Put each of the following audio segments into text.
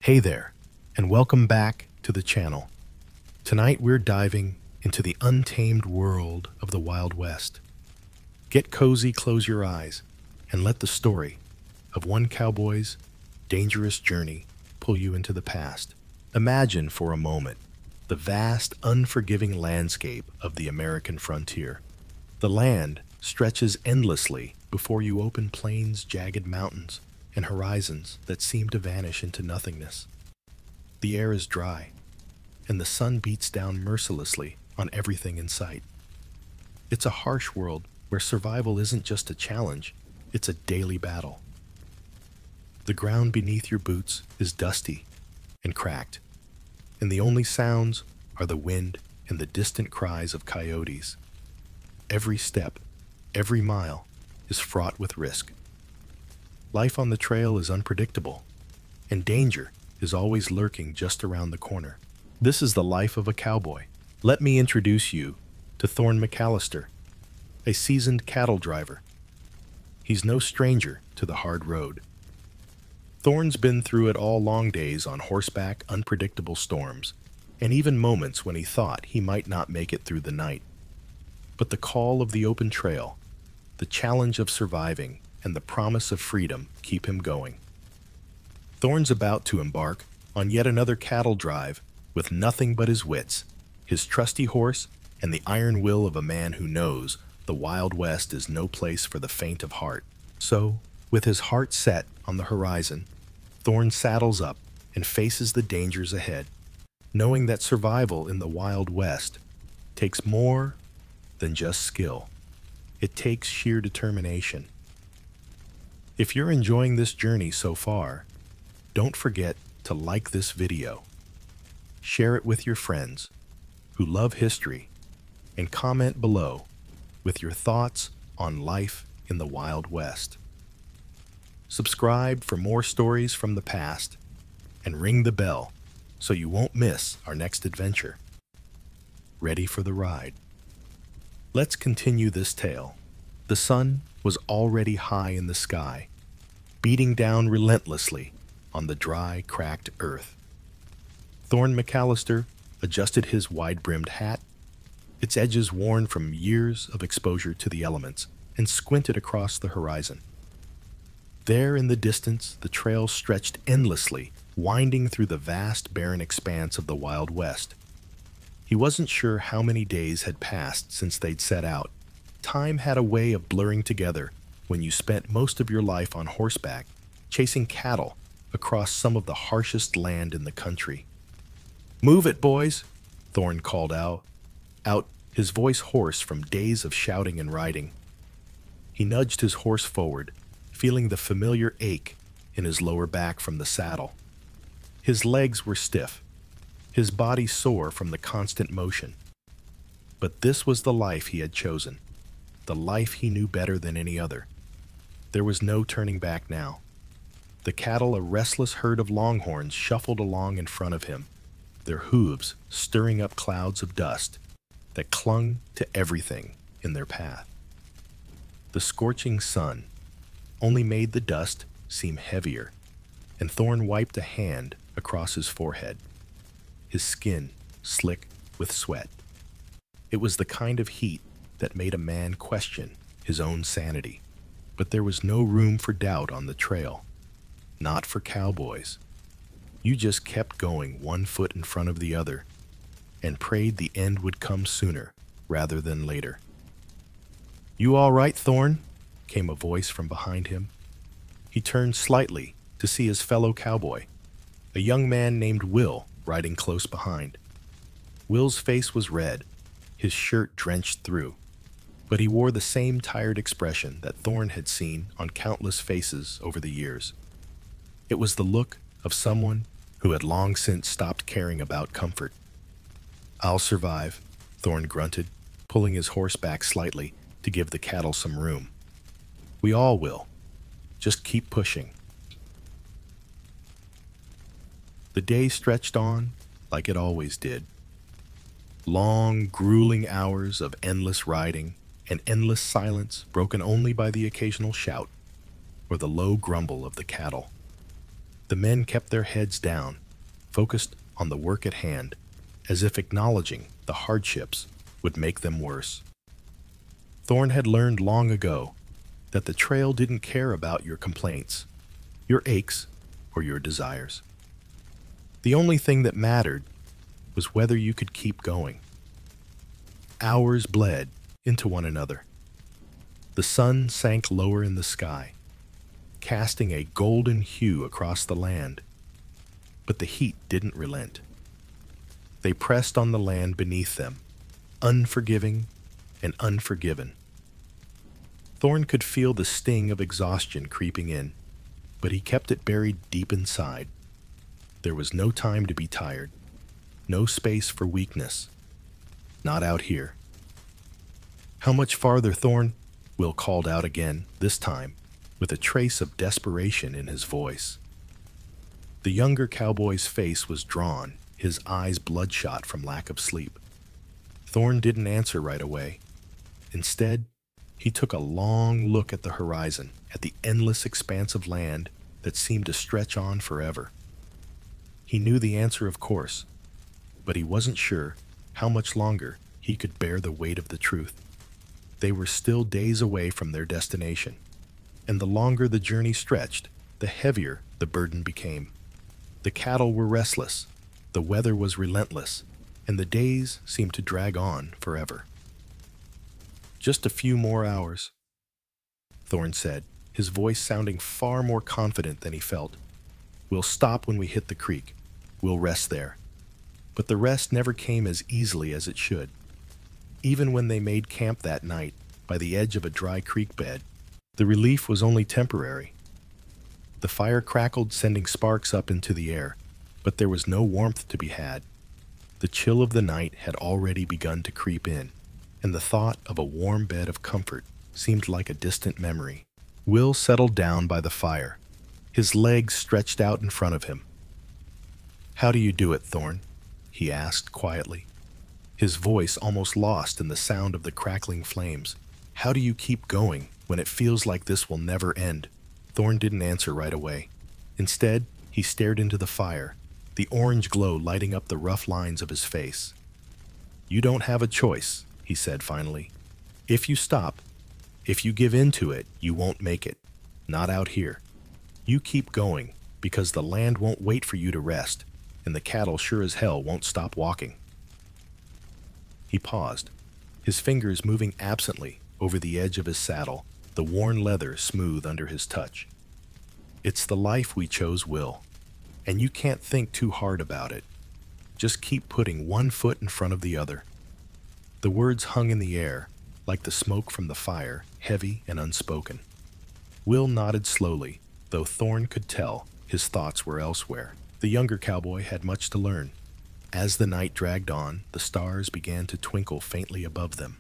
Hey there, and welcome back to the channel. Tonight we're diving into the untamed world of the Wild West. Get cozy, close your eyes, and let the story of one cowboy's dangerous journey pull you into the past. Imagine for a moment the vast, unforgiving landscape of the American frontier. The land stretches endlessly before you open plains, jagged mountains, and horizons that seem to vanish into nothingness. The air is dry, and the sun beats down mercilessly on everything in sight. It's a harsh world where survival isn't just a challenge, it's a daily battle. The ground beneath your boots is dusty and cracked, and the only sounds are the wind and the distant cries of coyotes. Every step, every mile, is fraught with risk. Life on the trail is unpredictable, and danger is always lurking just around the corner. This is the life of a cowboy. Let me introduce you to Thorne McAllister, a seasoned cattle driver. He's no stranger to the hard road. Thorne's been through it all: long days on horseback, unpredictable storms, and even moments when he thought he might not make it through the night. But the call of the open trail, the challenge of surviving, and the promise of freedom keep him going. Thorne's about to embark on yet another cattle drive with nothing but his wits, his trusty horse, and the iron will of a man who knows the Wild West is no place for the faint of heart. So, with his heart set on the horizon, Thorne saddles up and faces the dangers ahead, knowing that survival in the Wild West takes more than just skill. It takes sheer determination. If you're enjoying this journey so far, don't forget to like this video, share it with your friends who love history, and comment below with your thoughts on life in the Wild West. Subscribe for more stories from the past, and ring the bell so you won't miss our next adventure. Ready for the ride? Let's continue this tale. The sun was already high in the sky, beating down relentlessly on the dry, cracked earth. Thorne McAllister adjusted his wide-brimmed hat, its edges worn from years of exposure to the elements, and squinted across the horizon. There in the distance, the trail stretched endlessly, winding through the vast, barren expanse of the Wild West. He wasn't sure how many days had passed since they'd set out. Time had a way of blurring together when you spent most of your life on horseback, chasing cattle across some of the harshest land in the country. "Move it, boys!" Thorne called out, his voice hoarse from days of shouting and riding. He nudged his horse forward, feeling the familiar ache in his lower back from the saddle. His legs were stiff, his body sore from the constant motion. But this was the life he had chosen, the life he knew better than any other. There was no turning back now. The cattle, a restless herd of longhorns, shuffled along in front of him, their hooves stirring up clouds of dust that clung to everything in their path. The scorching sun only made the dust seem heavier, and Thorne wiped a hand across his forehead, his skin slick with sweat. It was the kind of heat that made a man question his own sanity. But there was no room for doubt on the trail. Not for cowboys. You just kept going, one foot in front of the other, and prayed the end would come sooner rather than later. "You all right, Thorne?" came a voice from behind him. He turned slightly to see his fellow cowboy, a young man named Will, riding close behind. Will's face was red, his shirt drenched through, but he wore the same tired expression that Thorne had seen on countless faces over the years. It was the look of someone who had long since stopped caring about comfort. "I'll survive," Thorne grunted, pulling his horse back slightly to give the cattle some room. "We all will. Just keep pushing." The day stretched on like it always did. Long, grueling hours of endless riding and endless silence, broken only by the occasional shout or the low grumble of the cattle. The men kept their heads down, focused on the work at hand, as if acknowledging the hardships would make them worse. Thorn had learned long ago that the trail didn't care about your complaints, your aches, or your desires. The only thing that mattered was whether you could keep going. Hours bled into one another. The sun sank lower in the sky, casting a golden hue across the land. But the heat didn't relent. They pressed on the land beneath them, unforgiving and unforgiven. Thorn could feel the sting of exhaustion creeping in, but he kept it buried deep inside. There was no time to be tired, no space for weakness. Not out here. How much farther, Thorn? Will called out again, this time with a trace of desperation in his voice. The younger cowboy's face was drawn, his eyes bloodshot from lack of sleep. Thorn didn't answer right away. Instead, he took a long look at the horizon, at the endless expanse of land that seemed to stretch on forever. He knew the answer, of course, but he wasn't sure how much longer he could bear the weight of the truth. They were still days away from their destination, and the longer the journey stretched, the heavier the burden became. The cattle were restless, the weather was relentless, and the days seemed to drag on forever. Just a few more hours, Thorn said, his voice sounding far more confident than he felt. We'll stop when we hit the creek. We'll rest there. But the rest never came as easily as it should. Even when they made camp that night by the edge of a dry creek bed, the relief was only temporary. The fire crackled, sending sparks up into the air, but there was no warmth to be had. The chill of the night had already begun to creep in, and the thought of a warm bed of comfort seemed like a distant memory. Will settled down by the fire, his legs stretched out in front of him. "How do you do it, Thorn?" he asked quietly, his voice almost lost in the sound of the crackling flames. "How do you keep going when it feels like this will never end?" Thorn didn't answer right away. Instead, he stared into the fire, the orange glow lighting up the rough lines of his face. "You don't have a choice," he said finally. "If you stop, if you give in to it, you won't make it. Not out here. You keep going, because the land won't wait for you to rest, and the cattle sure as hell won't stop walking." He paused, his fingers moving absently over the edge of his saddle, the worn leather smooth under his touch. "It's the life we chose, Will, and you can't think too hard about it. Just keep putting one foot in front of the other." The words hung in the air, like the smoke from the fire, heavy and unspoken. Will nodded slowly, though Thorn could tell his thoughts were elsewhere. The younger cowboy had much to learn. As the night dragged on, the stars began to twinkle faintly above them.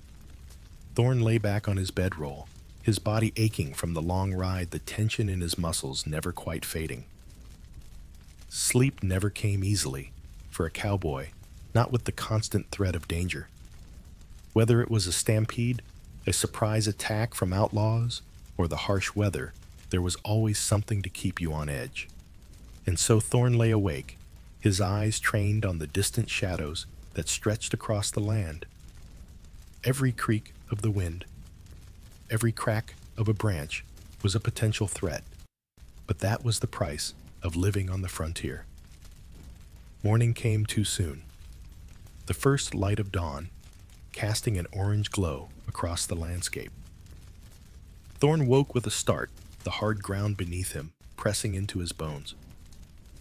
Thorn lay back on his bedroll, his body aching from the long ride, the tension in his muscles never quite fading. Sleep never came easily for a cowboy, not with the constant threat of danger. Whether it was a stampede, a surprise attack from outlaws, or the harsh weather, there was always something to keep you on edge. And so Thorn lay awake, his eyes trained on the distant shadows that stretched across the land. Every creak of the wind, every crack of a branch was a potential threat, but that was the price of living on the frontier. Morning came too soon. The first light of dawn, casting an orange glow across the landscape. Thorn woke with a start, the hard ground beneath him pressing into his bones.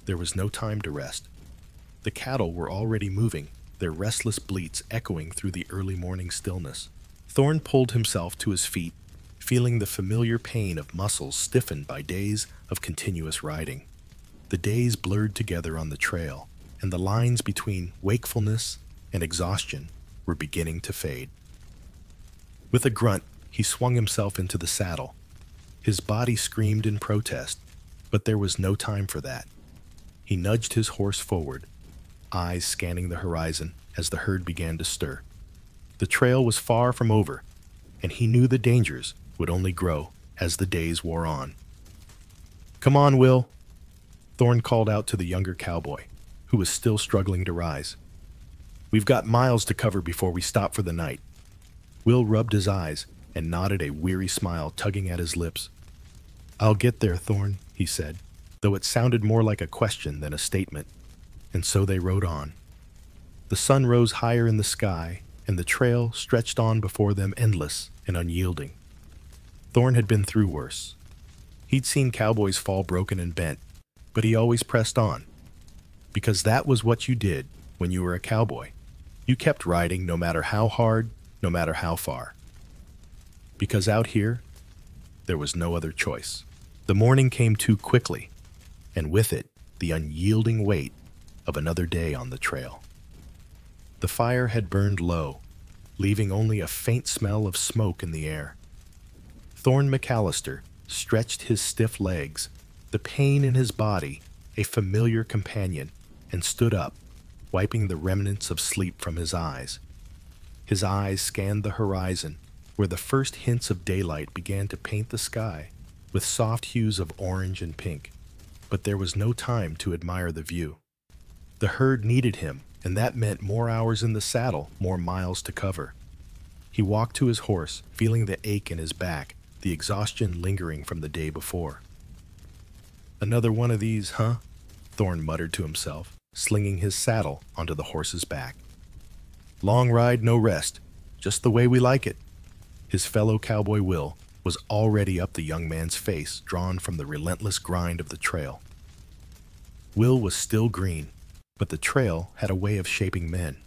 There was no time to rest. The cattle were already moving, their restless bleats echoing through the early morning stillness. Thorn pulled himself to his feet, feeling the familiar pain of muscles stiffened by days of continuous riding. The days blurred together on the trail, and the lines between wakefulness and exhaustion were beginning to fade. With a grunt, he swung himself into the saddle. His body screamed in protest, but there was no time for that. He nudged his horse forward, eyes scanning the horizon as the herd began to stir. The trail was far from over, and he knew the dangers would only grow as the days wore on. "Come on, Will," Thorn called out to the younger cowboy, who was still struggling to rise. "We've got miles to cover before we stop for the night." Will rubbed his eyes and nodded, a weary smile tugging at his lips. "I'll get there, Thorn," he said, though it sounded more like a question than a statement. And so they rode on. The sun rose higher in the sky, and the trail stretched on before them, endless and unyielding. Thorn had been through worse. He'd seen cowboys fall broken and bent, but he always pressed on. Because that was what you did when you were a cowboy. You kept riding no matter how hard, no matter how far. Because out here, there was no other choice. The morning came too quickly, and with it, the unyielding weight of another day on the trail. The fire had burned low, leaving only a faint smell of smoke in the air. Thorn McAllister stretched his stiff legs, the pain in his body a familiar companion, and stood up, wiping the remnants of sleep from his eyes. His eyes scanned the horizon, where the first hints of daylight began to paint the sky with soft hues of orange and pink. But there was no time to admire the view. The herd needed him, and that meant more hours in the saddle, more miles to cover. He walked to his horse, feeling the ache in his back, the exhaustion lingering from the day before. "Another one of these, huh?" Thorn muttered to himself, slinging his saddle onto the horse's back. "Long ride, no rest, just the way we like it." His fellow cowboy Will was already up the young man's face, drawn from the relentless grind of the trail. Will was still green, but the trail had a way of shaping men.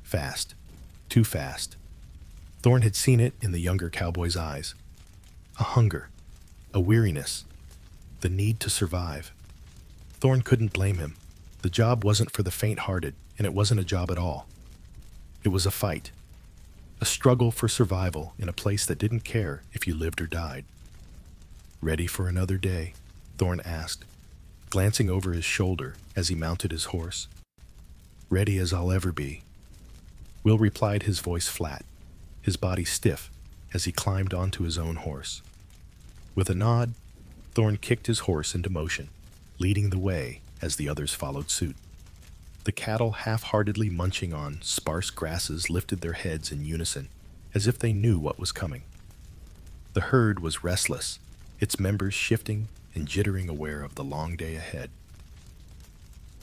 Fast, too fast. Thorn had seen it in the younger cowboy's eyes. A hunger, a weariness, the need to survive. Thorn couldn't blame him. The job wasn't for the faint-hearted, and it wasn't a job at all. It was a fight, a struggle for survival in a place that didn't care if you lived or died. "Ready for another day?" Thorn asked, glancing over his shoulder as he mounted his horse. "Ready as I'll ever be." Will replied, his voice flat, his body stiff as he climbed onto his own horse. With a nod, Thorn kicked his horse into motion, leading the way as the others followed suit. The cattle, half-heartedly munching on sparse grasses, lifted their heads in unison, as if they knew what was coming. The herd was restless, its members shifting and jittering, aware of the long day ahead.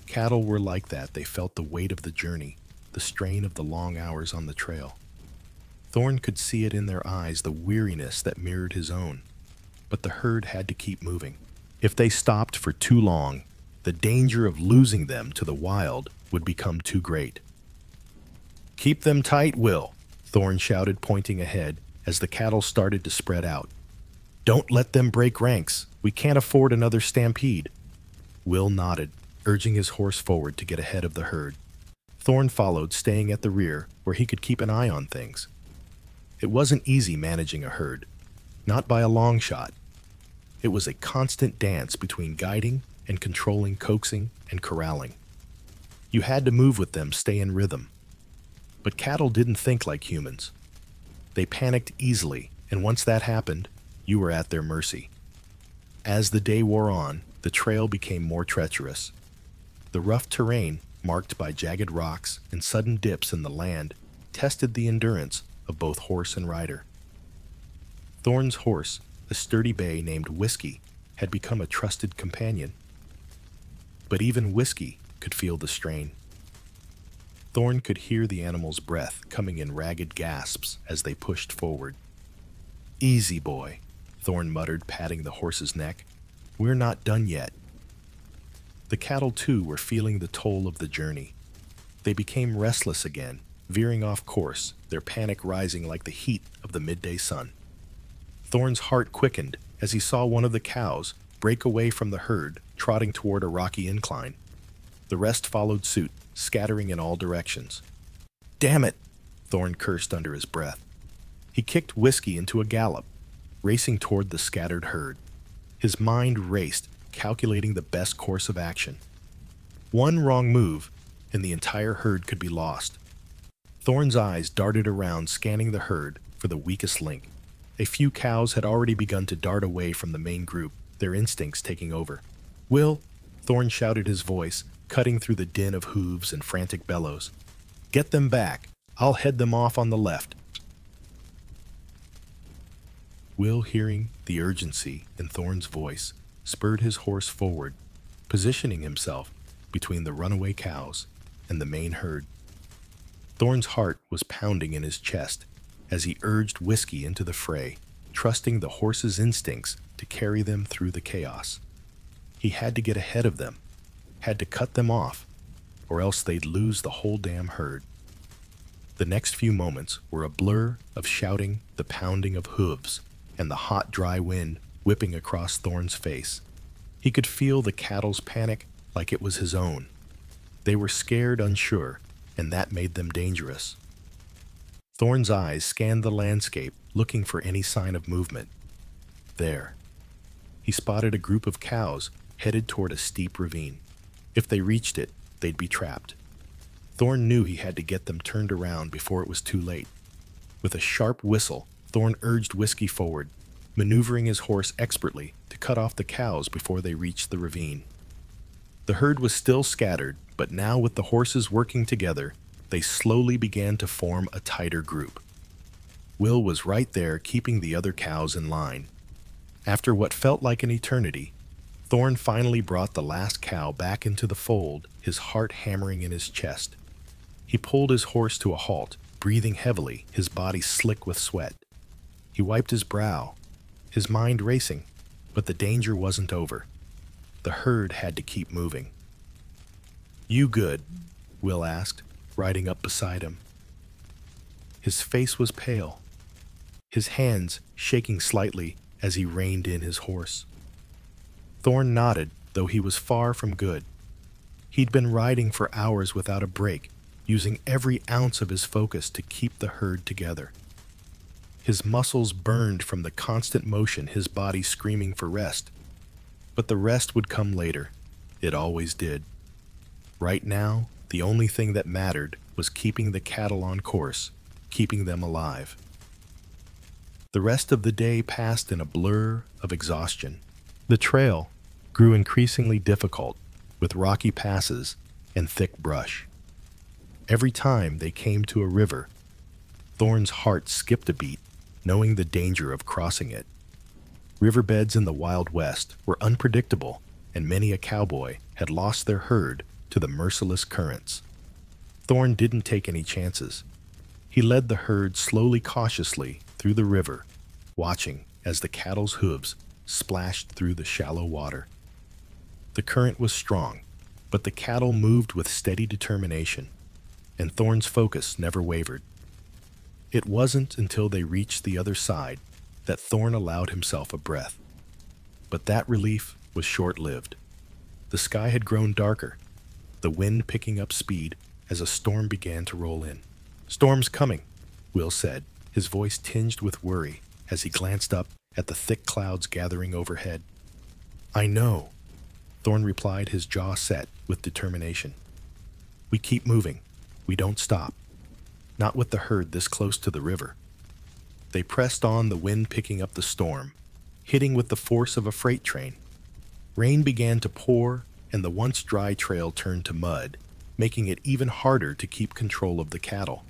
Cattle were like that. They felt the weight of the journey, the strain of the long hours on the trail. Thorn could see it in their eyes, the weariness that mirrored his own. But the herd had to keep moving. If they stopped for too long, the danger of losing them to the wild would become too great. "Keep them tight, Will," Thorn shouted, pointing ahead as the cattle started to spread out. "Don't let them break ranks. We can't afford another stampede." Will nodded, urging his horse forward to get ahead of the herd. Thorn followed, staying at the rear where he could keep an eye on things. It wasn't easy managing a herd, not by a long shot. It was a constant dance between guiding and controlling, coaxing and corralling. You had to move with them, stay in rhythm. But cattle didn't think like humans. They panicked easily, and once that happened, you were at their mercy. As the day wore on, the trail became more treacherous. The rough terrain, marked by jagged rocks and sudden dips in the land, tested the endurance of both horse and rider. Thorn's horse, a sturdy bay named Whiskey, had become a trusted companion. But even Whiskey could feel the strain. Thorn could hear the animal's breath coming in ragged gasps as they pushed forward. "Easy, boy," Thorn muttered, patting the horse's neck. "We're not done yet." The cattle, too, were feeling the toll of the journey. They became restless again, veering off course, their panic rising like the heat of the midday sun. Thorn's heart quickened as he saw one of the cows break away from the herd, trotting toward a rocky incline. The rest followed suit, scattering in all directions. "Damn it!" Thorn cursed under his breath. He kicked Whiskey into a gallop, racing toward the scattered herd. His mind raced, calculating the best course of action. One wrong move, and the entire herd could be lost. Thorn's eyes darted around, scanning the herd for the weakest link. A few cows had already begun to dart away from the main group, their instincts taking over. "Will," Thorn shouted, his voice cutting through the din of hooves and frantic bellows. "Get them back! I'll head them off on the left." Will, hearing the urgency in Thorn's voice, spurred his horse forward, positioning himself between the runaway cows and the main herd. Thorn's heart was pounding in his chest as he urged Whiskey into the fray, trusting the horse's instincts to carry them through the chaos. He had to get ahead of them, had to cut them off, or else they'd lose the whole damn herd. The next few moments were a blur of shouting, the pounding of hooves, and the hot, dry wind whipping across Thorn's face. He could feel the cattle's panic like it was his own. They were scared, unsure, and that made them dangerous. Thorn's eyes scanned the landscape, looking for any sign of movement. There. He spotted a group of cows headed toward a steep ravine. If they reached it, they'd be trapped. Thorn knew he had to get them turned around before it was too late. With a sharp whistle, Thorn urged Whiskey forward, maneuvering his horse expertly to cut off the cows before they reached the ravine. The herd was still scattered, but now with the horses working together, they slowly began to form a tighter group. Will was right there, keeping the other cows in line. After what felt like an eternity, Thorn finally brought the last cow back into the fold, his heart hammering in his chest. He pulled his horse to a halt, breathing heavily, his body slick with sweat. He wiped his brow, his mind racing, but the danger wasn't over. The herd had to keep moving. "You good?" Will asked, riding up beside him. His face was pale, his hands shaking slightly as he reined in his horse. Thorn nodded, though he was far from good. He'd been riding for hours without a break, using every ounce of his focus to keep the herd together. His muscles burned from the constant motion, his body screaming for rest. But the rest would come later. It always did. Right now, the only thing that mattered was keeping the cattle on course, keeping them alive. The rest of the day passed in a blur of exhaustion. The trail grew increasingly difficult, with rocky passes and thick brush. Every time they came to a river, Thorn's heart skipped a beat, knowing the danger of crossing it. Riverbeds in the Wild West were unpredictable, and many a cowboy had lost their herd to the merciless currents. Thorn didn't take any chances. He led the herd slowly, cautiously through the river, watching as the cattle's hooves splashed through the shallow water. The current was strong, but the cattle moved with steady determination, and Thorn's focus never wavered. It wasn't until they reached the other side that Thorn allowed himself a breath. But that relief was short-lived. The sky had grown darker, the wind picking up speed as a storm began to roll in. "Storm's coming," Will said, his voice tinged with worry as he glanced up at the thick clouds gathering overhead. "I know," Thorn replied, his jaw set with determination. "We keep moving. We don't stop. Not with the herd this close to the river." They pressed on, the wind picking up the storm, hitting with the force of a freight train. Rain began to pour, and the once dry trail turned to mud, making it even harder to keep control of the cattle.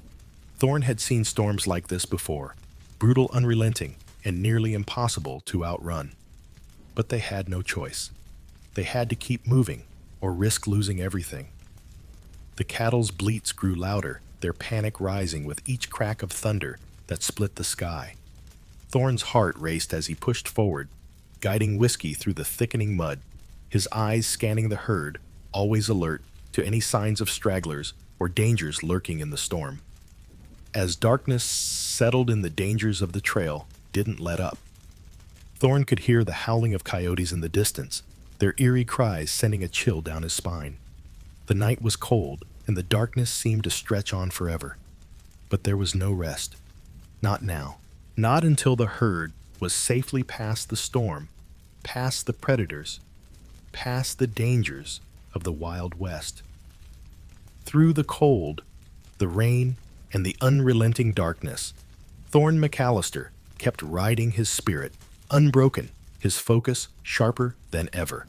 Thorn had seen storms like this before, brutal, unrelenting, and nearly impossible to outrun. But they had no choice. They had to keep moving, or risk losing everything. The cattle's bleats grew louder, their panic rising with each crack of thunder that split the sky. Thorn's heart raced as he pushed forward, guiding Whiskey through the thickening mud, his eyes scanning the herd, always alert to any signs of stragglers or dangers lurking in the storm. As darkness settled in, the dangers of the trail didn't let up. Thorn could hear the howling of coyotes in the distance, their eerie cries sending a chill down his spine. The night was cold, and the darkness seemed to stretch on forever. But there was no rest. Not now. Not until the herd was safely past the storm, past the predators, past the dangers of the Wild West. Through the cold, the rain, and the unrelenting darkness, Thorn McAllister kept riding his spirit, unbroken, his focus sharper than ever.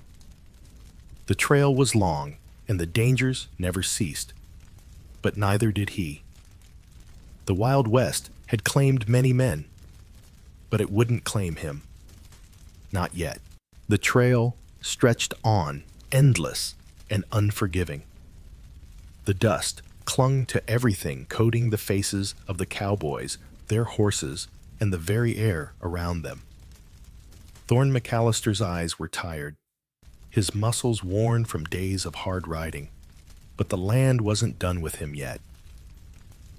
The trail was long, and the dangers never ceased. But neither did he. The Wild West had claimed many men, but it wouldn't claim him. Not yet. The trail stretched on, endless and unforgiving. The dust clung to everything, coating the faces of the cowboys, their horses, and the very air around them. Thorne McAllister's eyes were tired, his muscles worn from days of hard riding, but the land wasn't done with him yet.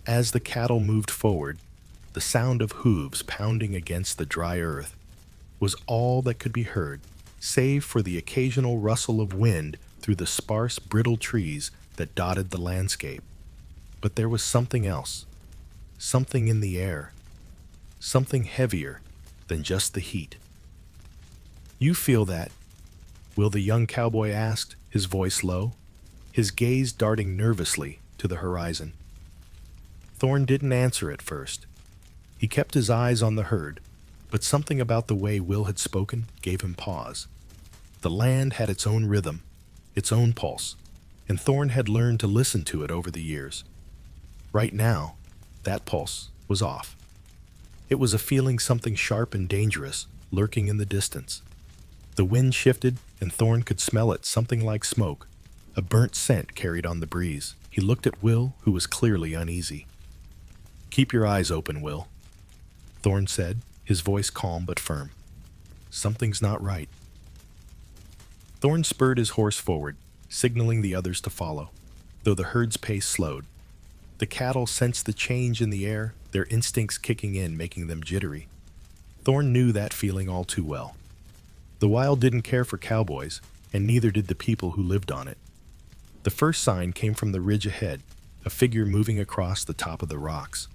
As the cattle moved forward, the sound of hooves pounding against the dry earth was all that could be heard, save for the occasional rustle of wind through the sparse, brittle trees that dotted the landscape. But there was something else, something in the air, something heavier than just the heat. "You feel that?" Will the young cowboy asked, his voice low, his gaze darting nervously to the horizon. Thorne didn't answer at first. He kept his eyes on the herd, but something about the way Will had spoken gave him pause. The land had its own rhythm, its own pulse, and Thorne had learned to listen to it over the years. Right now, that pulse was off. It was a feeling something sharp and dangerous lurking in the distance. The wind shifted, and Thorne could smell it, something like smoke, a burnt scent carried on the breeze. He looked at Will, who was clearly uneasy. "Keep your eyes open, Will," Thorne said, his voice calm but firm. "Something's not right." Thorne spurred his horse forward, signaling the others to follow, though the herd's pace slowed. The cattle sensed the change in the air, their instincts kicking in, making them jittery. Thorne knew that feeling all too well. The wild didn't care for cowboys, and neither did the people who lived on it. The first sign came from the ridge ahead, a figure moving across the top of the rocks.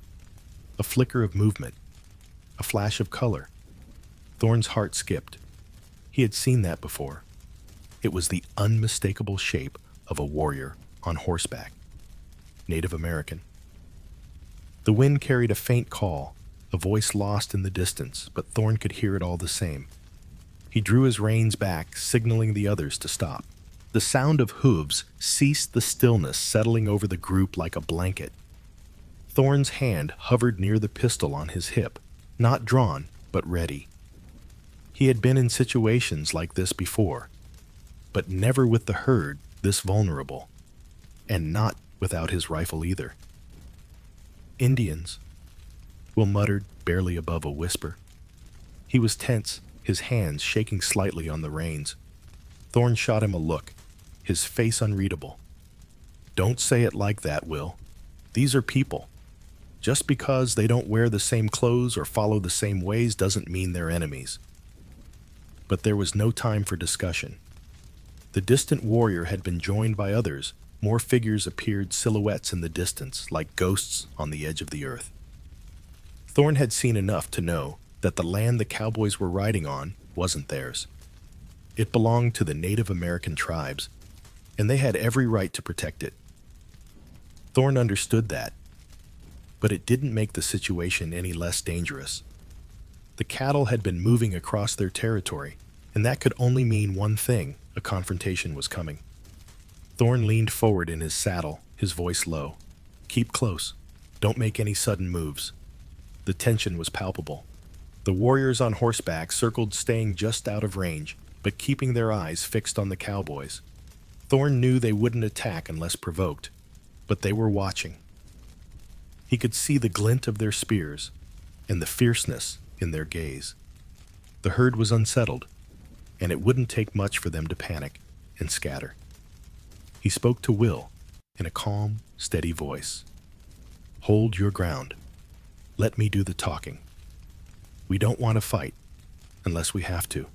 A flicker of movement, a flash of color. Thorne's heart skipped. He had seen that before. It was the unmistakable shape of a warrior on horseback. Native American. The wind carried a faint call, a voice lost in the distance, but Thorne could hear it all the same. He drew his reins back, signaling the others to stop. The sound of hooves ceased, the stillness settling over the group like a blanket. Thorne's hand hovered near the pistol on his hip, not drawn, but ready. He had been in situations like this before, but never with the herd this vulnerable, and not without his rifle either. "Indians," Will muttered, barely above a whisper. He was tense, his hands shaking slightly on the reins. Thorne shot him a look, his face unreadable. "Don't say it like that, Will. These are people. Just because they don't wear the same clothes or follow the same ways doesn't mean they're enemies." But there was no time for discussion. The distant warrior had been joined by others. More figures appeared, silhouettes in the distance, like ghosts on the edge of the earth. Thorne had seen enough to know that the land the cowboys were riding on wasn't theirs. It belonged to the Native American tribes, and they had every right to protect it. Thorne understood that, but it didn't make the situation any less dangerous. The cattle had been moving across their territory, and that could only mean one thing: a confrontation was coming. Thorne leaned forward in his saddle, his voice low. "Keep close. Don't make any sudden moves." The tension was palpable. The warriors on horseback circled, staying just out of range, but keeping their eyes fixed on the cowboys. Thorne knew they wouldn't attack unless provoked, but they were watching. He could see the glint of their spears and the fierceness in their gaze. The herd was unsettled, and it wouldn't take much for them to panic and scatter. He spoke to Will in a calm, steady voice. "Hold your ground. Let me do the talking. We don't want to fight unless we have to."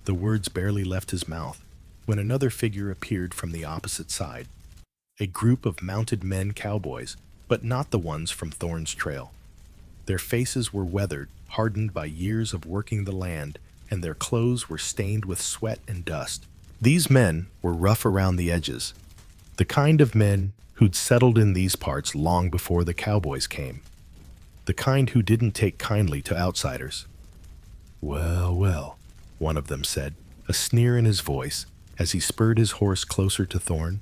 The words barely left his mouth when another figure appeared from the opposite side. A group of mounted men, cowboys, but not the ones from Thorne's trail. Their faces were weathered, hardened by years of working the land, and their clothes were stained with sweat and dust. These men were rough around the edges, the kind of men who'd settled in these parts long before the cowboys came, the kind who didn't take kindly to outsiders. "Well, well," one of them said, a sneer in his voice, as he spurred his horse closer to Thorn.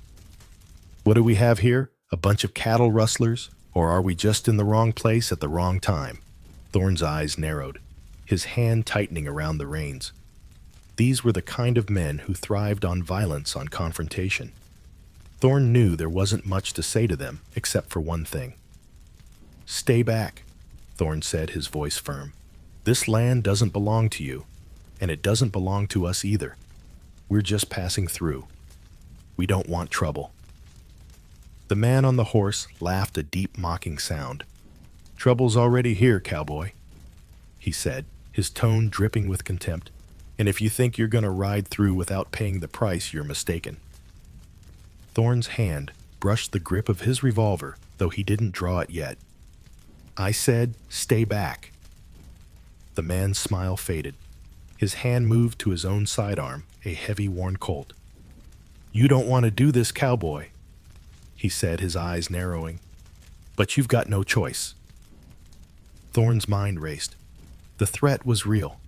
"What do we have here? A bunch of cattle rustlers? Or are we just in the wrong place at the wrong time?" Thorn's eyes narrowed, his hand tightening around the reins. These were the kind of men who thrived on violence, on confrontation. Thorn knew there wasn't much to say to them except for one thing. "Stay back," Thorn said, his voice firm. "This land doesn't belong to you, and it doesn't belong to us either. We're just passing through. We don't want trouble." The man on the horse laughed a deep, mocking sound. "Trouble's already here, cowboy," he said, his tone dripping with contempt. "And if you think you're going to ride through without paying the price, you're mistaken." Thorn's hand brushed the grip of his revolver, though he didn't draw it yet. "I said, stay back." The man's smile faded. His hand moved to his own sidearm, a heavy, worn Colt. "You don't want to do this, cowboy," he said, his eyes narrowing. "But you've got no choice." Thorn's mind raced. The threat was real.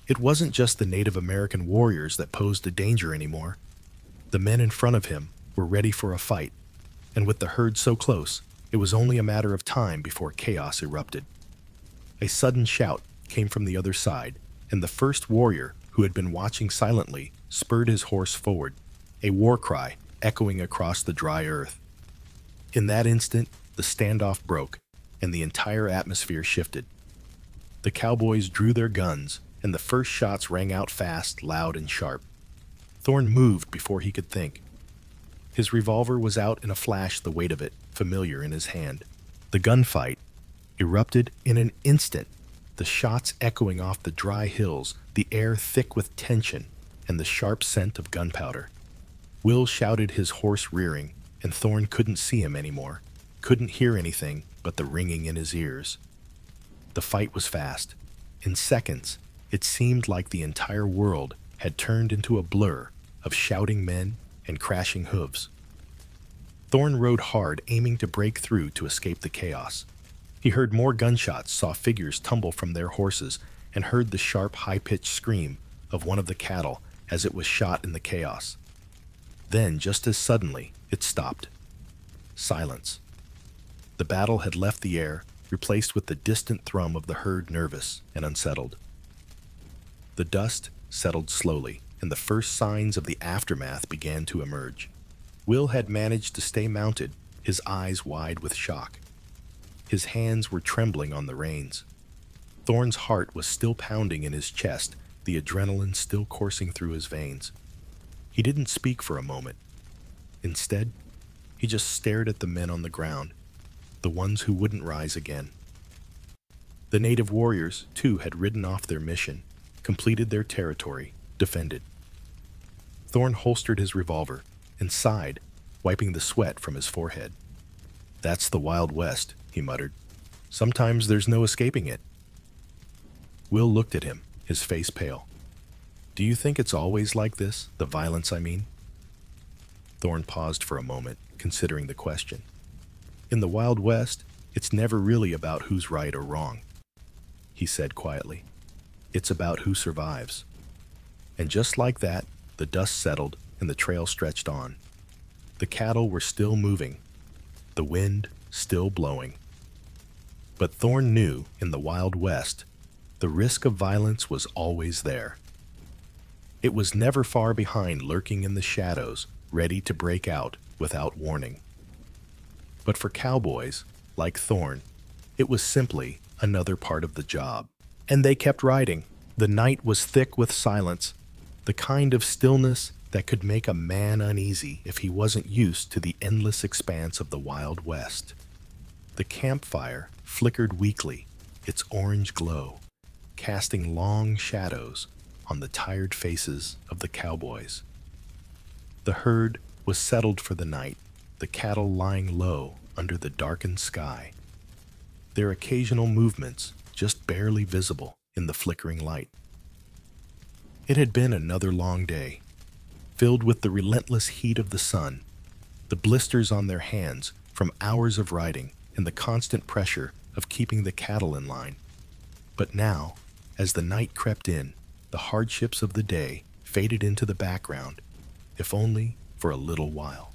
It wasn't just the Native American warriors that posed a danger anymore. The men in front of him were ready for a fight, and with the herd so close, it was only a matter of time before chaos erupted. A sudden shout came from the other side, and the first warrior, who had been watching silently, spurred his horse forward, a war cry echoing across the dry earth. In that instant, the standoff broke, and the entire atmosphere shifted. The cowboys drew their guns, and the first shots rang out fast, loud, and sharp. Thorn moved before he could think. His revolver was out in a flash, the weight of it familiar in his hand. The gunfight erupted in an instant, the shots echoing off the dry hills, the air thick with tension and the sharp scent of gunpowder. Will shouted, his horse rearing, and Thorn couldn't see him anymore, couldn't hear anything but the ringing in his ears. The fight was fast. In seconds, it seemed like the entire world had turned into a blur of shouting men and crashing hooves. Thorn rode hard, aiming to break through to escape the chaos. He heard more gunshots, saw figures tumble from their horses, and heard the sharp, high-pitched scream of one of the cattle as it was shot in the chaos. Then, just as suddenly, it stopped. Silence. The battle had left the air, replaced with the distant thrum of the herd, nervous and unsettled. The dust settled slowly, and the first signs of the aftermath began to emerge. Will had managed to stay mounted, his eyes wide with shock. His hands were trembling on the reins. Thorn's heart was still pounding in his chest, the adrenaline still coursing through his veins. He didn't speak for a moment. Instead, he just stared at the men on the ground, the ones who wouldn't rise again. The native warriors, too, had ridden off their mission, completed their territory, defended. Thorn holstered his revolver and sighed, wiping the sweat from his forehead. "That's the Wild West," he muttered. "Sometimes there's no escaping it." Will looked at him, his face pale. "Do you think it's always like this, the violence, I mean?" Thorn paused for a moment, considering the question. "In the Wild West, it's never really about who's right or wrong," he said quietly. "It's about who survives." And just like that, the dust settled and the trail stretched on. The cattle were still moving, the wind still blowing. But Thorn knew, in the Wild West, the risk of violence was always there. It was never far behind, lurking in the shadows, ready to break out without warning. But for cowboys, like Thorn, it was simply another part of the job. And they kept riding. The night was thick with silence, the kind of stillness that could make a man uneasy if he wasn't used to the endless expanse of the Wild West. The campfire flickered weakly, its orange glow casting long shadows on the tired faces of the cowboys. The herd was settled for the night, the cattle lying low under the darkened sky, their occasional movements just barely visible in the flickering light. It had been another long day, filled with the relentless heat of the sun, the blisters on their hands from hours of riding, and the constant pressure of keeping the cattle in line. But now, as the night crept in, the hardships of the day faded into the background, if only for a little while.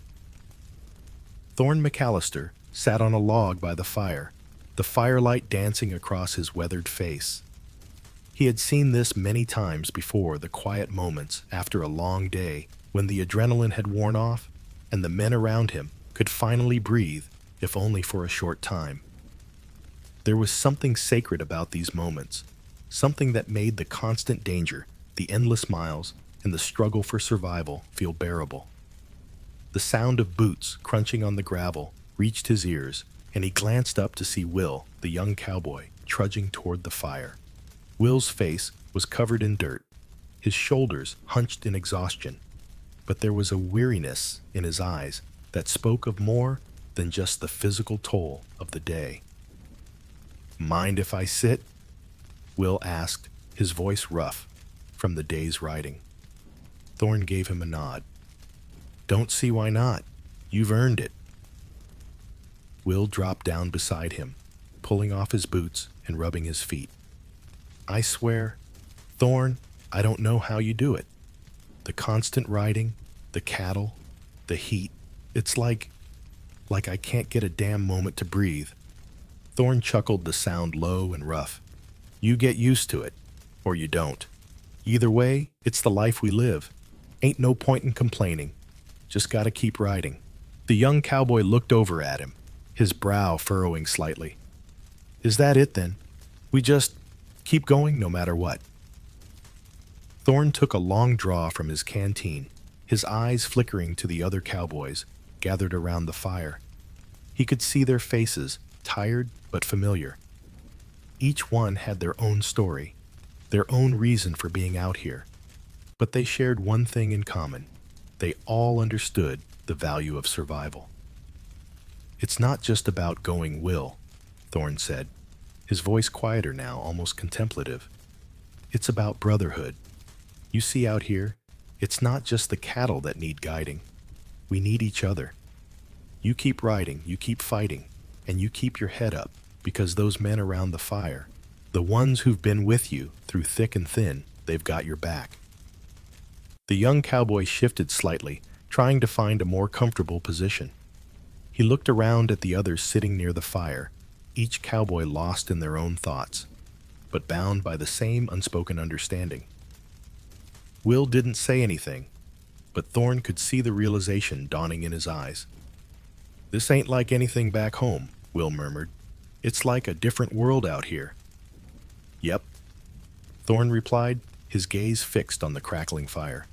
Thorne McAllister sat on a log by the fire, the firelight dancing across his weathered face. He had seen this many times before, the quiet moments after a long day when the adrenaline had worn off and the men around him could finally breathe, if only for a short time. There was something sacred about these moments, something that made the constant danger, the endless miles, and the struggle for survival feel bearable. The sound of boots crunching on the gravel reached his ears, and he glanced up to see Will, the young cowboy, trudging toward the fire. Will's face was covered in dirt, his shoulders hunched in exhaustion, but there was a weariness in his eyes that spoke of more than just the physical toll of the day. "Mind if I sit?" Will asked, his voice rough from the day's riding. Thorne gave him a nod. "Don't see why not. You've earned it." Will dropped down beside him, pulling off his boots and rubbing his feet. "I swear, Thorne, I don't know how you do it. The constant riding, the cattle, the heat, it's like I can't get a damn moment to breathe." Thorne chuckled, the sound low and rough. "You get used to it, or you don't. Either way, it's the life we live. Ain't no point in complaining. Just gotta keep riding." The young cowboy looked over at him, his brow furrowing slightly. "Is that it then? We just keep going no matter what?" Thorne took a long draw from his canteen, his eyes flickering to the other cowboys gathered around the fire. He could see their faces, tired but familiar. Each one had their own story, their own reason for being out here. But they shared one thing in common. They all understood the value of survival. "It's not just about going, Will," Thorne said, his voice quieter now, almost contemplative. "It's about brotherhood. You see out here, it's not just the cattle that need guiding. We need each other. You keep riding, you keep fighting, and you keep your head up, because those men around the fire, the ones who've been with you through thick and thin, they've got your back." The young cowboy shifted slightly, trying to find a more comfortable position. He looked around at the others sitting near the fire, each cowboy lost in their own thoughts, but bound by the same unspoken understanding. Will didn't say anything, but Thorne could see the realization dawning in his eyes. "This ain't like anything back home," Will murmured. "It's like a different world out here." "Yep," Thorne replied, his gaze fixed on the crackling fire.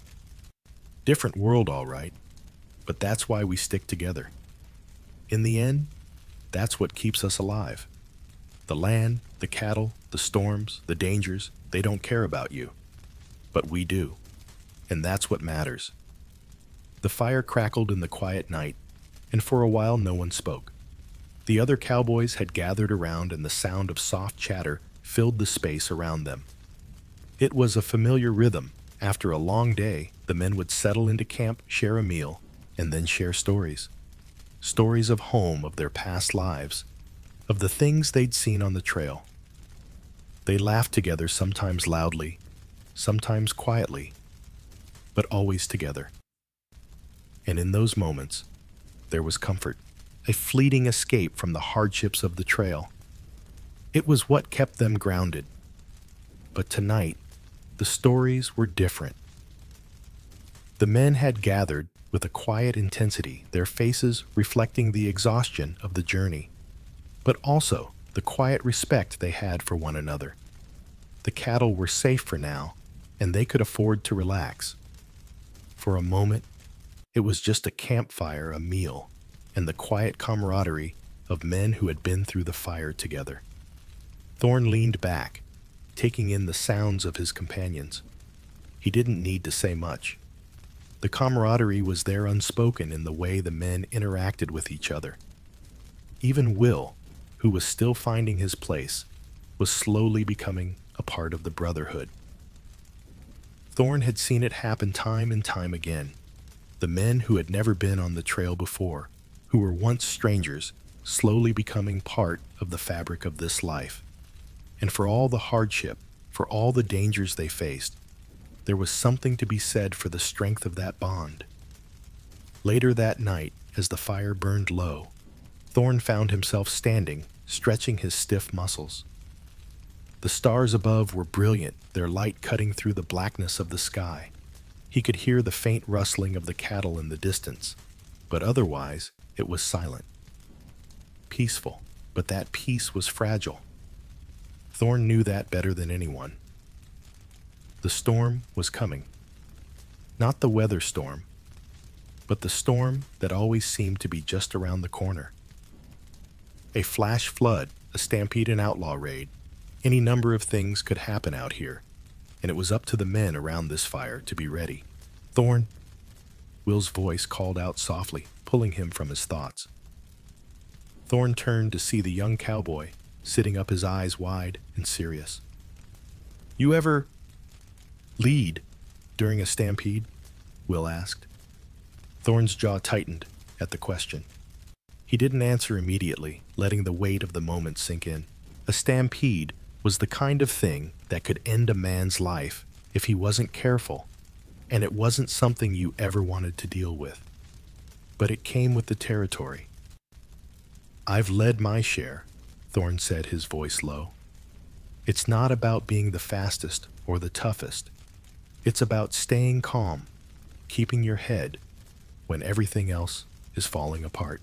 "Different world, all right, but that's why we stick together. In the end, that's what keeps us alive. The land, the cattle, the storms, the dangers, they don't care about you. But we do, and that's what matters." The fire crackled in the quiet night, and for a while no one spoke. The other cowboys had gathered around, and the sound of soft chatter filled the space around them. It was a familiar rhythm. After a long day, the men would settle into camp, share a meal, and then share stories. Stories of home, of their past lives, of the things they'd seen on the trail. They laughed together, sometimes loudly, sometimes quietly, but always together. And in those moments, there was comfort, a fleeting escape from the hardships of the trail. It was what kept them grounded. But tonight, the stories were different. The men had gathered with a quiet intensity, their faces reflecting the exhaustion of the journey, but also the quiet respect they had for one another. The cattle were safe for now, and they could afford to relax. For a moment, it was just a campfire, a meal, and the quiet camaraderie of men who had been through the fire together. Thorne leaned back, taking in the sounds of his companions. He didn't need to say much. The camaraderie was there, unspoken in the way the men interacted with each other. Even Will, who was still finding his place, was slowly becoming a part of the brotherhood. Thorne had seen it happen time and time again. The men who had never been on the trail before, who were once strangers, slowly becoming part of the fabric of this life. And for all the hardship, for all the dangers they faced, there was something to be said for the strength of that bond. Later that night, as the fire burned low, Thorn found himself standing, stretching his stiff muscles. The stars above were brilliant, their light cutting through the blackness of the sky. He could hear the faint rustling of the cattle in the distance, but otherwise it was silent. Peaceful, but that peace was fragile. Thorn knew that better than anyone. The storm was coming. Not the weather storm, but the storm that always seemed to be just around the corner. A flash flood, a stampede and outlaw raid. Any number of things could happen out here, and it was up to the men around this fire to be ready. Thorn, Will's voice called out softly, pulling him from his thoughts. Thorn turned to see the young cowboy, sitting up, his eyes wide and serious. "You ever lead during a stampede?" Will asked. Thorn's jaw tightened at the question. He didn't answer immediately, letting the weight of the moment sink in. A stampede was the kind of thing that could end a man's life if he wasn't careful, and it wasn't something you ever wanted to deal with. But it came with the territory. "I've led my share," Thorn said, his voice low. "It's not about being the fastest or the toughest. It's about staying calm, keeping your head when everything else is falling apart."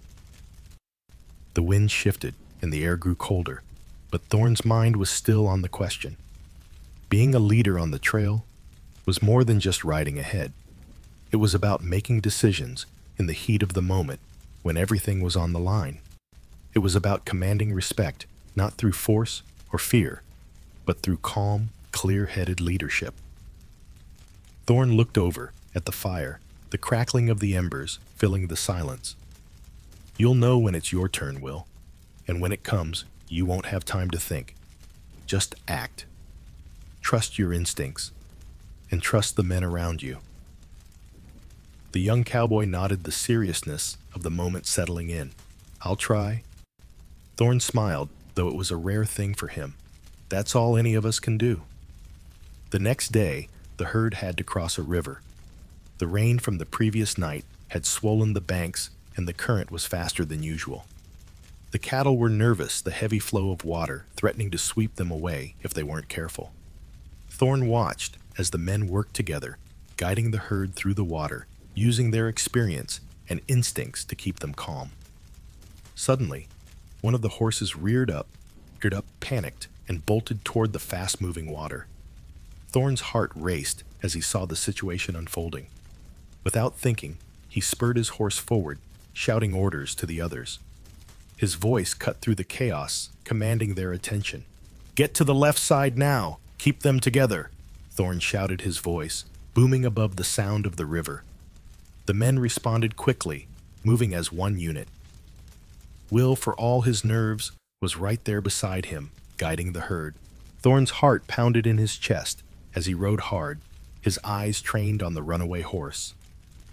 The wind shifted and the air grew colder, but Thorn's mind was still on the question. Being a leader on the trail was more than just riding ahead. It was about making decisions in the heat of the moment when everything was on the line. It was about commanding respect, not through force or fear, but through calm, clear-headed leadership. Thorn looked over at the fire, the crackling of the embers filling the silence. "You'll know when it's your turn, Will, and when it comes, you won't have time to think. Just act. Trust your instincts, and trust the men around you." The young cowboy nodded, the seriousness of the moment settling in. "I'll try." Thorn smiled, though it was a rare thing for him. That's all any of us can do. The next day, the herd had to cross a river. The rain from the previous night had swollen the banks, and the current was faster than usual. The cattle were nervous, the heavy flow of water threatening to sweep them away if they weren't careful. Thorn watched as the men worked together, guiding the herd through the water, using their experience and instincts to keep them calm. Suddenly, one of the horses reared up, panicked, and bolted toward the fast-moving water. Thorn's heart raced as he saw the situation unfolding. Without thinking, he spurred his horse forward, shouting orders to the others. His voice cut through the chaos, commanding their attention. "Get to the left side now! Keep them together!" Thorn shouted, his voice booming above the sound of the river. The men responded quickly, moving as one unit. Will, for all his nerves, was right there beside him, guiding the herd. Thorn's heart pounded in his chest as he rode hard, his eyes trained on the runaway horse.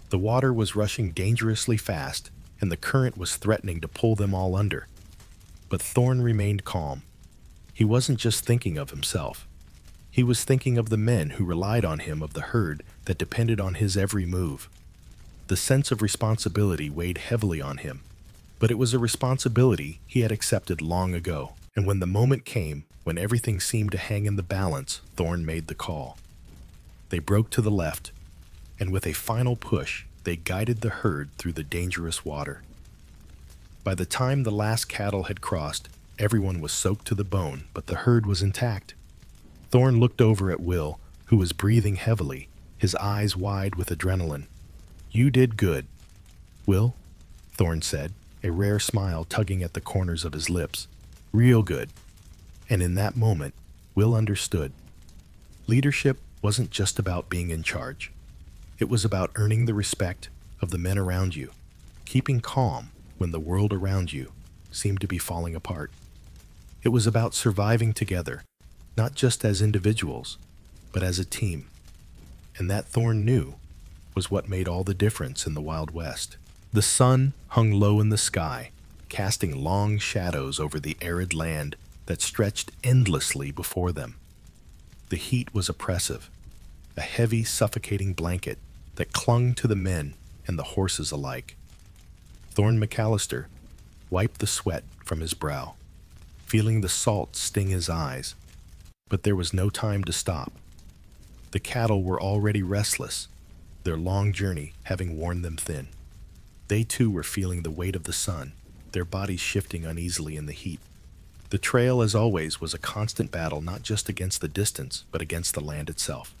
The water was rushing dangerously fast, and the current was threatening to pull them all under. But Thorn remained calm. He wasn't just thinking of himself. He was thinking of the men who relied on him, of the herd that depended on his every move. The sense of responsibility weighed heavily on him, but it was a responsibility he had accepted long ago. And when the moment came, when everything seemed to hang in the balance, Thorn made the call. They broke to the left, and with a final push, they guided the herd through the dangerous water. By the time the last cattle had crossed, everyone was soaked to the bone, but the herd was intact. Thorn looked over at Will, who was breathing heavily, his eyes wide with adrenaline. "You did good, Will," Thorn said, a rare smile tugging at the corners of his lips. "Real good." And in that moment, Will understood. Leadership wasn't just about being in charge. It was about earning the respect of the men around you, keeping calm when the world around you seemed to be falling apart. It was about surviving together, not just as individuals, but as a team. And that Thorn knew was what made all the difference in the Wild West. The sun hung low in the sky, casting long shadows over the arid land that stretched endlessly before them. The heat was oppressive, a heavy, suffocating blanket that clung to the men and the horses alike. Thorne McAllister wiped the sweat from his brow, feeling the salt sting his eyes. But there was no time to stop. The cattle were already restless, their long journey having worn them thin. They too were feeling the weight of the sun, their bodies shifting uneasily in the heat. The trail, as always, was a constant battle not just against the distance, but against the land itself.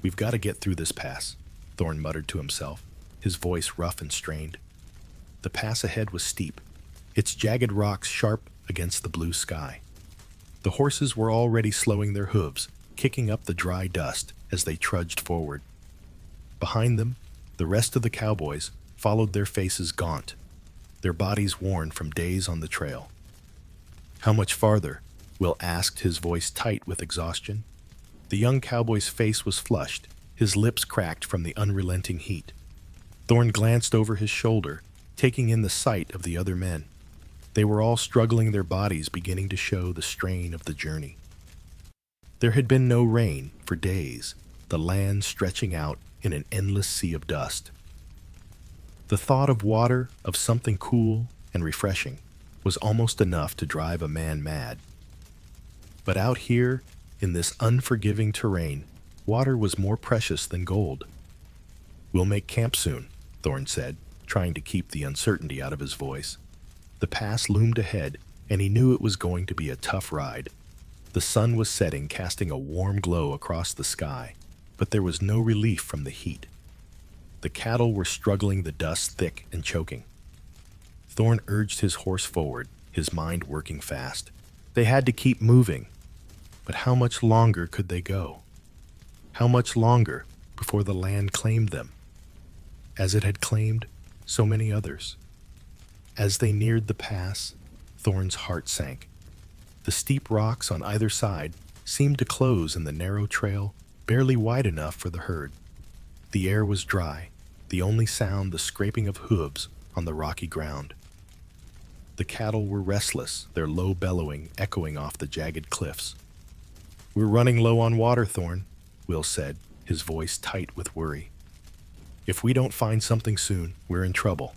"We've got to get through this pass," Thorne muttered to himself, his voice rough and strained. The pass ahead was steep, its jagged rocks sharp against the blue sky. The horses were already slowing their hooves, kicking up the dry dust as they trudged forward. Behind them, the rest of the cowboys followed, their faces gaunt, their bodies worn from days on the trail. "How much farther?" Will asked, his voice tight with exhaustion. The young cowboy's face was flushed, his lips cracked from the unrelenting heat. Thorne glanced over his shoulder, taking in the sight of the other men. They were all struggling, their bodies beginning to show the strain of the journey. There had been no rain for days, the land stretching out in an endless sea of dust. The thought of water, of something cool and refreshing, was almost enough to drive a man mad. But out here, in this unforgiving terrain, water was more precious than gold. "We'll make camp soon," Thorne said, trying to keep the uncertainty out of his voice. The pass loomed ahead, and he knew it was going to be a tough ride. The sun was setting, casting a warm glow across the sky, but there was no relief from the heat. The cattle were struggling, the dust thick and choking. Thorne urged his horse forward, his mind working fast. They had to keep moving. But how much longer could they go? How much longer before the land claimed them, as it had claimed so many others? As they neared the pass, Thorne's heart sank. The steep rocks on either side seemed to close in the narrow trail, barely wide enough for the herd. The air was dry, the only sound the scraping of hooves on the rocky ground. The cattle were restless, their low bellowing echoing off the jagged cliffs. "We're running low on water, Thorne," Will said, his voice tight with worry. "If we don't find something soon, we're in trouble."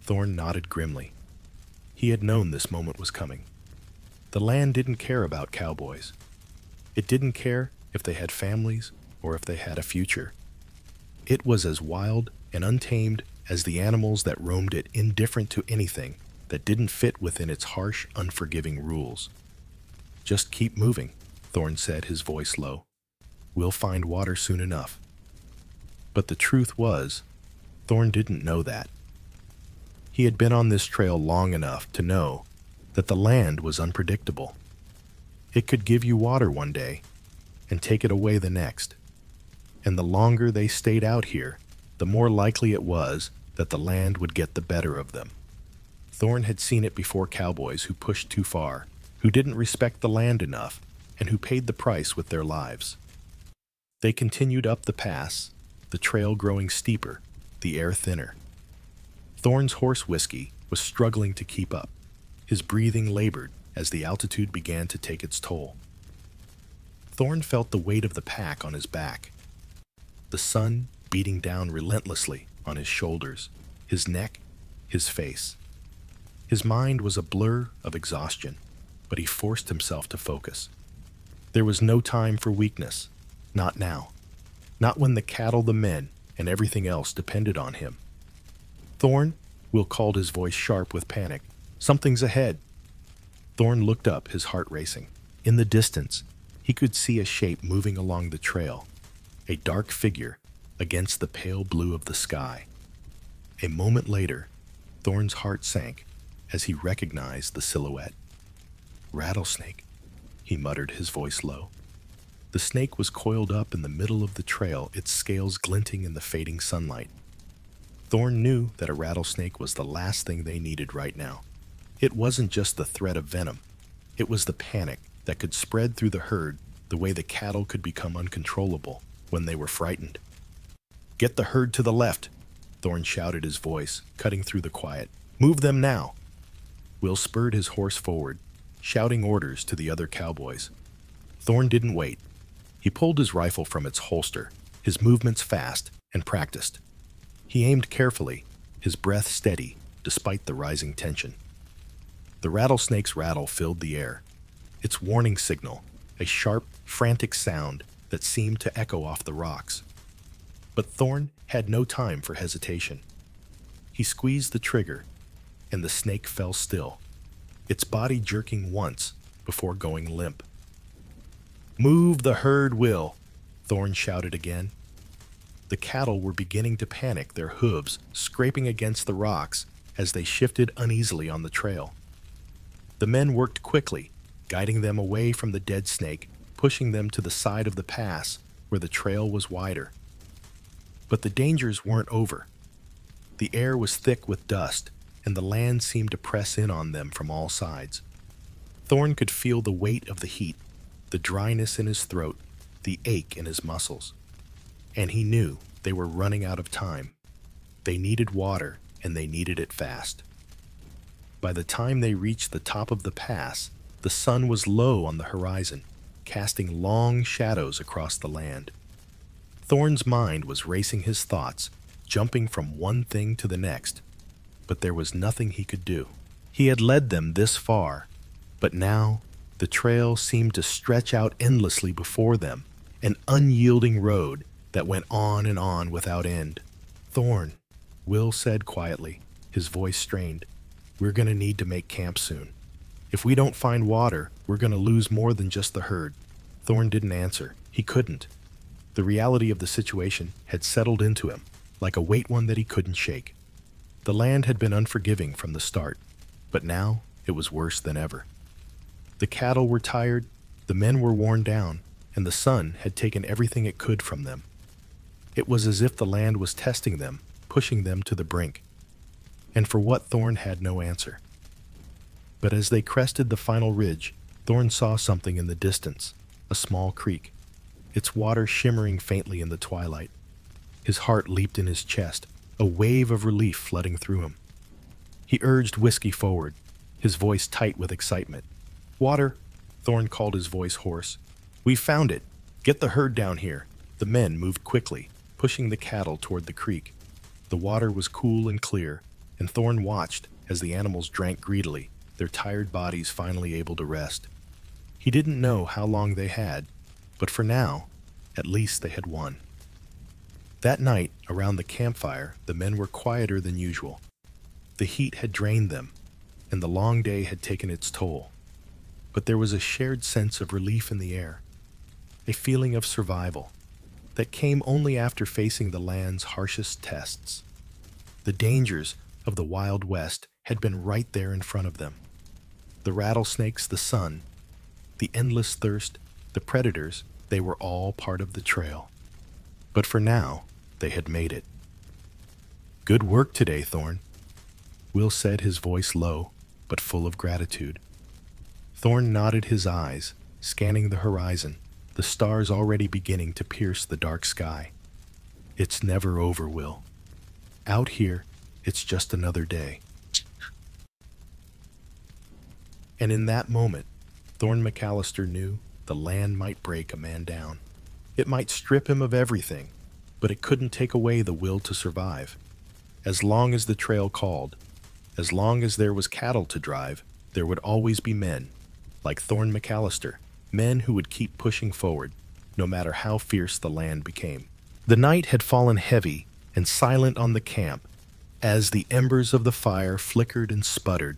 Thorne nodded grimly. He had known this moment was coming. The land didn't care about cowboys. It didn't care if they had families or if they had a future. It was as wild and untamed as the animals that roamed it, indifferent to anything that didn't fit within its harsh, unforgiving rules. "Just keep moving," Thorne said, his voice low. "We'll find water soon enough." But the truth was, Thorne didn't know that. He had been on this trail long enough to know that the land was unpredictable. It could give you water one day and take it away the next. And the longer they stayed out here, the more likely it was that the land would get the better of them. Thorne had seen it before, cowboys who pushed too far, who didn't respect the land enough, and who paid the price with their lives. They continued up the pass, the trail growing steeper, the air thinner. Thorne's horse Whiskey was struggling to keep up. His breathing labored as the altitude began to take its toll. Thorne felt the weight of the pack on his back, the sun beating down relentlessly on his shoulders, his neck, his face. His mind was a blur of exhaustion, but he forced himself to focus. There was no time for weakness, not now. Not when the cattle, the men, and everything else depended on him. "Thorne," Will called, his voice sharp with panic. "Something's ahead." Thorne looked up, his heart racing. In the distance, he could see a shape moving along the trail, a dark figure against the pale blue of the sky. A moment later, Thorne's heart sank as he recognized the silhouette. "Rattlesnake," he muttered, his voice low. The snake was coiled up in the middle of the trail, its scales glinting in the fading sunlight. Thorne knew that a rattlesnake was the last thing they needed right now. It wasn't just the threat of venom. It was the panic that could spread through the herd the way the cattle could become uncontrollable when they were frightened. "Get the herd to the left," Thorne shouted, his voice cutting through the quiet. "Move them now." Will spurred his horse forward, shouting orders to the other cowboys. Thorne didn't wait. He pulled his rifle from its holster, his movements fast, and practiced. He aimed carefully, his breath steady despite the rising tension. The rattlesnake's rattle filled the air, its warning signal, a sharp, frantic sound that seemed to echo off the rocks. But Thorn had no time for hesitation. He squeezed the trigger, and the snake fell still, its body jerking once before going limp. "Move the herd, Will!" Thorn shouted again. The cattle were beginning to panic, their hooves scraping against the rocks as they shifted uneasily on the trail. The men worked quickly, guiding them away from the dead snake, pushing them to the side of the pass where the trail was wider. But the dangers weren't over. The air was thick with dust, and the land seemed to press in on them from all sides. Thorn could feel the weight of the heat, the dryness in his throat, the ache in his muscles. And he knew they were running out of time. They needed water, and they needed it fast. By the time they reached the top of the pass, the sun was low on the horizon, casting long shadows across the land. Thorn's mind was racing his thoughts, jumping from one thing to the next, but there was nothing he could do. He had led them this far, but now the trail seemed to stretch out endlessly before them, an unyielding road that went on and on without end. "Thorn," Will said quietly, his voice strained, "we're going to need to make camp soon. If we don't find water, we're going to lose more than just the herd." Thorn didn't answer. He couldn't. The reality of the situation had settled into him, like a weight one that he couldn't shake. The land had been unforgiving from the start, but now it was worse than ever. The cattle were tired, the men were worn down, and the sun had taken everything it could from them. It was as if the land was testing them, pushing them to the brink. And for what, Thorn had no answer. But as they crested the final ridge, Thorn saw something in the distance, a small creek, its water shimmering faintly in the twilight. His heart leaped in his chest, a wave of relief flooding through him. He urged Whiskey forward, his voice tight with excitement. "Water," Thorn called, his voice hoarse. "We found it. Get the herd down here." The men moved quickly, pushing the cattle toward the creek. The water was cool and clear, and Thorn watched as the animals drank greedily, their tired bodies finally able to rest. He didn't know how long they had, but for now, at least they had won. That night, around the campfire, the men were quieter than usual. The heat had drained them, and the long day had taken its toll. But there was a shared sense of relief in the air, a feeling of survival that came only after facing the land's harshest tests. The dangers of the Wild West had been right there in front of them. The rattlesnakes, the sun, the endless thirst, the predators, they were all part of the trail. But for now, they had made it. "Good work today, Thorn," Will said, his voice low, but full of gratitude. Thorn nodded his eyes, scanning the horizon, the stars already beginning to pierce the dark sky. "It's never over, Will. Out here, it's just another day." And in that moment, Thorn McAllister knew the land might break a man down. It might strip him of everything, but it couldn't take away the will to survive. As long as the trail called, as long as there was cattle to drive, there would always be men, like Thorn McAllister, men who would keep pushing forward, no matter how fierce the land became. The night had fallen heavy and silent on the camp as the embers of the fire flickered and sputtered,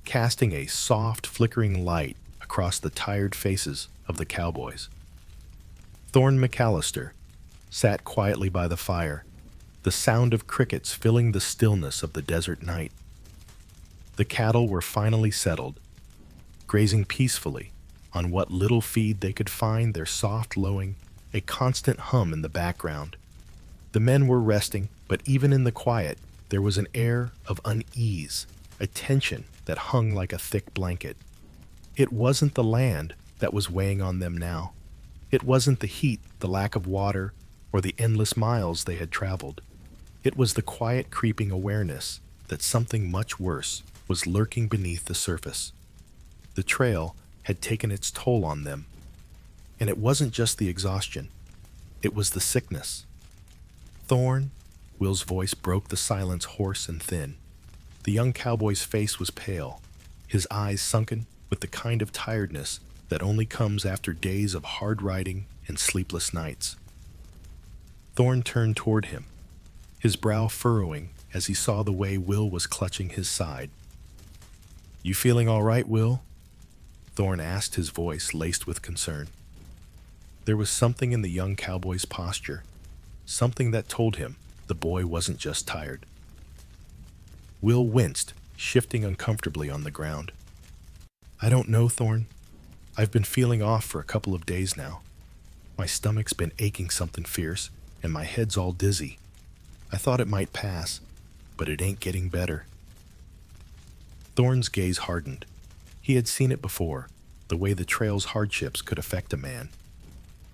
casting a soft, flickering light across the tired faces of the cowboys. Thorn McAllister sat quietly by the fire, the sound of crickets filling the stillness of the desert night. The cattle were finally settled, grazing peacefully on what little feed they could find, their soft lowing, a constant hum in the background. The men were resting, but even in the quiet, there was an air of unease, a tension that hung like a thick blanket. It wasn't the land that was weighing on them now. It wasn't the heat, the lack of water, or the endless miles they had traveled. It was the quiet, creeping awareness that something much worse was lurking beneath the surface. The trail had taken its toll on them, and it wasn't just the exhaustion, it was the sickness. Thorn? Will's voice broke the silence hoarse and thin. The young cowboy's face was pale, his eyes sunken with the kind of tiredness that only comes after days of hard riding and sleepless nights. Thorn turned toward him, his brow furrowing as he saw the way Will was clutching his side. "You feeling all right, Will?" Thorn asked, his voice laced with concern. There was something in the young cowboy's posture, something that told him the boy wasn't just tired. Will winced, shifting uncomfortably on the ground. "I don't know, Thorn. I've been feeling off for a couple of days now. My stomach's been aching something fierce, and my head's all dizzy. I thought it might pass, but it ain't getting better." Thorn's gaze hardened. He had seen it before, the way the trail's hardships could affect a man.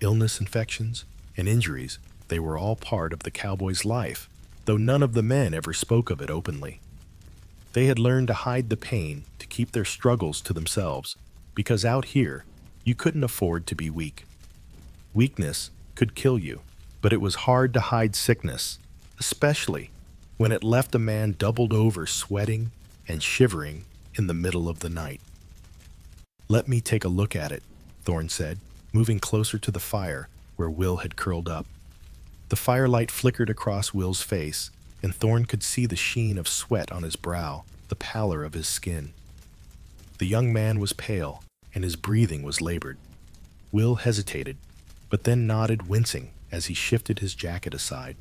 Illness, infections, and injuries, they were all part of the cowboy's life, though none of the men ever spoke of it openly. They had learned to hide the pain, to keep their struggles to themselves, because out here, you couldn't afford to be weak. Weakness could kill you, but it was hard to hide sickness, especially when it left a man doubled over, sweating and shivering in the middle of the night. "Let me take a look at it," Thorn said, moving closer to the fire where Will had curled up. The firelight flickered across Will's face, and Thorn could see the sheen of sweat on his brow, the pallor of his skin. The young man was pale, and his breathing was labored. Will hesitated, but then nodded, wincing as he shifted his jacket aside.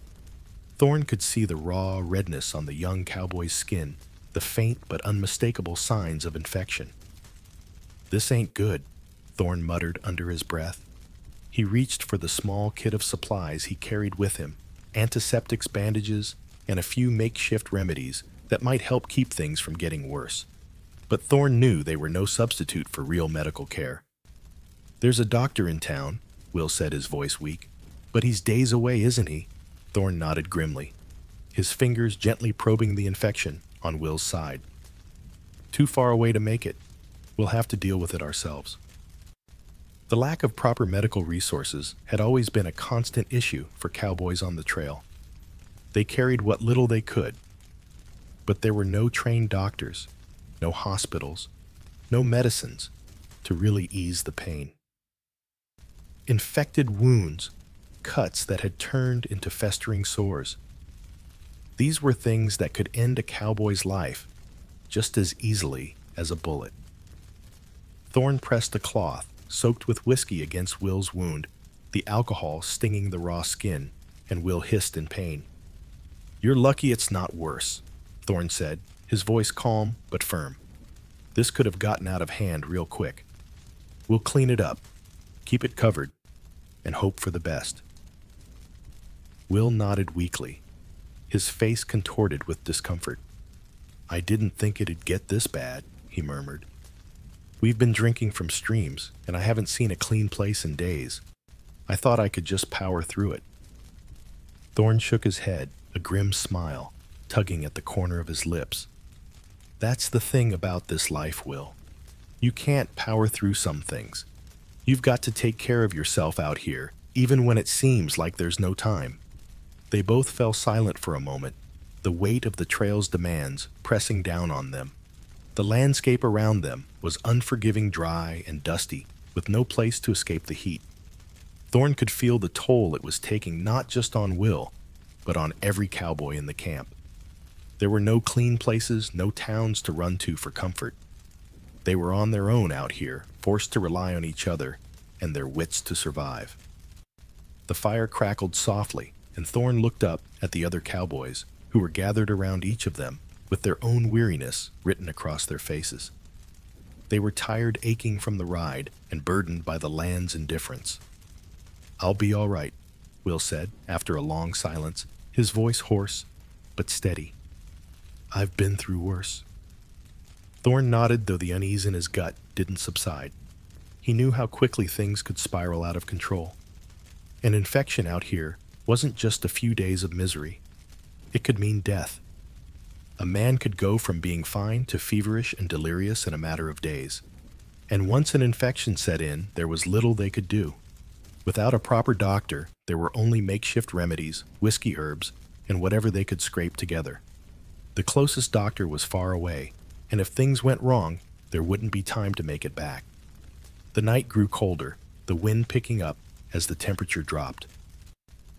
Thorn could see the raw redness on the young cowboy's skin, the faint but unmistakable signs of infection. "This ain't good," Thorn muttered under his breath. He reached for the small kit of supplies he carried with him, antiseptics, bandages, and a few makeshift remedies that might help keep things from getting worse. But Thorn knew they were no substitute for real medical care. "There's a doctor in town," Will said, his voice weak. "But he's days away, isn't he?" Thorn nodded grimly, his fingers gently probing the infection on Will's side. "Too far away to make it. We'll have to deal with it ourselves." The lack of proper medical resources had always been a constant issue for cowboys on the trail. They carried what little they could, but there were no trained doctors, no hospitals, no medicines to really ease the pain. Infected wounds, cuts that had turned into festering sores. These were things that could end a cowboy's life just as easily as a bullet. Thorn pressed a cloth soaked with whiskey against Will's wound, the alcohol stinging the raw skin, and Will hissed in pain. "You're lucky it's not worse," Thorn said, his voice calm but firm. "This could have gotten out of hand real quick. We'll clean it up, keep it covered, and hope for the best." Will nodded weakly, his face contorted with discomfort. "I didn't think it'd get this bad," he murmured. "We've been drinking from streams, and I haven't seen a clean place in days. I thought I could just power through it." Thorn shook his head, a grim smile tugging at the corner of his lips. "That's the thing about this life, Will. You can't power through some things. You've got to take care of yourself out here, even when it seems like there's no time." They both fell silent for a moment, the weight of the trail's demands pressing down on them. The landscape around them was unforgiving, dry, and dusty, with no place to escape the heat. Thorn could feel the toll it was taking not just on Will, but on every cowboy in the camp. There were no clean places, no towns to run to for comfort. They were on their own out here, forced to rely on each other and their wits to survive. The fire crackled softly, and Thorn looked up at the other cowboys, who were gathered around each of them, with their own weariness written across their faces. They were tired, aching from the ride, and burdened by the land's indifference. "I'll be all right," Will said, after a long silence, his voice hoarse but steady. "I've been through worse." Thorn nodded, though the unease in his gut didn't subside. He knew how quickly things could spiral out of control. An infection out here wasn't just a few days of misery. It could mean death. A man could go from being fine to feverish and delirious in a matter of days. And once an infection set in, there was little they could do. Without a proper doctor, there were only makeshift remedies, whiskey herbs, and whatever they could scrape together. The closest doctor was far away, and if things went wrong, there wouldn't be time to make it back. The night grew colder, the wind picking up as the temperature dropped.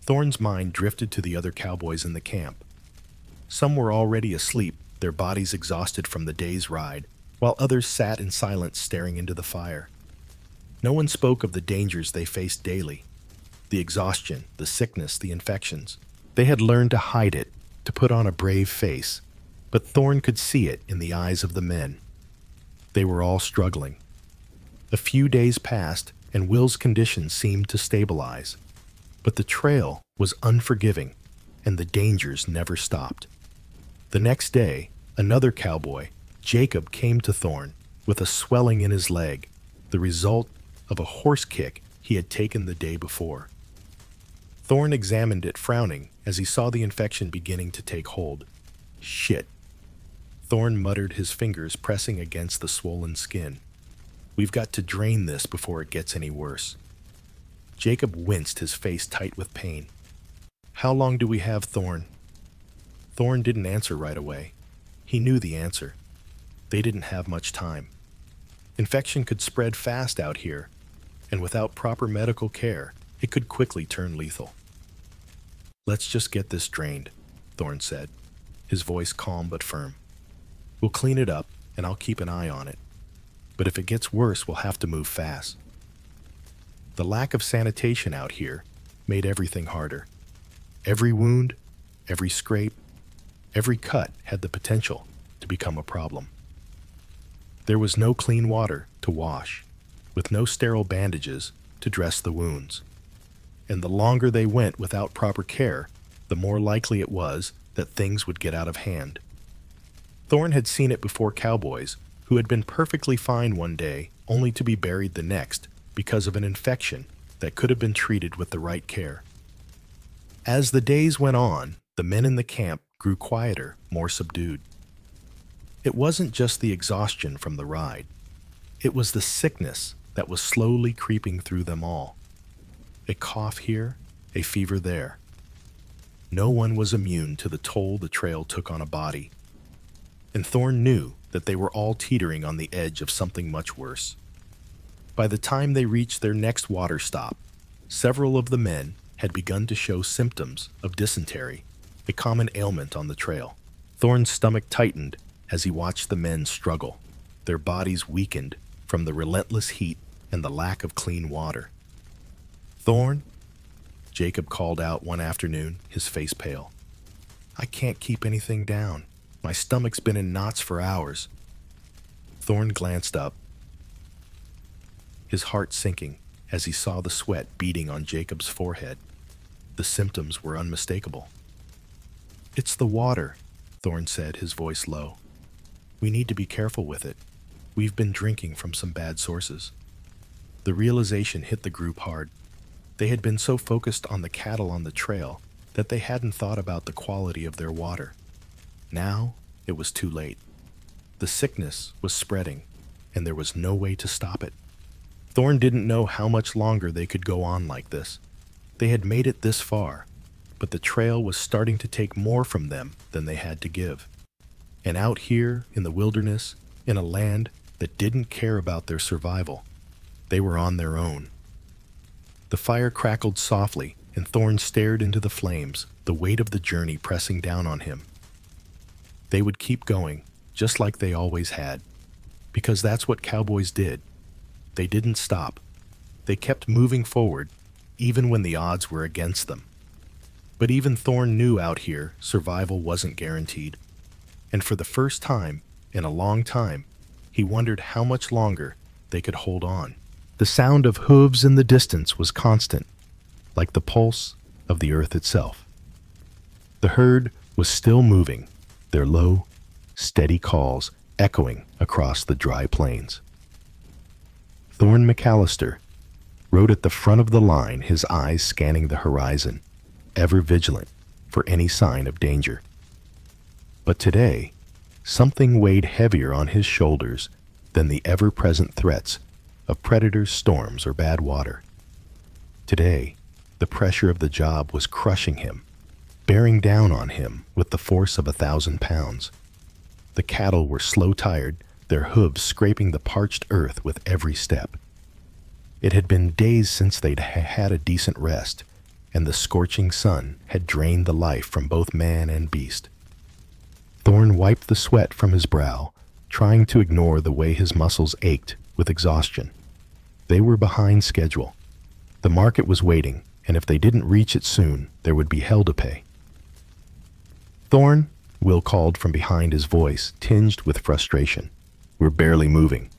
Thorn's mind drifted to the other cowboys in the camp. Some were already asleep, their bodies exhausted from the day's ride, while others sat in silence staring into the fire. No one spoke of the dangers they faced daily. The exhaustion, the sickness, the infections. They had learned to hide it, to put on a brave face, but Thorn could see it in the eyes of the men. They were all struggling. A few days passed, and Will's condition seemed to stabilize. But the trail was unforgiving, and the dangers never stopped. The next day, another cowboy, Jacob, came to Thorn with a swelling in his leg, the result of a horse kick he had taken the day before. Thorn examined it, frowning as he saw the infection beginning to take hold. Shit. Thorn muttered, his fingers pressing against the swollen skin. We've got to drain this before it gets any worse. Jacob winced, his face tight with pain. How long do we have, Thorn? Thorn didn't answer right away. He knew the answer. They didn't have much time. Infection could spread fast out here, and without proper medical care, it could quickly turn lethal. Let's just get this drained, Thorn said, his voice calm but firm. We'll clean it up, and I'll keep an eye on it. But if it gets worse, we'll have to move fast. The lack of sanitation out here made everything harder. Every wound, every scrape, every cut had the potential to become a problem. There was no clean water to wash, with no sterile bandages to dress the wounds. And the longer they went without proper care, the more likely it was that things would get out of hand. Thorn had seen it before cowboys who had been perfectly fine one day only to be buried the next because of an infection that could have been treated with the right care. As the days went on, the men in the camp grew quieter, more subdued. It wasn't just the exhaustion from the ride. It was the sickness that was slowly creeping through them all. A cough here, a fever there. No one was immune to the toll the trail took on a body. And Thorn knew that they were all teetering on the edge of something much worse. By the time they reached their next water stop, several of the men had begun to show symptoms of dysentery, a common ailment on the trail. Thorn's stomach tightened as he watched the men struggle, their bodies weakened from the relentless heat and the lack of clean water. Thorn, Jacob called out one afternoon, his face pale. I can't keep anything down. My stomach's been in knots for hours. Thorn glanced up, his heart sinking as he saw the sweat beading on Jacob's forehead. The symptoms were unmistakable. It's the water, Thorn said, his voice low. We need to be careful with it. We've been drinking from some bad sources. The realization hit the group hard. They had been so focused on the cattle on the trail that they hadn't thought about the quality of their water. Now, it was too late. The sickness was spreading, and there was no way to stop it. Thorn didn't know how much longer they could go on like this. They had made it this far, but the trail was starting to take more from them than they had to give. And out here in the wilderness, in a land that didn't care about their survival, they were on their own. The fire crackled softly, and Thorn stared into the flames, the weight of the journey pressing down on him. They would keep going, just like they always had, because that's what cowboys did. They didn't stop. They kept moving forward, even when the odds were against them. But even Thorn knew out here survival wasn't guaranteed. And for the first time in a long time, he wondered how much longer they could hold on. The sound of hooves in the distance was constant, like the pulse of the earth itself. The herd was still moving, their low, steady calls echoing across the dry plains. Thorn McAllister rode at the front of the line, his eyes scanning the horizon, ever vigilant for any sign of danger. But today, something weighed heavier on his shoulders than the ever-present threats of predators, storms, or bad water. Today, the pressure of the job was crushing him, bearing down on him with the force of 1,000 pounds. The cattle were slow tired, their hooves scraping the parched earth with every step. It had been days since they'd had a decent rest, and the scorching sun had drained the life from both man and beast. Thorn wiped the sweat from his brow, trying to ignore the way his muscles ached with exhaustion. They were behind schedule. The market was waiting, and if they didn't reach it soon, there would be hell to pay. "Thorn," Will called from behind, his voice tinged with frustration. "We're barely moving.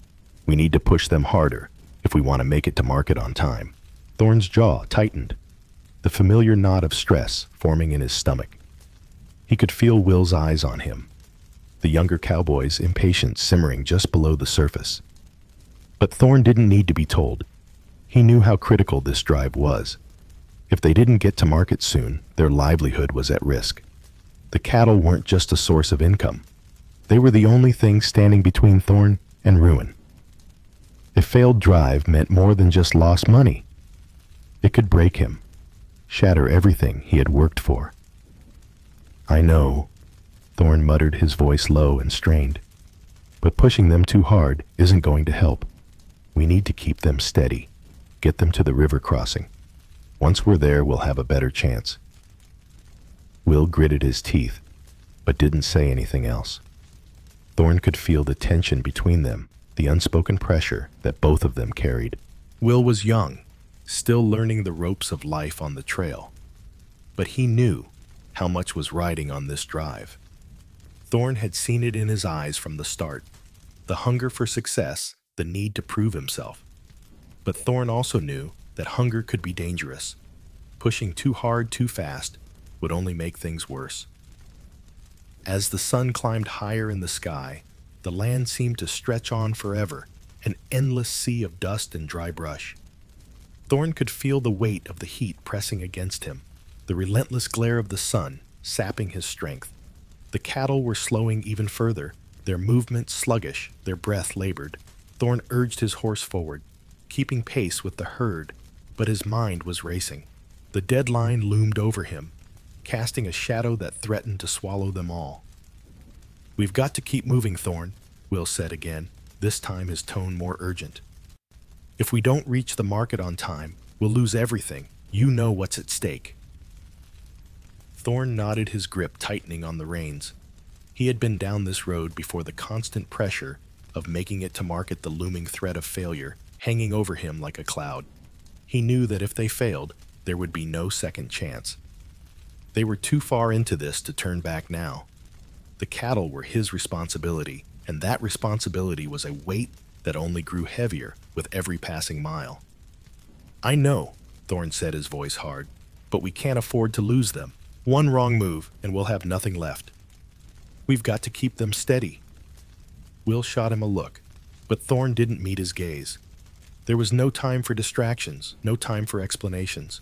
We need to push them harder if we want to make it to market on time." Thorn's jaw tightened, the familiar knot of stress forming in his stomach. He could feel Will's eyes on him, the younger cowboy's impatience simmering just below the surface. But Thorn didn't need to be told. He knew how critical this drive was. If they didn't get to market soon, their livelihood was at risk. The cattle weren't just a source of income. They were the only thing standing between Thorn and ruin. A failed drive meant more than just lost money. It could break him, shatter everything he had worked for. "I know," Thorn muttered, his voice low and strained. "But pushing them too hard isn't going to help. We need to keep them steady, get them to the river crossing. Once we're there, we'll have a better chance." Will gritted his teeth, but didn't say anything else. Thorn could feel the tension between them, the unspoken pressure that both of them carried. Will was young, still learning the ropes of life on the trail. But he knew how much was riding on this drive. Thorn had seen it in his eyes from the start, the hunger for success, the need to prove himself. But Thorn also knew that hunger could be dangerous. Pushing too hard too fast would only make things worse. As the sun climbed higher in the sky, the land seemed to stretch on forever, an endless sea of dust and dry brush. Thorn could feel the weight of the heat pressing against him, the relentless glare of the sun sapping his strength. The cattle were slowing even further, their movements sluggish, their breath labored. Thorn urged his horse forward, keeping pace with the herd, but his mind was racing. The deadline loomed over him, casting a shadow that threatened to swallow them all. "We've got to keep moving, Thorn," Will said again, this time his tone more urgent. "If we don't reach the market on time, we'll lose everything. You know what's at stake." Thorn nodded, his grip tightening on the reins. He had been down this road before, the constant pressure of making it to market, the looming threat of failure hanging over him like a cloud. He knew that if they failed, there would be no second chance. They were too far into this to turn back now. The cattle were his responsibility, and that responsibility was a weight that only grew heavier with every passing mile. "I know," Thorn said, his voice hard, "but we can't afford to lose them. One wrong move, and we'll have nothing left. We've got to keep them steady." Will shot him a look, but Thorn didn't meet his gaze. There was no time for distractions, no time for explanations.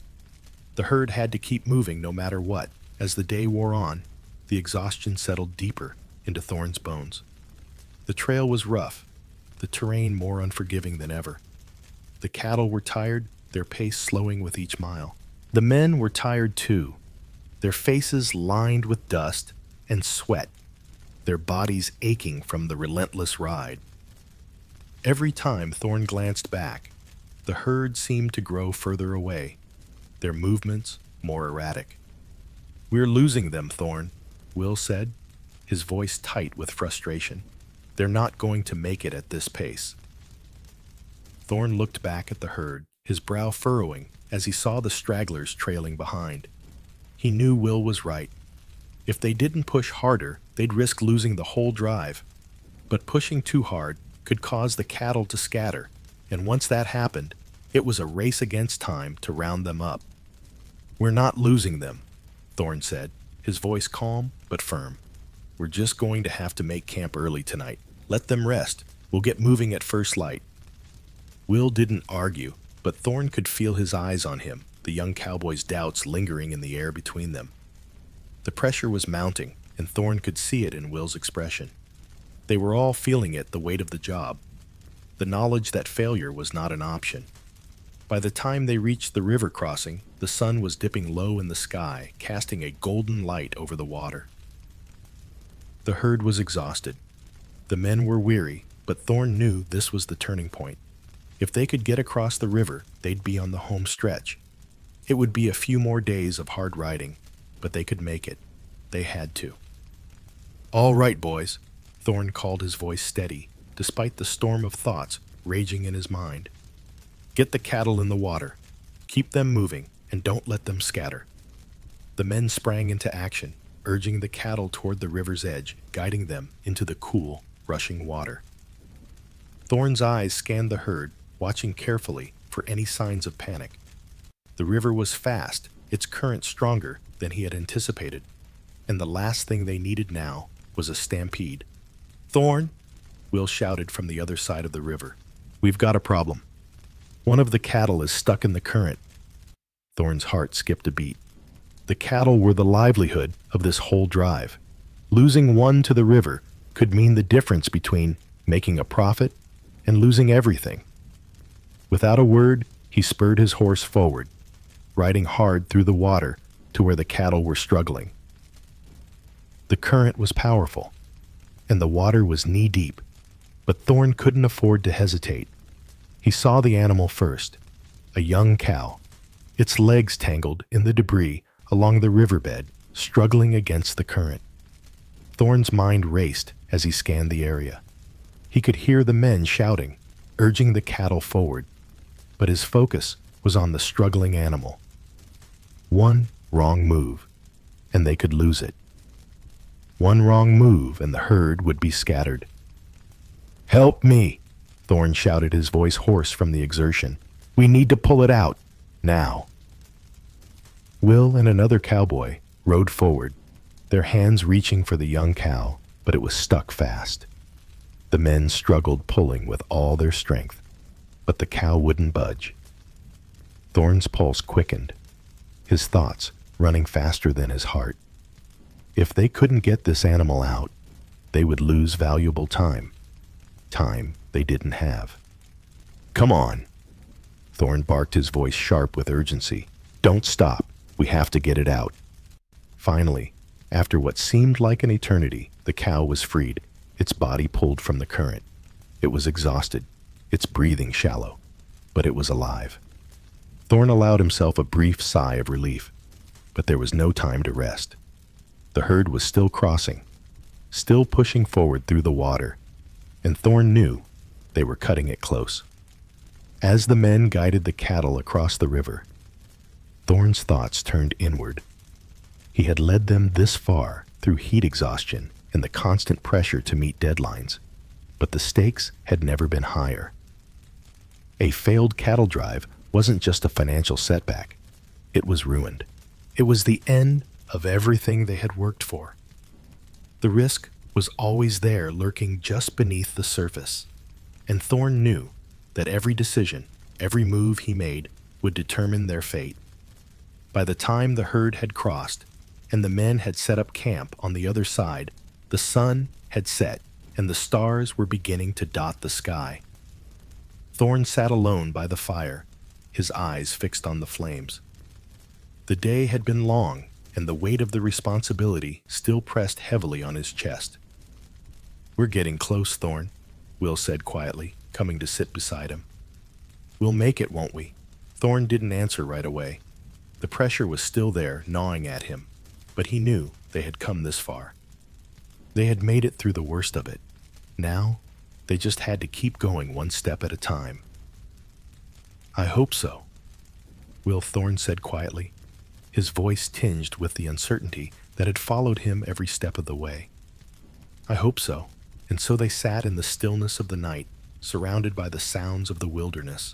The herd had to keep moving no matter what. As the day wore on, the exhaustion settled deeper into Thorn's bones. The trail was rough, the terrain more unforgiving than ever. The cattle were tired, their pace slowing with each mile. The men were tired too, their faces lined with dust and sweat, their bodies aching from the relentless ride. Every time Thorn glanced back, the herd seemed to grow further away, their movements more erratic. "We're losing them, Thorn," Will said, his voice tight with frustration. "They're not going to make it at this pace." Thorn looked back at the herd, his brow furrowing as he saw the stragglers trailing behind. He knew Will was right. If they didn't push harder, they'd risk losing the whole drive. But pushing too hard could cause the cattle to scatter, and once that happened, it was a race against time to round them up. "We're not losing them," Thorn said, his voice calm but firm. "We're just going to have to make camp early tonight. Let them rest. We'll get moving at first light." Will didn't argue, but Thorn could feel his eyes on him, the young cowboy's doubts lingering in the air between them. The pressure was mounting, and Thorn could see it in Will's expression. They were all feeling it, the weight of the job, the knowledge that failure was not an option. By the time they reached the river crossing, the sun was dipping low in the sky, casting a golden light over the water. The herd was exhausted. The men were weary, but Thorn knew this was the turning point. If they could get across the river, they'd be on the home stretch. It would be a few more days of hard riding, but they could make it. They had to. "All right, boys," Thorn called, his voice steady, despite the storm of thoughts raging in his mind. "Get the cattle in the water. Keep them moving, and don't let them scatter." The men sprang into action, urging the cattle toward the river's edge, guiding them into the cool, rushing water. Thorn's eyes scanned the herd, watching carefully for any signs of panic. The river was fast, its current stronger than he had anticipated, and the last thing they needed now was a stampede. "Thorn!" Will shouted from the other side of the river. "We've got a problem. One of the cattle is stuck in the current." Thorn's heart skipped a beat. The cattle were the livelihood of this whole drive. Losing one to the river could mean the difference between making a profit and losing everything. Without a word, he spurred his horse forward, riding hard through the water to where the cattle were struggling. The current was powerful, and the water was knee-deep, but Thorn couldn't afford to hesitate. He saw the animal first, a young cow, its legs tangled in the debris along the riverbed, struggling against the current. Thorn's mind raced as he scanned the area. He could hear the men shouting, urging the cattle forward, but his focus was on the struggling animal. One wrong move, and they could lose it. One wrong move, and the herd would be scattered. "Help me!" Thorn shouted, his voice hoarse from the exertion. "We need to pull it out, now." Will and another cowboy rode forward, their hands reaching for the young cow, but it was stuck fast. The men struggled, pulling with all their strength, but the cow wouldn't budge. Thorn's pulse quickened, his thoughts running faster than his heart. If they couldn't get this animal out, they would lose valuable time they didn't have. "Come on!" Thorn barked, his voice sharp with urgency. "Don't stop. We have to get it out." Finally, after what seemed like an eternity, the cow was freed, its body pulled from the current. It was exhausted, its breathing shallow, but it was alive. Thorn allowed himself a brief sigh of relief, but there was no time to rest. The herd was still crossing, still pushing forward through the water, and Thorn knew they were cutting it close. As the men guided the cattle across the river, Thorn's thoughts turned inward. He had led them this far through heat exhaustion and the constant pressure to meet deadlines, but the stakes had never been higher. A failed cattle drive wasn't just a financial setback. It was ruined. It was the end of everything they had worked for. The risk was always there, lurking just beneath the surface, and Thorn knew that every decision, every move he made would determine their fate. By the time the herd had crossed and the men had set up camp on the other side, the sun had set and the stars were beginning to dot the sky. Thorn sat alone by the fire, his eyes fixed on the flames. The day had been long, and the weight of the responsibility still pressed heavily on his chest. "We're getting close, Thorn," Will said quietly, coming to sit beside him. "We'll make it, won't we?" Thorn didn't answer right away. The pressure was still there, gnawing at him, but he knew they had come this far. They had made it through the worst of it. Now, they just had to keep going one step at a time. "I hope so," Will Thorn said quietly, his voice tinged with the uncertainty that had followed him every step of the way. "I hope so." And so they sat in the stillness of the night, surrounded by the sounds of the wilderness.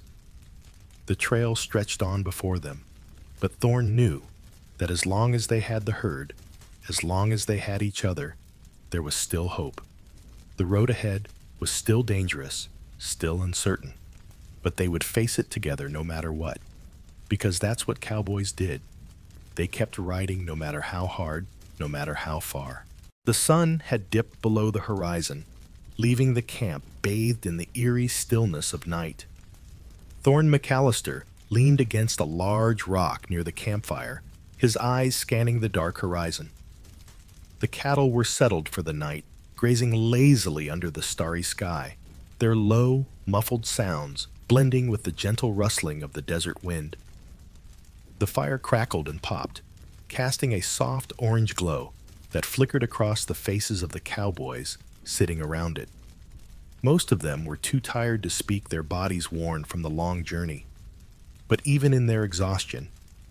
The trail stretched on before them, but Thorn knew that as long as they had the herd, as long as they had each other, there was still hope. The road ahead was still dangerous, still uncertain, but they would face it together no matter what, because that's what cowboys did. They kept riding no matter how hard, no matter how far. The sun had dipped below the horizon, leaving the camp bathed in the eerie stillness of night. Thorn McAllister leaned against a large rock near the campfire, his eyes scanning the dark horizon. The cattle were settled for the night, grazing lazily under the starry sky, their low, muffled sounds blending with the gentle rustling of the desert wind. The fire crackled and popped, casting a soft orange glow that flickered across the faces of the cowboys sitting around it. Most of them were too tired to speak, their bodies worn from the long journey. But even in their exhaustion,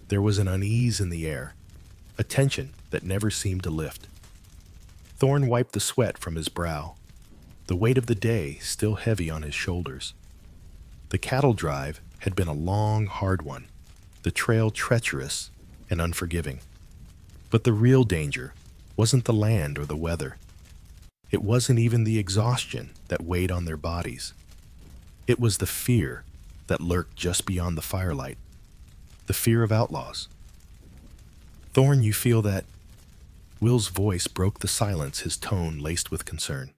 there was an unease in the air, a tension that never seemed to lift. Thorn wiped the sweat from his brow, the weight of the day still heavy on his shoulders. The cattle drive had been a long, hard one, the trail treacherous and unforgiving. But the real danger wasn't the land or the weather. It wasn't even the exhaustion that weighed on their bodies. It was the fear that lurked just beyond the firelight, the fear of outlaws. "Thorn, you feel that?" Will's voice broke the silence, his tone laced with concern.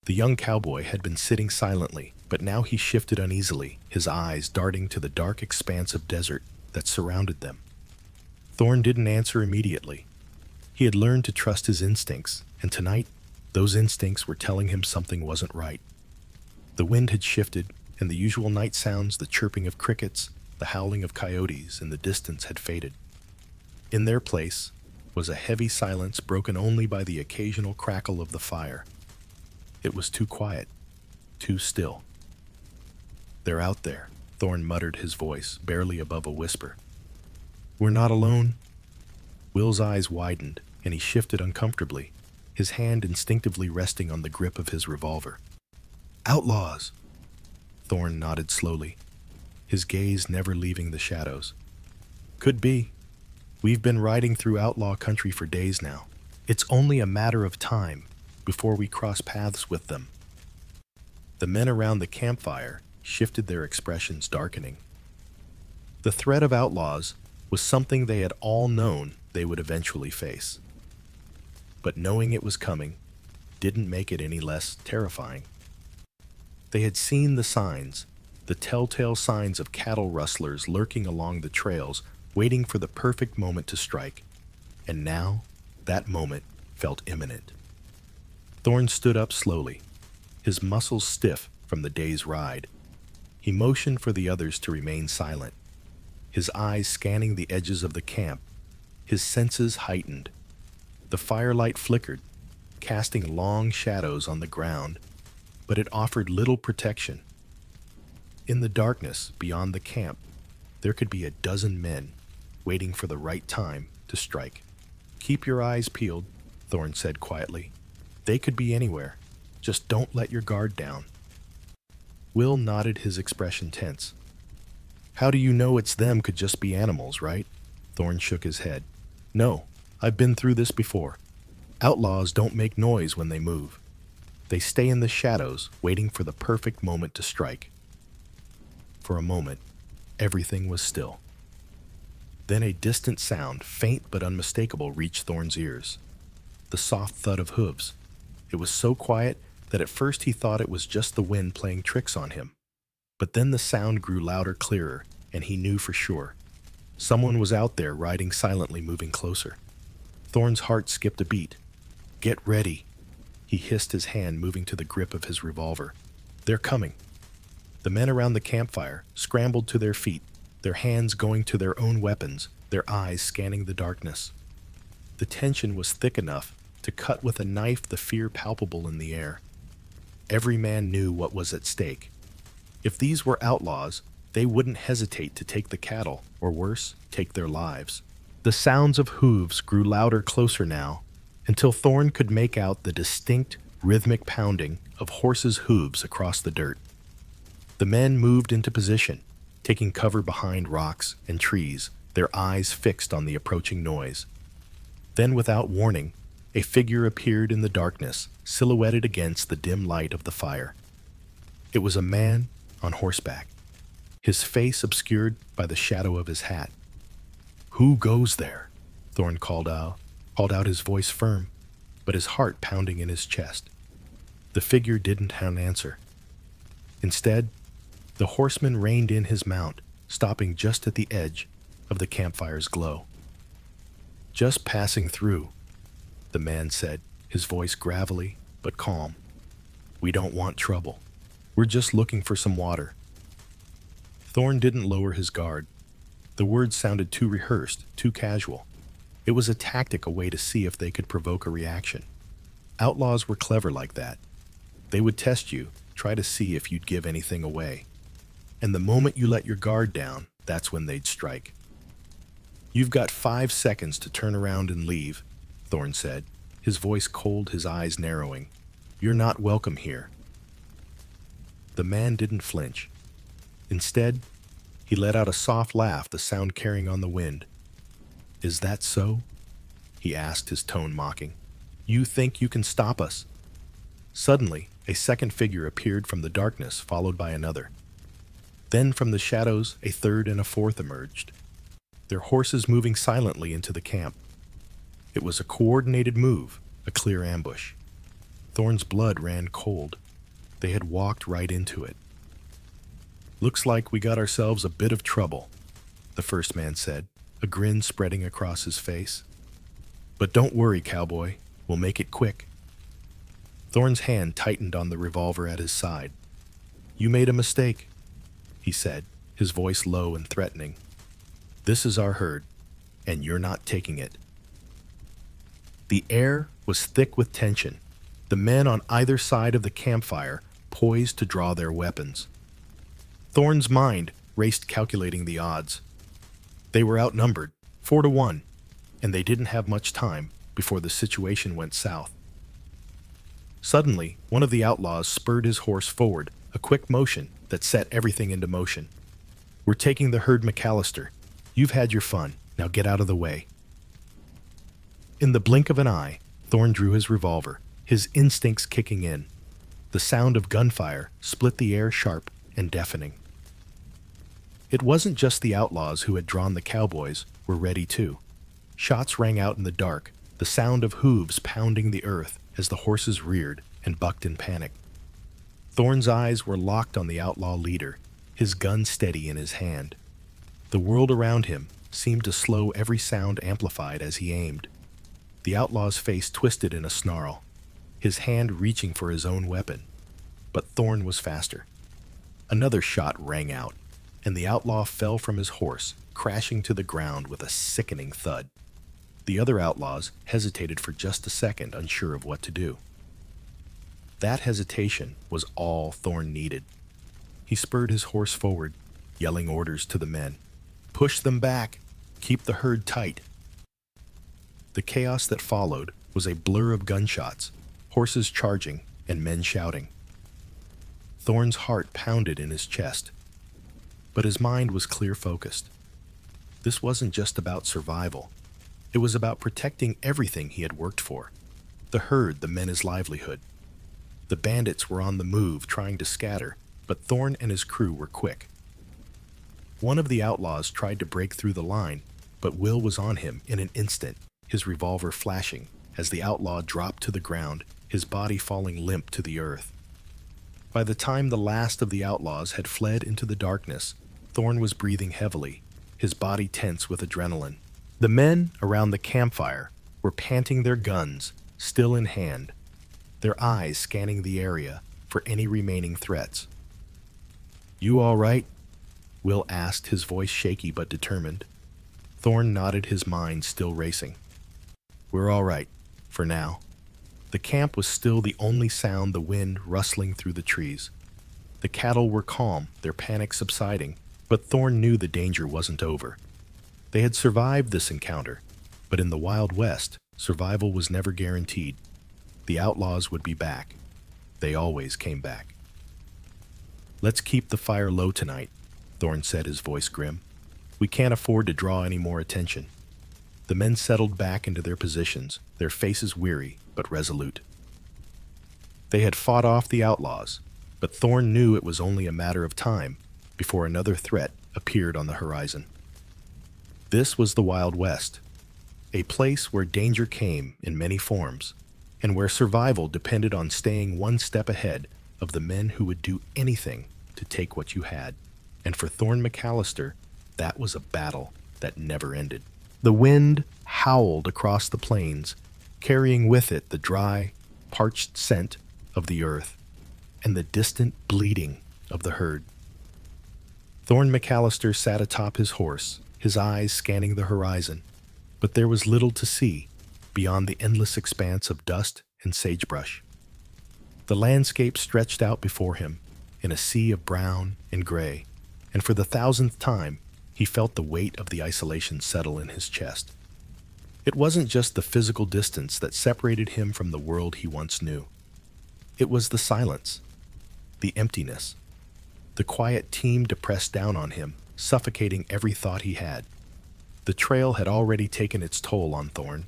The young cowboy had been sitting silently, but now he shifted uneasily, his eyes darting to the dark expanse of desert that surrounded them. Thorn didn't answer immediately. He had learned to trust his instincts, and tonight, those instincts were telling him something wasn't right. The wind had shifted, and the usual night sounds, the chirping of crickets, the howling of coyotes in the distance had faded. In their place was a heavy silence broken only by the occasional crackle of the fire. It was too quiet, too still. "They're out there," Thorn muttered, his voice barely above a whisper. "We're not alone." Will's eyes widened, and he shifted uncomfortably, his hand instinctively resting on the grip of his revolver. "Outlaws!" Thorn nodded slowly, his gaze never leaving the shadows. "Could be. We've been riding through outlaw country for days now. It's only a matter of time before we cross paths with them." The men around the campfire shifted, their expressions darkening. The threat of outlaws was something they had all known they would eventually face. But knowing it was coming didn't make it any less terrifying. They had seen the signs, the telltale signs of cattle rustlers lurking along the trails, waiting for the perfect moment to strike. And now, that moment felt imminent. Thorn stood up slowly, his muscles stiff from the day's ride. He motioned for the others to remain silent, his eyes scanning the edges of the camp, his senses heightened. The firelight flickered, casting long shadows on the ground, but it offered little protection. In the darkness beyond the camp, there could be a dozen men waiting for the right time to strike. "Keep your eyes peeled," Thorn said quietly. "They could be anywhere. Just don't let your guard down." Will nodded, his expression tense. "How do you know it's them? Could just be animals, right?" Thorn shook his head. "No, I've been through this before. Outlaws don't make noise when they move. They stay in the shadows, waiting for the perfect moment to strike." For a moment, everything was still. Then a distant sound, faint but unmistakable, reached Thorn's ears. The soft thud of hooves. It was so quiet that at first he thought it was just the wind playing tricks on him. But then the sound grew louder, clearer, and he knew for sure. Someone was out there, riding silently, moving closer. Thorn's heart skipped a beat. "Get ready," he hissed, his hand moving to the grip of his revolver. "They're coming." The men around the campfire scrambled to their feet, their hands going to their own weapons, their eyes scanning the darkness. The tension was thick enough to cut with a knife, the fear palpable in the air. Every man knew what was at stake. If these were outlaws, they wouldn't hesitate to take the cattle, or worse, take their lives. The sounds of hooves grew louder, closer now, until Thorn could make out the distinct, rhythmic pounding of horses' hooves across the dirt. The men moved into position, taking cover behind rocks and trees, their eyes fixed on the approaching noise. Then, without warning, a figure appeared in the darkness, silhouetted against the dim light of the fire. It was a man on horseback, his face obscured by the shadow of his hat. "Who goes there?" Thorn called out, his voice firm, but his heart pounding in his chest. The figure didn't answer. Instead, the horseman reined in his mount, stopping just at the edge of the campfire's glow. "Just passing through," the man said, his voice gravelly but calm. "We don't want trouble. We're just looking for some water." Thorn didn't lower his guard. The words sounded too rehearsed, too casual. It was a tactic, a way to see if they could provoke a reaction. Outlaws were clever like that. They would test you, try to see if you'd give anything away. And the moment you let your guard down, that's when they'd strike. "You've got 5 seconds to turn around and leave," Thorn said, his voice cold, his eyes narrowing. "You're not welcome here." The man didn't flinch. Instead, he let out a soft laugh, the sound carrying on the wind. "Is that so?" he asked, his tone mocking. "You think you can stop us?" Suddenly, a second figure appeared from the darkness, followed by another. Then from the shadows, a third and a fourth emerged, their horses moving silently into the camp. It was a coordinated move, a clear ambush. Thorn's blood ran cold. They had walked right into it. "Looks like we got ourselves a bit of trouble," the first man said, a grin spreading across his face. "But don't worry, cowboy. We'll make it quick." Thorn's hand tightened on the revolver at his side. "You made a mistake," he said, his voice low and threatening. "This is our herd, and you're not taking it." The air was thick with tension, the men on either side of the campfire poised to draw their weapons. Thorn's mind raced, calculating the odds. They were outnumbered, 4-1, and they didn't have much time before the situation went south. Suddenly, one of the outlaws spurred his horse forward, a quick motion that set everything into motion. "We're taking the herd, McAllister. You've had your fun. Now get out of the way." In the blink of an eye, Thorn drew his revolver, his instincts kicking in. The sound of gunfire split the air, sharp and deafening. It wasn't just the outlaws who had drawn the cowboys were ready too. Shots rang out in the dark, the sound of hooves pounding the earth as the horses reared and bucked in panic. Thorn's eyes were locked on the outlaw leader, his gun steady in his hand. The world around him seemed to slow, every sound amplified as he aimed. The outlaw's face twisted in a snarl, his hand reaching for his own weapon. But Thorn was faster. Another shot rang out, and the outlaw fell from his horse, crashing to the ground with a sickening thud. The other outlaws hesitated for just a second, unsure of what to do. That hesitation was all Thorn needed. He spurred his horse forward, yelling orders to the men. "Push them back! Keep the herd tight!" The chaos that followed was a blur of gunshots, horses charging, and men shouting. Thorn's heart pounded in his chest, but his mind was clear-focused. This wasn't just about survival. It was about protecting everything he had worked for. The herd, the men, his livelihood. The bandits were on the move, trying to scatter, but Thorn and his crew were quick. One of the outlaws tried to break through the line, but Will was on him in an instant, his revolver flashing as the outlaw dropped to the ground, his body falling limp to the earth. By the time the last of the outlaws had fled into the darkness, Thorn was breathing heavily, his body tense with adrenaline. The men around the campfire were panting, their guns still in hand, their eyes scanning the area for any remaining threats. "You all right?" Will asked, his voice shaky but determined. Thorn nodded, his mind still racing. "We're all right, for now." The camp was still, the only sound the wind rustling through the trees. The cattle were calm, their panic subsiding, but Thorn knew the danger wasn't over. They had survived this encounter, but in the Wild West, survival was never guaranteed. The outlaws would be back. They always came back. "Let's keep the fire low tonight," Thorn said, his voice grim. "We can't afford to draw any more attention." The men settled back into their positions, their faces weary but resolute. They had fought off the outlaws, but Thorn knew it was only a matter of time before another threat appeared on the horizon. This was the Wild West, a place where danger came in many forms, and where survival depended on staying one step ahead of the men who would do anything to take what you had. And for Thorne McAllister, that was a battle that never ended. The wind howled across the plains, carrying with it the dry, parched scent of the earth and the distant bleating of the herd. Thorne McAllister sat atop his horse, his eyes scanning the horizon, but there was little to see beyond the endless expanse of dust and sagebrush. The landscape stretched out before him in a sea of brown and gray, and for the thousandth time, he felt the weight of the isolation settle in his chest. It wasn't just the physical distance that separated him from the world he once knew. It was the silence, the emptiness. The quiet teem depressed down on him, suffocating every thought he had. The trail had already taken its toll on Thorne.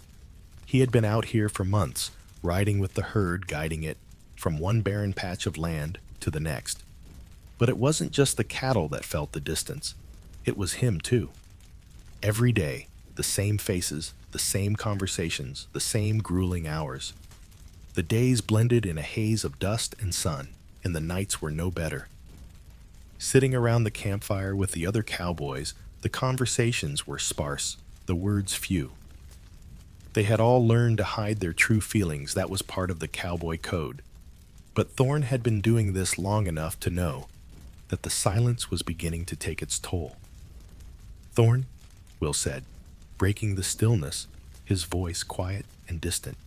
He had been out here for months, riding with the herd guiding it from one barren patch of land to the next. But it wasn't just the cattle that felt the distance. It was him too. Every day, the same faces, the same conversations, the same grueling hours. The days blended in a haze of dust and sun, and the nights were no better. Sitting around the campfire with the other cowboys, the conversations were sparse, the words few. They had all learned to hide their true feelings. That was part of the cowboy code. But Thorne had been doing this long enough to know that the silence was beginning to take its toll. "Thorne," Will said, breaking the stillness, his voice quiet and distant.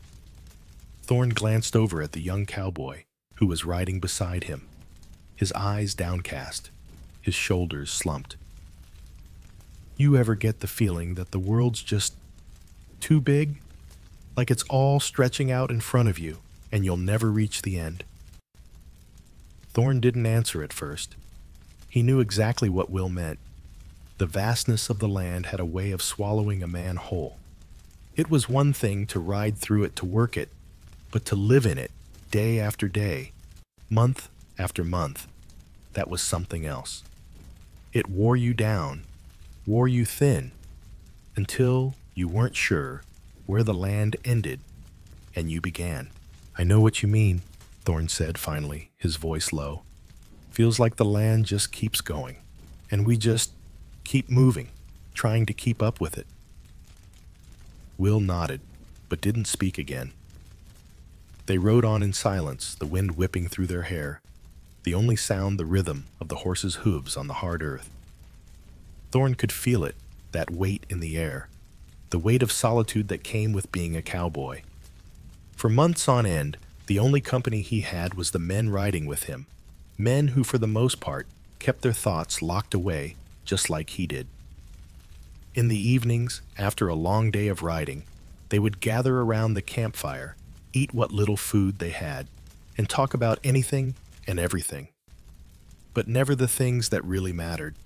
Thorne glanced over at the young cowboy who was riding beside him, his eyes downcast, his shoulders slumped. "You ever get the feeling that the world's just too big? Like it's all stretching out in front of you, and you'll never reach the end?" Thorne didn't answer at first. He knew exactly what Will meant. The vastness of the land had a way of swallowing a man whole. It was one thing to ride through it, to work it, but to live in it day after day, month after month, that was something else. It wore you down, wore you thin, until you weren't sure where the land ended and you began. "I know what you mean," Thorne said finally, his voice low. "Feels like the land just keeps going, and we just keep moving, trying to keep up with it." Will nodded, but didn't speak again. They rode on in silence, the wind whipping through their hair, the only sound the rhythm of the horses' hooves on the hard earth. Thorne could feel it, that weight in the air, the weight of solitude that came with being a cowboy. For months on end, the only company he had was the men riding with him, men who for the most part kept their thoughts locked away just like he did. In the evenings, after a long day of riding, they would gather around the campfire, eat what little food they had, and talk about anything and everything. But never the things that really mattered.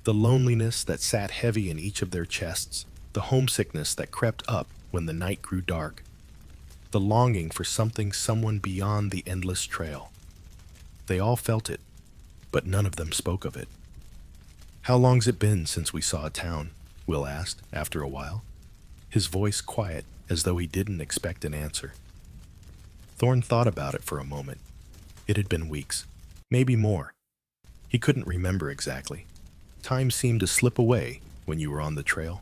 The loneliness that sat heavy in each of their chests, the homesickness that crept up when the night grew dark, the longing for someone beyond the endless trail. They all felt it, but none of them spoke of it. "How long's it been since we saw a town?" Will asked after a while, his voice quiet as though he didn't expect an answer. Thorne thought about it for a moment. It had been weeks, maybe more. He couldn't remember exactly. Time seemed to slip away when you were on the trail.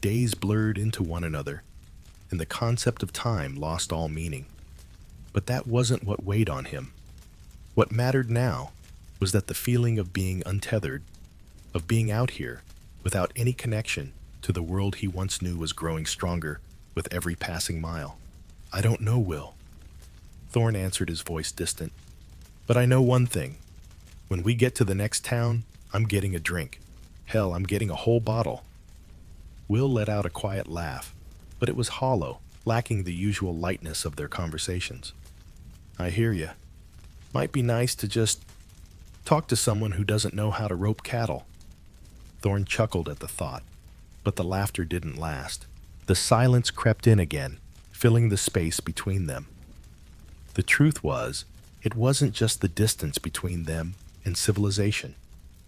Days blurred into one another, and the concept of time lost all meaning. But that wasn't what weighed on him. What mattered now was that the feeling of being untethered, of being out here without any connection to the world he once knew, was growing stronger with every passing mile. "I don't know, Will," Thorne answered, his voice distant. "But I know one thing. When we get to the next town, I'm getting a drink. Hell, I'm getting a whole bottle." Will let out a quiet laugh, but it was hollow, lacking the usual lightness of their conversations. "I hear ya. Might be nice to just talk to someone who doesn't know how to rope cattle." Thorne chuckled at the thought, but the laughter didn't last. The silence crept in again, filling the space between them. The truth was, it wasn't just the distance between them and civilization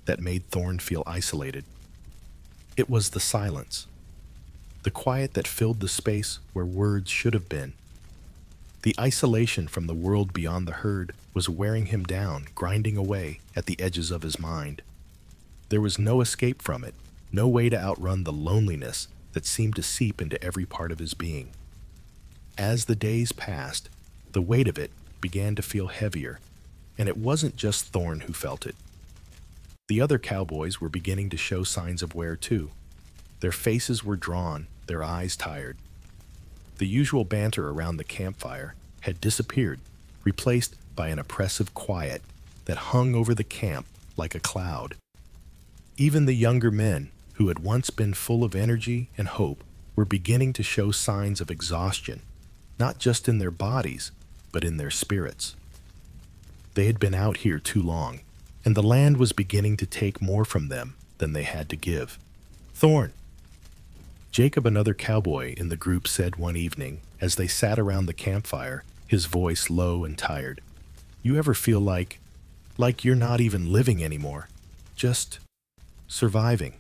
that made Thorne feel isolated. It was the silence, the quiet that filled the space where words should have been. The isolation from the world beyond the herd was wearing him down, grinding away at the edges of his mind. There was no escape from it, no way to outrun the loneliness that seemed to seep into every part of his being. As the days passed, the weight of it began to feel heavier, and it wasn't just Thorn who felt it. The other cowboys were beginning to show signs of wear too. Their faces were drawn, their eyes tired. The usual banter around the campfire had disappeared, replaced by an oppressive quiet that hung over the camp like a cloud. Even the younger men, who had once been full of energy and hope, were beginning to show signs of exhaustion, not just in their bodies, but in their spirits. They had been out here too long, and the land was beginning to take more from them than they had to give. "Thorn," Jacob, another cowboy in the group, said one evening as they sat around the campfire, his voice low and tired. "You ever feel like you're not even living anymore, just surviving?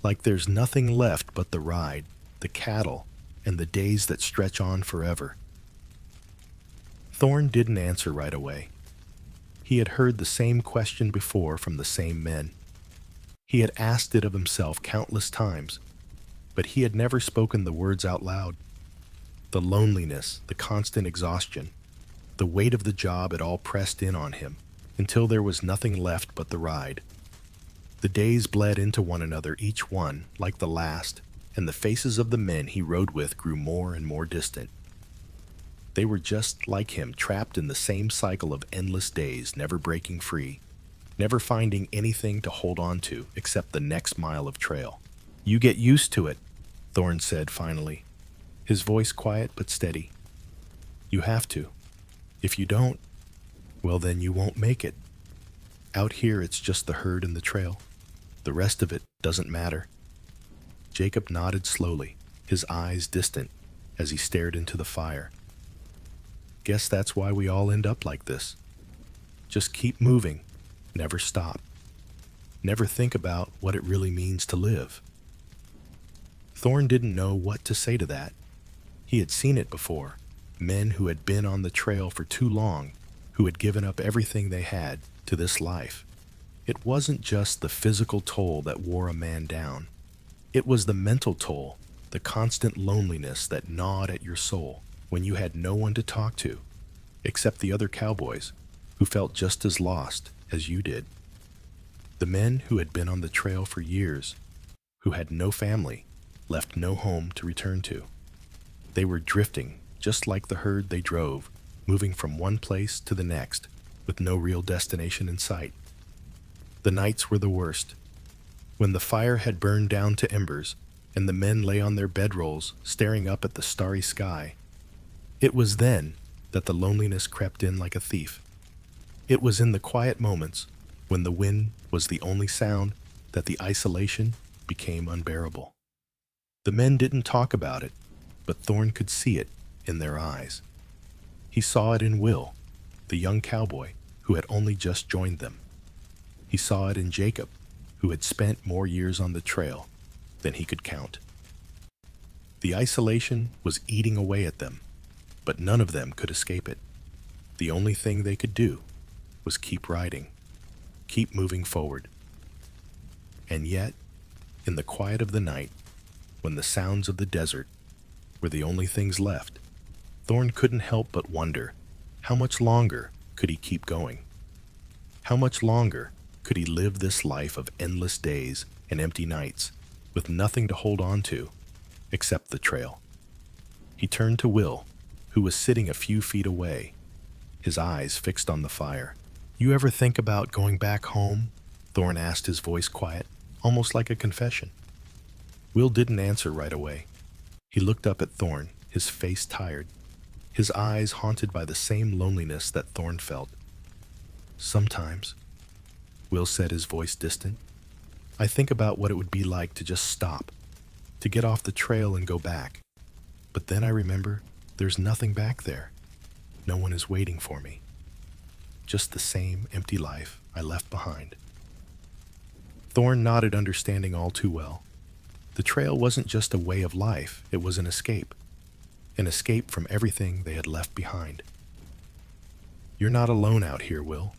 Like there's nothing left but the ride, the cattle, and the days that stretch on forever?" Thorn didn't answer right away. He had heard the same question before from the same men. He had asked it of himself countless times, but he had never spoken the words out loud. The loneliness, the constant exhaustion, the weight of the job had all pressed in on him until there was nothing left but the ride. The days bled into one another, each one like the last, and the faces of the men he rode with grew more and more distant. They were just like him, trapped in the same cycle of endless days, never breaking free, never finding anything to hold on to except the next mile of trail. "You get used to it," Thorn said finally, his voice quiet but steady. "You have to. If you don't, well then you won't make it. Out here it's just the herd and the trail. The rest of it doesn't matter." Jacob nodded slowly, his eyes distant as he stared into the fire. "Guess that's why we all end up like this. Just keep moving, never stop. Never think about what it really means to live." Thorn didn't know what to say to that. He had seen it before, men who had been on the trail for too long, who had given up everything they had to this life. It wasn't just the physical toll that wore a man down. It was the mental toll, the constant loneliness that gnawed at your soul when you had no one to talk to, except the other cowboys, who felt just as lost as you did. The men who had been on the trail for years, who had no family, left no home to return to. They were drifting, just like the herd they drove, moving from one place to the next, with no real destination in sight. The nights were the worst. When the fire had burned down to embers, and the men lay on their bedrolls, staring up at the starry sky, it was then that the loneliness crept in like a thief. It was in the quiet moments, when the wind was the only sound, that the isolation became unbearable. The men didn't talk about it, but Thorn could see it in their eyes. He saw it in Will, the young cowboy who had only just joined them. He saw it in Jacob, who had spent more years on the trail than he could count. The isolation was eating away at them, but none of them could escape it. The only thing they could do was keep riding, keep moving forward. And yet, in the quiet of the night, when the sounds of the desert were the only things left, Thorn couldn't help but wonder, how much longer could he keep going? How much longer could he live this life of endless days and empty nights, with nothing to hold on to except the trail? He turned to Will, who was sitting a few feet away, his eyes fixed on the fire. "You ever think about going back home?" Thorn asked, his voice quiet, almost like a confession. Will didn't answer right away. He looked up at Thorn, his face tired, his eyes haunted by the same loneliness that Thorn felt. "Sometimes," Will said, his voice distant. "I think about what it would be like to just stop, to get off the trail and go back. But then I remember there's nothing back there. No one is waiting for me. Just the same empty life I left behind." Thorn nodded, understanding all too well. The trail wasn't just a way of life, it was an escape. an escape from everything they had left behind. "You're not alone out here, Will,"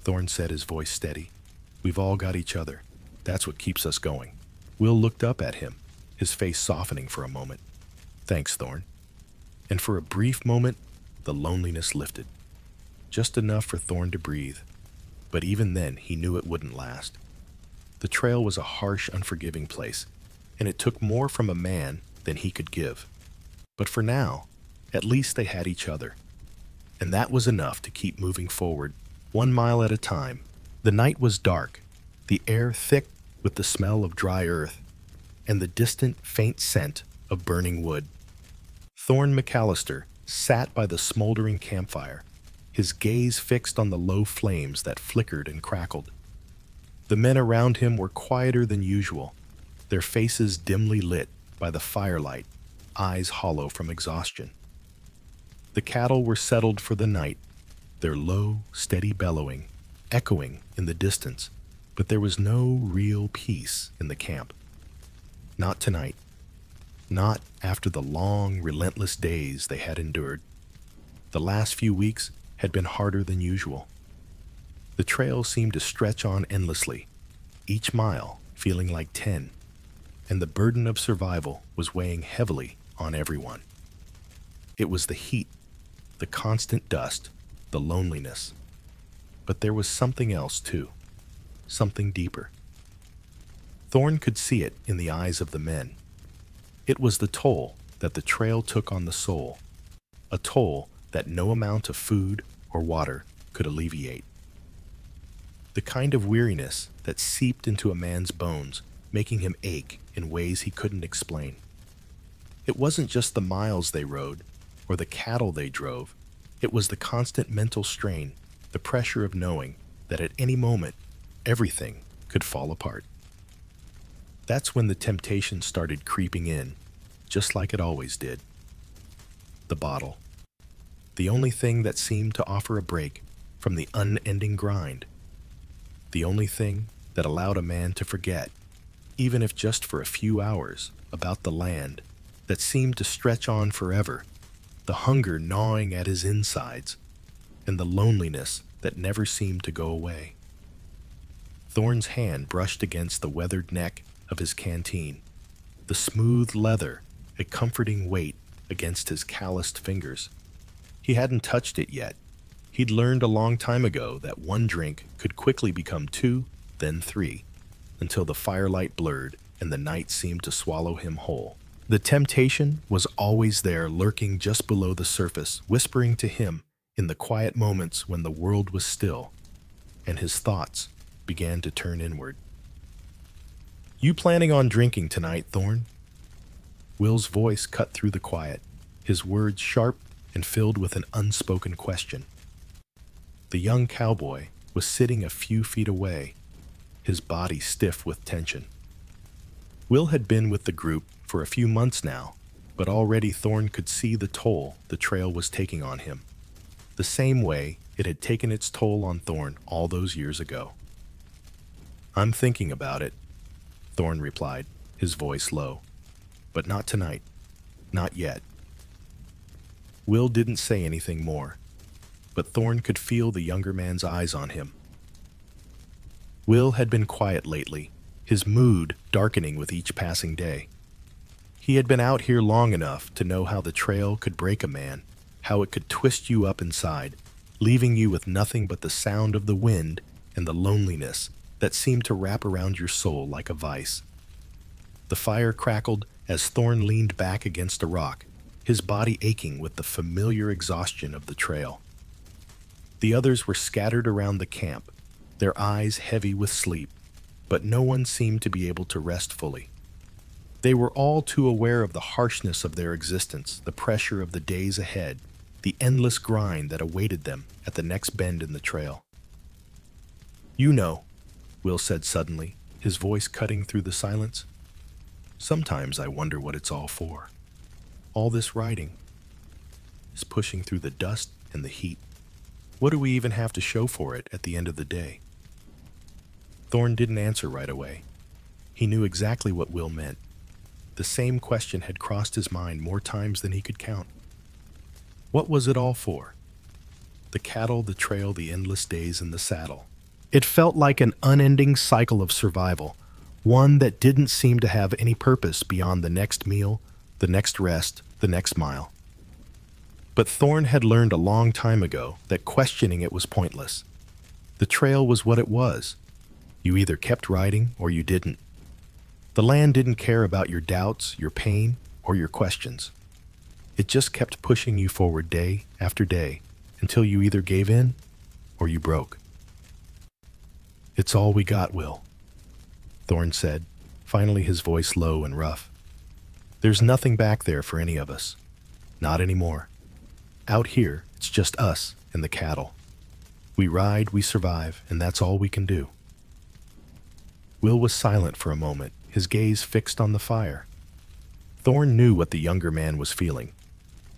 Thorn said, his voice steady. "We've all got each other. That's what keeps us going." Will looked up at him, his face softening for a moment. "Thanks, Thorn." And for a brief moment, the loneliness lifted. Just enough for Thorn to breathe. But even then, he knew it wouldn't last. The trail was a harsh, unforgiving place, and it took more from a man than he could give. But for now, at least they had each other. And that was enough to keep moving forward, 1 mile at a time. The night was dark, the air thick with the smell of dry earth, and the distant, faint scent of burning wood. Thorn McAllister sat by the smoldering campfire, his gaze fixed on the low flames that flickered and crackled. The men around him were quieter than usual, their faces dimly lit by the firelight, eyes hollow from exhaustion. The cattle were settled for the night, their low, steady bellowing echoing in the distance, but there was no real peace in the camp. Not tonight. Not after the long, relentless days they had endured. The last few weeks had been harder than usual. The trail seemed to stretch on endlessly, each mile feeling like 10, and the burden of survival was weighing heavily on everyone. It was the heat, the constant dust, the loneliness. But there was something else too, something deeper. Thorn could see it in the eyes of the men. It was the toll that the trail took on the soul, a toll that no amount of food or water could alleviate. The kind of weariness that seeped into a man's bones, making him ache in ways he couldn't explain. It wasn't just the miles they rode or the cattle they drove. It was the constant mental strain, the pressure of knowing that at any moment, everything could fall apart. That's when the temptation started creeping in, just like it always did. The bottle. The only thing that seemed to offer a break from the unending grind. The only thing that allowed a man to forget, even if just for a few hours, about the land that seemed to stretch on forever, the hunger gnawing at his insides, and the loneliness that never seemed to go away. Thorn's hand brushed against the weathered neck of his canteen, the smooth leather a comforting weight against his calloused fingers. He hadn't touched it yet. He'd learned a long time ago that one drink could quickly become 2, then 3, until the firelight blurred and the night seemed to swallow him whole. The temptation was always there, lurking just below the surface, whispering to him in the quiet moments when the world was still, and his thoughts began to turn inward. "You planning on drinking tonight, Thorn?" Will's voice cut through the quiet, his words sharp and filled with an unspoken question. The young cowboy was sitting a few feet away, his body stiff with tension. Will had been with the group for a few months now, but already Thorn could see the toll the trail was taking on him, the same way it had taken its toll on Thorn all those years ago. "I'm thinking about it," Thorn replied, his voice low. "But not tonight. Not yet." Will didn't say anything more, but Thorn could feel the younger man's eyes on him. Will had been quiet lately, his mood darkening with each passing day. He had been out here long enough to know how the trail could break a man, how it could twist you up inside, leaving you with nothing but the sound of the wind and the loneliness that seemed to wrap around your soul like a vice. The fire crackled as Thorn leaned back against a rock, his body aching with the familiar exhaustion of the trail. The others were scattered around the camp, their eyes heavy with sleep, but no one seemed to be able to rest fully. They were all too aware of the harshness of their existence, the pressure of the days ahead, the endless grind that awaited them at the next bend in the trail. "You know," Will said suddenly, his voice cutting through the silence, "sometimes I wonder what it's all for. All this riding, this pushing through the dust and the heat. What do we even have to show for it at the end of the day?" Thorn didn't answer right away. He knew exactly what Will meant. The same question had crossed his mind more times than he could count. What was it all for? The cattle, the trail, the endless days in the saddle. It felt like an unending cycle of survival, one that didn't seem to have any purpose beyond the next meal, the next rest, the next mile. But Thorn had learned a long time ago that questioning it was pointless. The trail was what it was. You either kept riding or you didn't. The land didn't care about your doubts, your pain, or your questions. It just kept pushing you forward day after day until you either gave in or you broke. "It's all we got, Will," Thorn said, finally his voice low and rough. "There's nothing back there for any of us. Not anymore. Out here, it's just us and the cattle. We ride, we survive, and that's all we can do." Will was silent for a moment, his gaze fixed on the fire. Thorn knew what the younger man was feeling.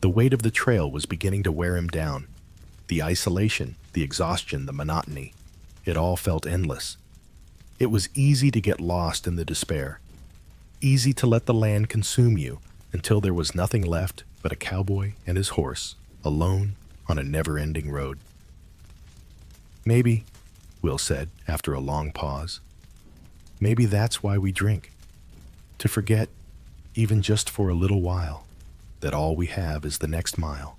The weight of the trail was beginning to wear him down. The isolation, the exhaustion, the monotony. It all felt endless. It was easy to get lost in the despair. Easy to let the land consume you until there was nothing left but a cowboy and his horse, alone on a never-ending road. "Maybe," Will said after a long pause, "maybe that's why we drink. To forget, even just for a little while, that all we have is the next mile."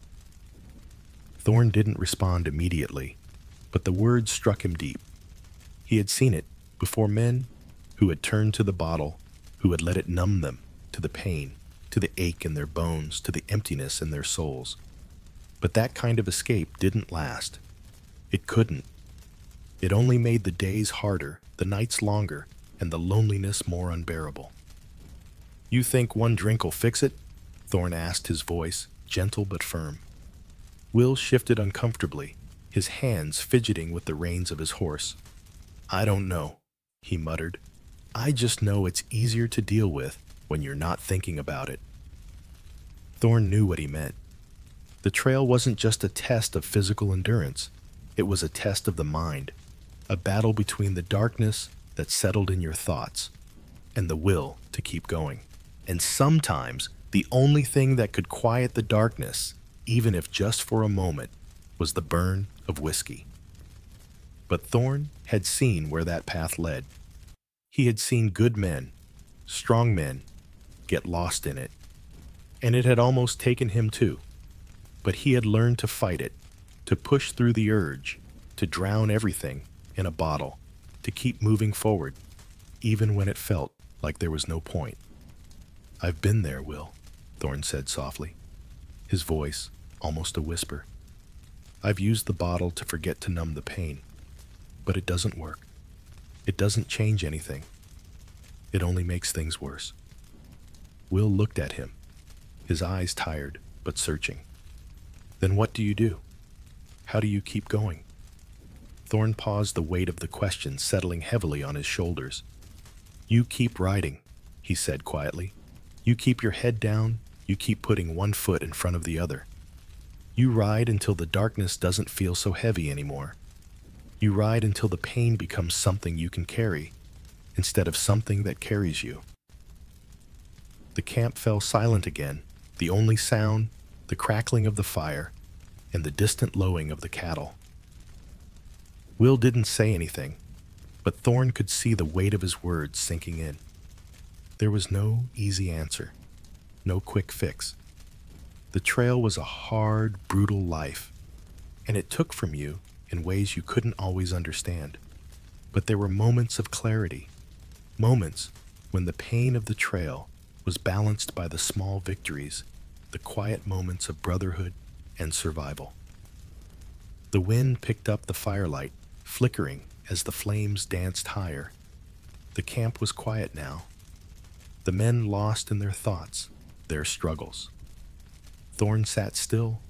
Thorn didn't respond immediately, but the words struck him deep. He had seen it before men who had turned to the bottle, who had let it numb them to the pain, to the ache in their bones, to the emptiness in their souls. But that kind of escape didn't last. It couldn't. It only made the days harder, the nights longer, and the loneliness more unbearable. "You think one drink'll fix it?" Thorn asked, his voice gentle but firm. Will shifted uncomfortably, his hands fidgeting with the reins of his horse. "I don't know," he muttered. "I just know it's easier to deal with when you're not thinking about it." Thorn knew what he meant. The trail wasn't just a test of physical endurance. It was a test of the mind, a battle between the darkness that settled in your thoughts and the will to keep going. And sometimes the only thing that could quiet the darkness, even if just for a moment, was the burn of whiskey. But Thorn had seen where that path led. He had seen good men, strong men, get lost in it. And it had almost taken him too. But he had learned to fight it, to push through the urge, to drown everything in a bottle, to keep moving forward, even when it felt like there was no point. "I've been there, Will," Thorn said softly, his voice almost a whisper. "I've used the bottle to forget to numb the pain, but it doesn't work. It doesn't change anything. It only makes things worse." Will looked at him, his eyes tired but searching. "Then what do you do? How do you keep going?" Thorn paused, the weight of the question settling heavily on his shoulders. "You keep riding," he said quietly. "You keep your head down, you keep putting one foot in front of the other. You ride until the darkness doesn't feel so heavy anymore. You ride until the pain becomes something you can carry, instead of something that carries you." The camp fell silent again, the only sound, the crackling of the fire, and the distant lowing of the cattle. Will didn't say anything, but Thorn could see the weight of his words sinking in. There was no easy answer, no quick fix. The trail was a hard, brutal life, and it took from you in ways you couldn't always understand. But there were moments of clarity, moments when the pain of the trail was balanced by the small victories, the quiet moments of brotherhood and survival. The wind picked up the firelight, flickering as the flames danced higher. The camp was quiet now, the men lost in their thoughts, their struggles. Thorn sat still,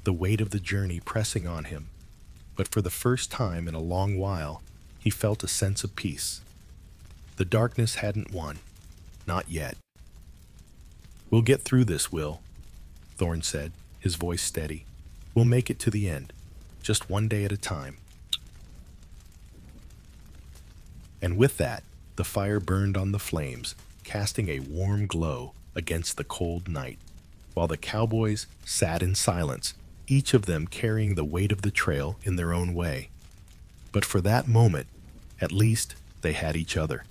the weight of the journey pressing on him, but for the first time in a long while, he felt a sense of peace. The darkness hadn't won, not yet. "We'll get through this, Will," Thorn said, his voice steady. "We'll make it to the end, just one day at a time." And with that, the fire burned on the flames, casting a warm glow against the cold night, while the cowboys sat in silence, each of them carrying the weight of the trail in their own way. But for that moment, at least they had each other.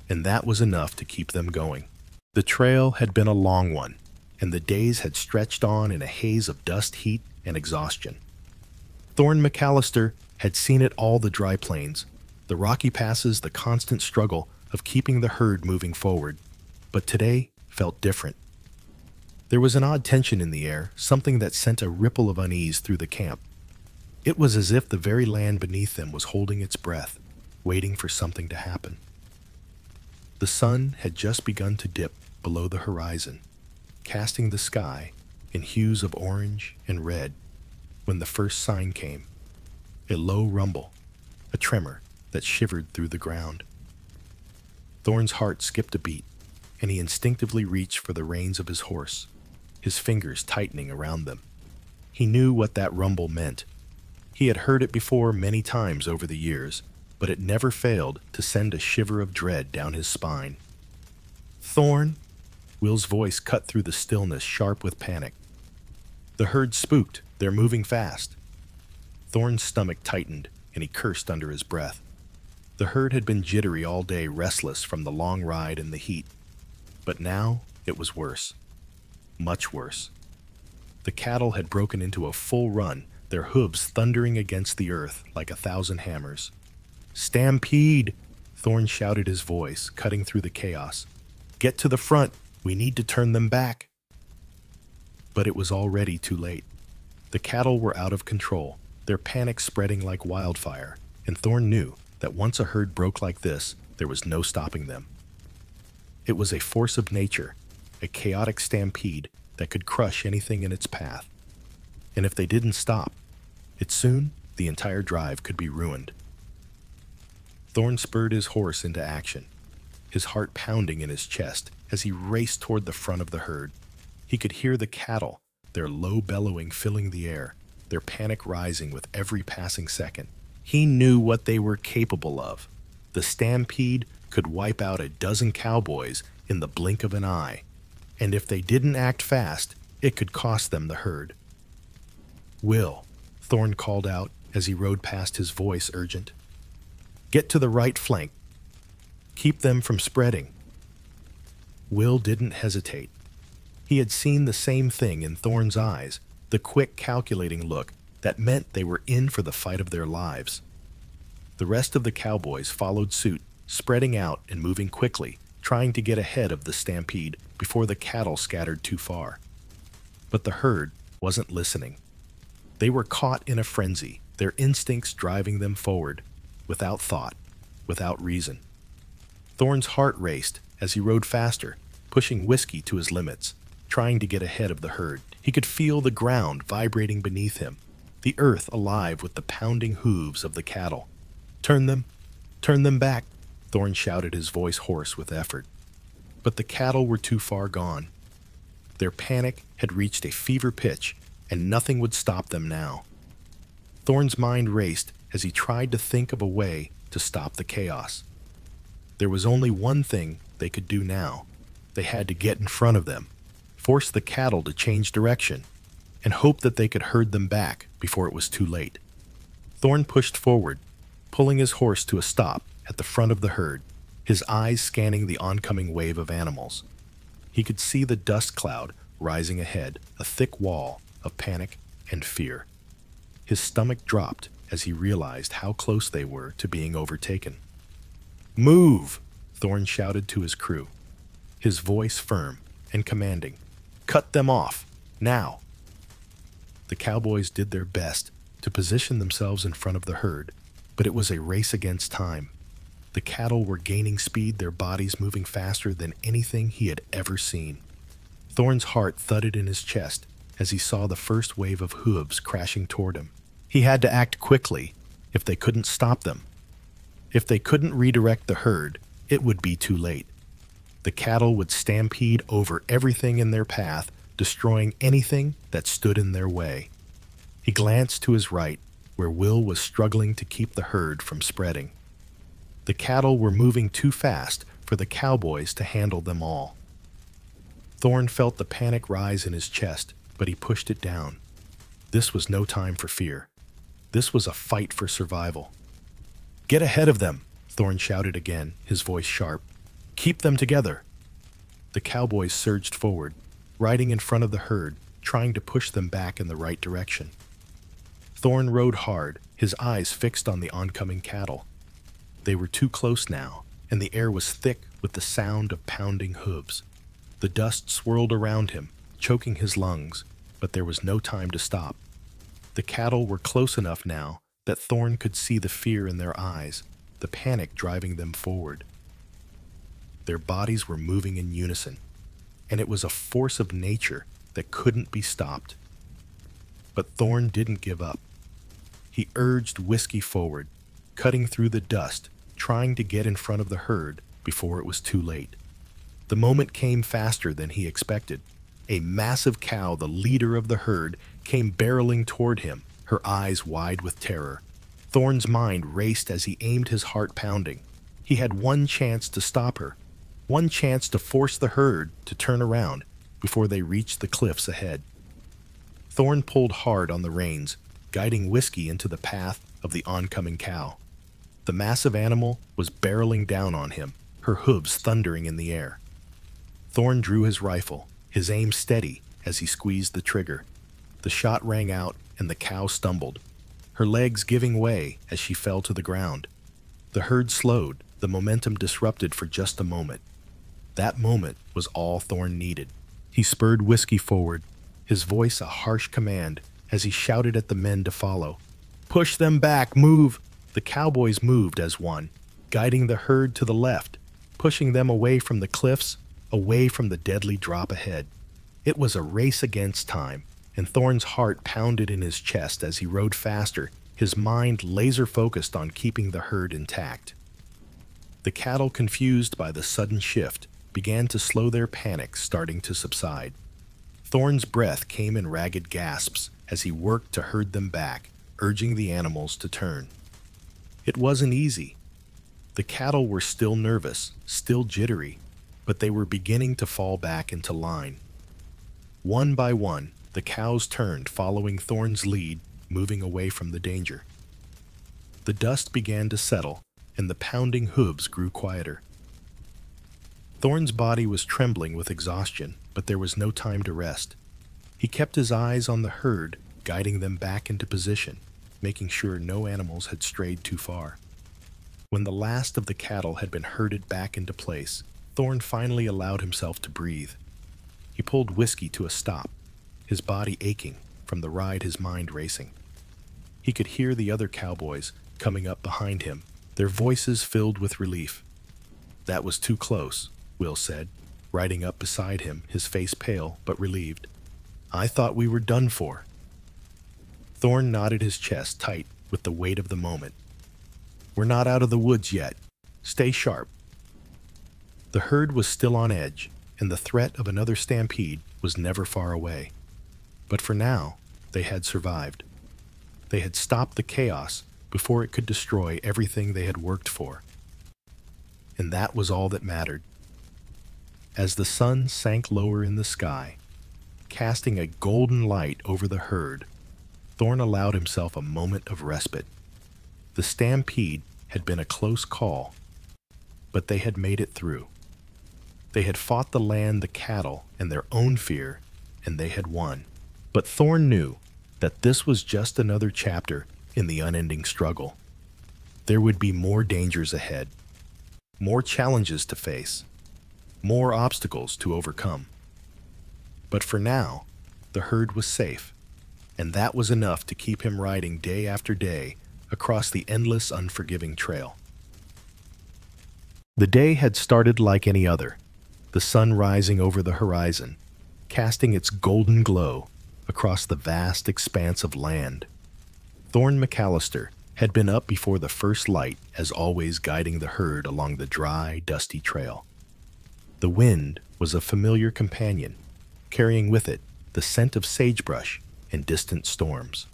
And that was enough to keep them going. The trail had been a long one, and the days had stretched on in a haze of dust, heat, and exhaustion. Thorne McAllister had seen it all: the dry plains, the rocky passes, the constant struggle of keeping the herd moving forward. But today felt different. There was an odd tension in the air, something that sent a ripple of unease through the camp. It was as if the very land beneath them was holding its breath, waiting for something to happen. The sun had just begun to dip below the horizon, casting the sky in hues of orange and red, when the first sign came: a low rumble, a tremor that shivered through the ground. Thorne's heart skipped a beat, and he instinctively reached for the reins of his horse, his fingers tightening around them. He knew what that rumble meant. He had heard it before many times over the years, but it never failed to send a shiver of dread down his spine. "Thorne!" Will's voice cut through the stillness, sharp with panic. "The herd's spooked. They're moving fast." Thorne's stomach tightened, and he cursed under his breath. The herd had been jittery all day, restless from the long ride and the heat. But now it was worse. Much worse. The cattle had broken into a full run, their hooves thundering against the earth like 1,000 hammers. "Stampede!" Thorne shouted, his voice cutting through the chaos. "Get to the front! We need to turn them back!" But it was already too late. The cattle were out of control, their panic spreading like wildfire, and Thorne knew that once a herd broke like this, there was no stopping them. It was a force of nature, a chaotic stampede that could crush anything in its path. And if they didn't stop, soon the entire drive could be ruined. Thorne spurred his horse into action, his heart pounding in his chest as he raced toward the front of the herd. He could hear the cattle, their low bellowing filling the air, their panic rising with every passing second. He knew what they were capable of. The stampede could wipe out a dozen cowboys in the blink of an eye, and if they didn't act fast, it could cost them the herd. "Will," Thorne called out as he rode past, his voice urgent. "Get to the right flank. Keep them from spreading." Will didn't hesitate. He had seen the same thing in Thorne's eyes, the quick, calculating look that meant they were in for the fight of their lives. The rest of the cowboys followed suit, spreading out and moving quickly, trying to get ahead of the stampede before the cattle scattered too far. But the herd wasn't listening. They were caught in a frenzy, their instincts driving them forward, without thought, without reason. Thorne's heart raced as he rode faster, pushing whiskey to his limits, trying to get ahead of the herd. He could feel the ground vibrating beneath him, the earth alive with the pounding hooves of the cattle. Turn them back," Thorne shouted, his voice hoarse with effort. But the cattle were too far gone. Their panic had reached a fever pitch, and nothing would stop them now. Thorne's mind raced as he tried to think of a way to stop the chaos. There was only one thing they could do now. They had to get in front of them, force the cattle to change direction, and hope that they could herd them back before it was too late. Thorne pushed forward, pulling his horse to a stop at the front of the herd, his eyes scanning the oncoming wave of animals. He could see the dust cloud rising ahead, a thick wall of panic and fear. His stomach dropped as he realized how close they were to being overtaken. "Move!" Thorne shouted to his crew, his voice firm and commanding. "Cut them off, now!" The cowboys did their best to position themselves in front of the herd, but it was a race against time. The cattle were gaining speed, their bodies moving faster than anything he had ever seen. Thorne's heart thudded in his chest as he saw the first wave of hooves crashing toward him. He had to act quickly if they couldn't stop them. If they couldn't redirect the herd, it would be too late. The cattle would stampede over everything in their path, destroying anything that stood in their way. He glanced to his right, where Will was struggling to keep the herd from spreading. The cattle were moving too fast for the cowboys to handle them all. Thorne felt the panic rise in his chest, but he pushed it down. This was no time for fear. This was a fight for survival. "Get ahead of them!" Thorn shouted again, his voice sharp. "Keep them together!" The cowboys surged forward, riding in front of the herd, trying to push them back in the right direction. Thorn rode hard, his eyes fixed on the oncoming cattle. They were too close now, and the air was thick with the sound of pounding hooves. The dust swirled around him, choking his lungs, but there was no time to stop. The cattle were close enough now that Thorn could see the fear in their eyes, the panic driving them forward. Their bodies were moving in unison, and it was a force of nature that couldn't be stopped. But Thorn didn't give up. He urged Whiskey forward, cutting through the dust, trying to get in front of the herd before it was too late. The moment came faster than he expected. A massive cow, the leader of the herd, came barreling toward him, her eyes wide with terror. Thorn's mind raced as he aimed, his heart pounding. He had one chance to stop her, one chance to force the herd to turn around before they reached the cliffs ahead. Thorn pulled hard on the reins, guiding Whiskey into the path of the oncoming cow. The massive animal was barreling down on him, her hooves thundering in the air. Thorn drew his rifle, his aim steady as he squeezed the trigger. The shot rang out and the cow stumbled, her legs giving way as she fell to the ground. The herd slowed, the momentum disrupted for just a moment. That moment was all Thorn needed. He spurred Whiskey forward, his voice a harsh command as he shouted at the men to follow. "Push them back, move!" The cowboys moved as one, guiding the herd to the left, pushing them away from the cliffs, away from the deadly drop ahead. It was a race against time, and Thorn's heart pounded in his chest as he rode faster, his mind laser-focused on keeping the herd intact. The cattle, confused by the sudden shift, began to slow their panic, starting to subside. Thorn's breath came in ragged gasps as he worked to herd them back, urging the animals to turn. It wasn't easy. The cattle were still nervous, still jittery, but they were beginning to fall back into line. One by one, the cows turned, following Thorn's lead, moving away from the danger. The dust began to settle, and the pounding hooves grew quieter. Thorn's body was trembling with exhaustion, but there was no time to rest. He kept his eyes on the herd, guiding them back into position, making sure no animals had strayed too far. When the last of the cattle had been herded back into place, Thorn finally allowed himself to breathe. He pulled Whiskey to a stop, his body aching from the ride, his mind racing. He could hear the other cowboys coming up behind him, their voices filled with relief. "That was too close," Will said, riding up beside him, his face pale but relieved. "I thought we were done for." Thorn nodded, his chest tight with the weight of the moment. "We're not out of the woods yet. Stay sharp." The herd was still on edge, and the threat of another stampede was never far away. But for now, they had survived. They had stopped the chaos before it could destroy everything they had worked for. And that was all that mattered. As the sun sank lower in the sky, casting a golden light over the herd, Thorn allowed himself a moment of respite. The stampede had been a close call, but they had made it through. They had fought the land, the cattle, and their own fear, and they had won. But Thorn knew that this was just another chapter in the unending struggle. There would be more dangers ahead, more challenges to face, more obstacles to overcome. But for now, the herd was safe, and that was enough to keep him riding day after day across the endless, unforgiving trail. The day had started like any other, the sun rising over the horizon, casting its golden glow across the vast expanse of land. Thorn McAllister had been up before the first light, as always, guiding the herd along the dry, dusty trail. The wind was a familiar companion, carrying with it the scent of sagebrush and distant storms.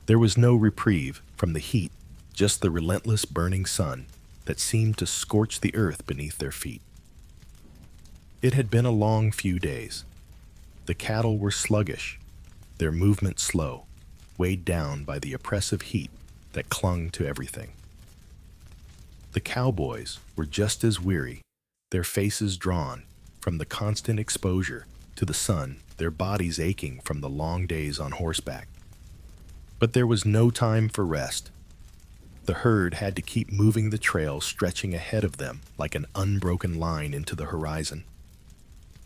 There was no reprieve from the heat, just the relentless burning sun that seemed to scorch the earth beneath their feet. It had been a long few days. The cattle were sluggish, their movement slow, weighed down by the oppressive heat that clung to everything. The cowboys were just as weary, their faces drawn from the constant exposure to the sun, their bodies aching from the long days on horseback. But there was no time for rest. The herd had to keep moving, the trail stretching ahead of them like an unbroken line into the horizon.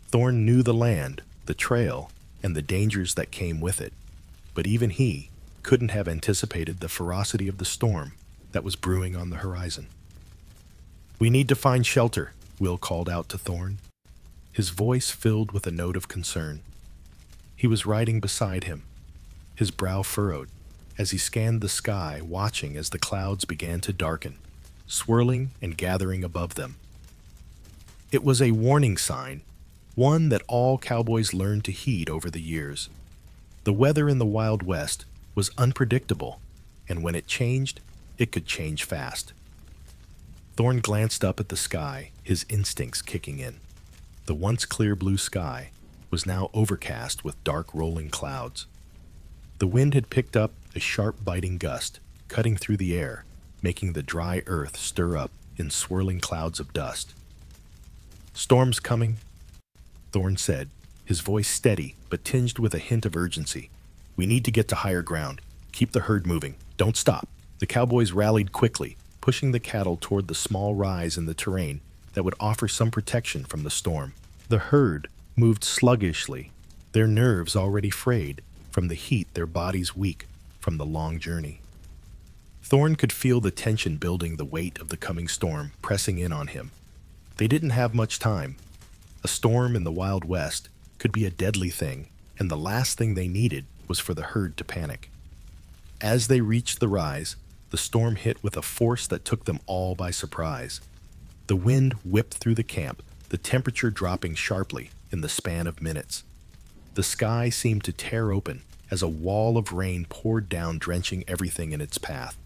Thorn knew the land, the trail, and the dangers that came with it, but even he couldn't have anticipated the ferocity of the storm that was brewing on the horizon. "We need to find shelter," Will called out to Thorn, his voice filled with a note of concern. He was riding beside him, his brow furrowed, as he scanned the sky, watching as the clouds began to darken, swirling and gathering above them. It was a warning sign, one that all cowboys learned to heed over the years. The weather in the Wild West was unpredictable, and when it changed, it could change fast. Thorn glanced up at the sky, his instincts kicking in. The once clear blue sky was now overcast with dark rolling clouds. The wind had picked up a sharp biting gust, cutting through the air, making the dry earth stir up in swirling clouds of dust. "Storm's coming," Thorn said, his voice steady but tinged with a hint of urgency. "We need to get to higher ground. Keep the herd moving. Don't stop." The cowboys rallied quickly, pushing the cattle toward the small rise in the terrain that would offer some protection from the storm. The herd moved sluggishly, their nerves already frayed from the heat, their bodies weak from the long journey. Thorn could feel the tension building, the weight of the coming storm pressing in on him. They didn't have much time. A storm in the Wild West could be a deadly thing, and the last thing they needed was for the herd to panic. As they reached the rise, the storm hit with a force that took them all by surprise. The wind whipped through the camp, the temperature dropping sharply in the span of minutes. The sky seemed to tear open as a wall of rain poured down, drenching everything in its path.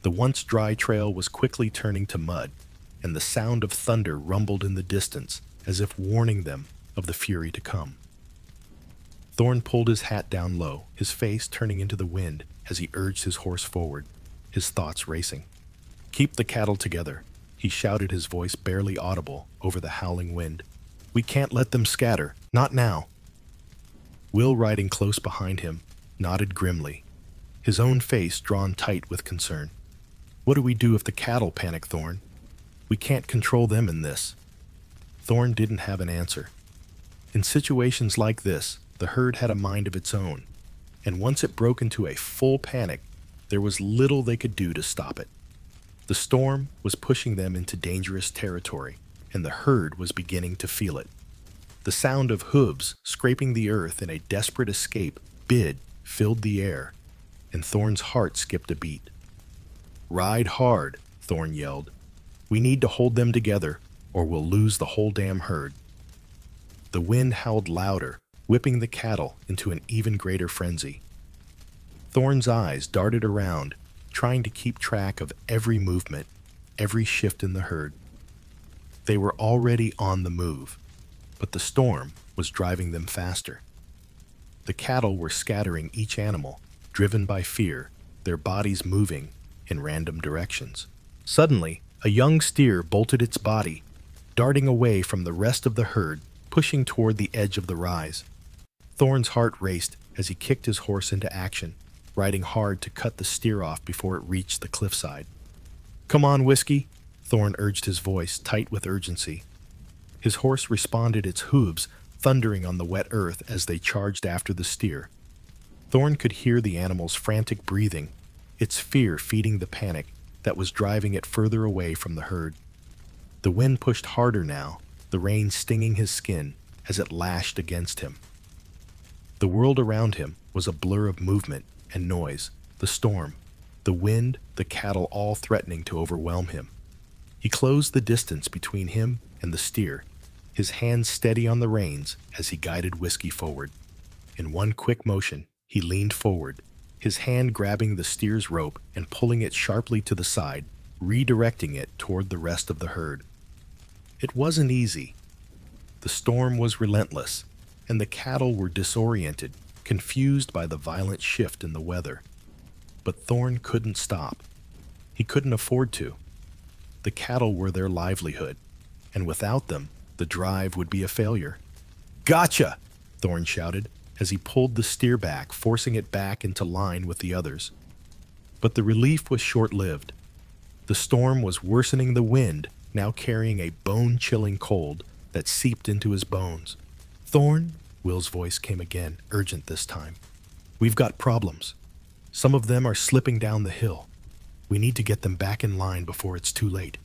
The once dry trail was quickly turning to mud, and the sound of thunder rumbled in the distance as if warning them of the fury to come. Thorn pulled his hat down low, his face turning into the wind as he urged his horse forward, his thoughts racing. "Keep the cattle together," he shouted, his voice barely audible over the howling wind. "We can't let them scatter, not now." Will, riding close behind him, nodded grimly, his own face drawn tight with concern. "What do we do if the cattle panic, Thorn? We can't control them in this." Thorn didn't have an answer. In situations like this, the herd had a mind of its own, and once it broke into a full panic, there was little they could do to stop it. The storm was pushing them into dangerous territory, and the herd was beginning to feel it. The sound of hooves scraping the earth in a desperate escape bid filled the air, and Thorn's heart skipped a beat. "Ride hard," Thorn yelled. "We need to hold them together, or we'll lose the whole damn herd." The wind howled louder, whipping the cattle into an even greater frenzy. Thorn's eyes darted around, trying to keep track of every movement, every shift in the herd. They were already on the move, but the storm was driving them faster. The cattle were scattering, each animal driven by fear, their bodies moving in random directions. Suddenly, a young steer bolted its body, darting away from the rest of the herd, pushing toward the edge of the rise. Thorn's heart raced as he kicked his horse into action, riding hard to cut the steer off before it reached the cliffside. "Come on, Whiskey," Thorn urged, his voice tight with urgency. His horse responded, its hooves thundering on the wet earth as they charged after the steer. Thorn could hear the animal's frantic breathing, its fear feeding the panic that was driving it further away from the herd. The wind pushed harder now, the rain stinging his skin as it lashed against him. The world around him was a blur of movement and noise, the storm, the wind, the cattle, all threatening to overwhelm him. He closed the distance between him and the steer, his hands steady on the reins as he guided Whiskey forward. In one quick motion, he leaned forward, his hand grabbing the steer's rope and pulling it sharply to the side, redirecting it toward the rest of the herd. It wasn't easy. The storm was relentless, and the cattle were disoriented, confused by the violent shift in the weather. But Thorn couldn't stop. He couldn't afford to. The cattle were their livelihood, and without them, the drive would be a failure. "Gotcha!" Thorn shouted as he pulled the steer back, forcing it back into line with the others. But the relief was short-lived. The storm was worsening the wind, now carrying a bone-chilling cold that seeped into his bones. "Thorn," Will's voice came again, urgent this time. "We've got problems. Some of them are slipping down the hill. We need to get them back in line before it's too late."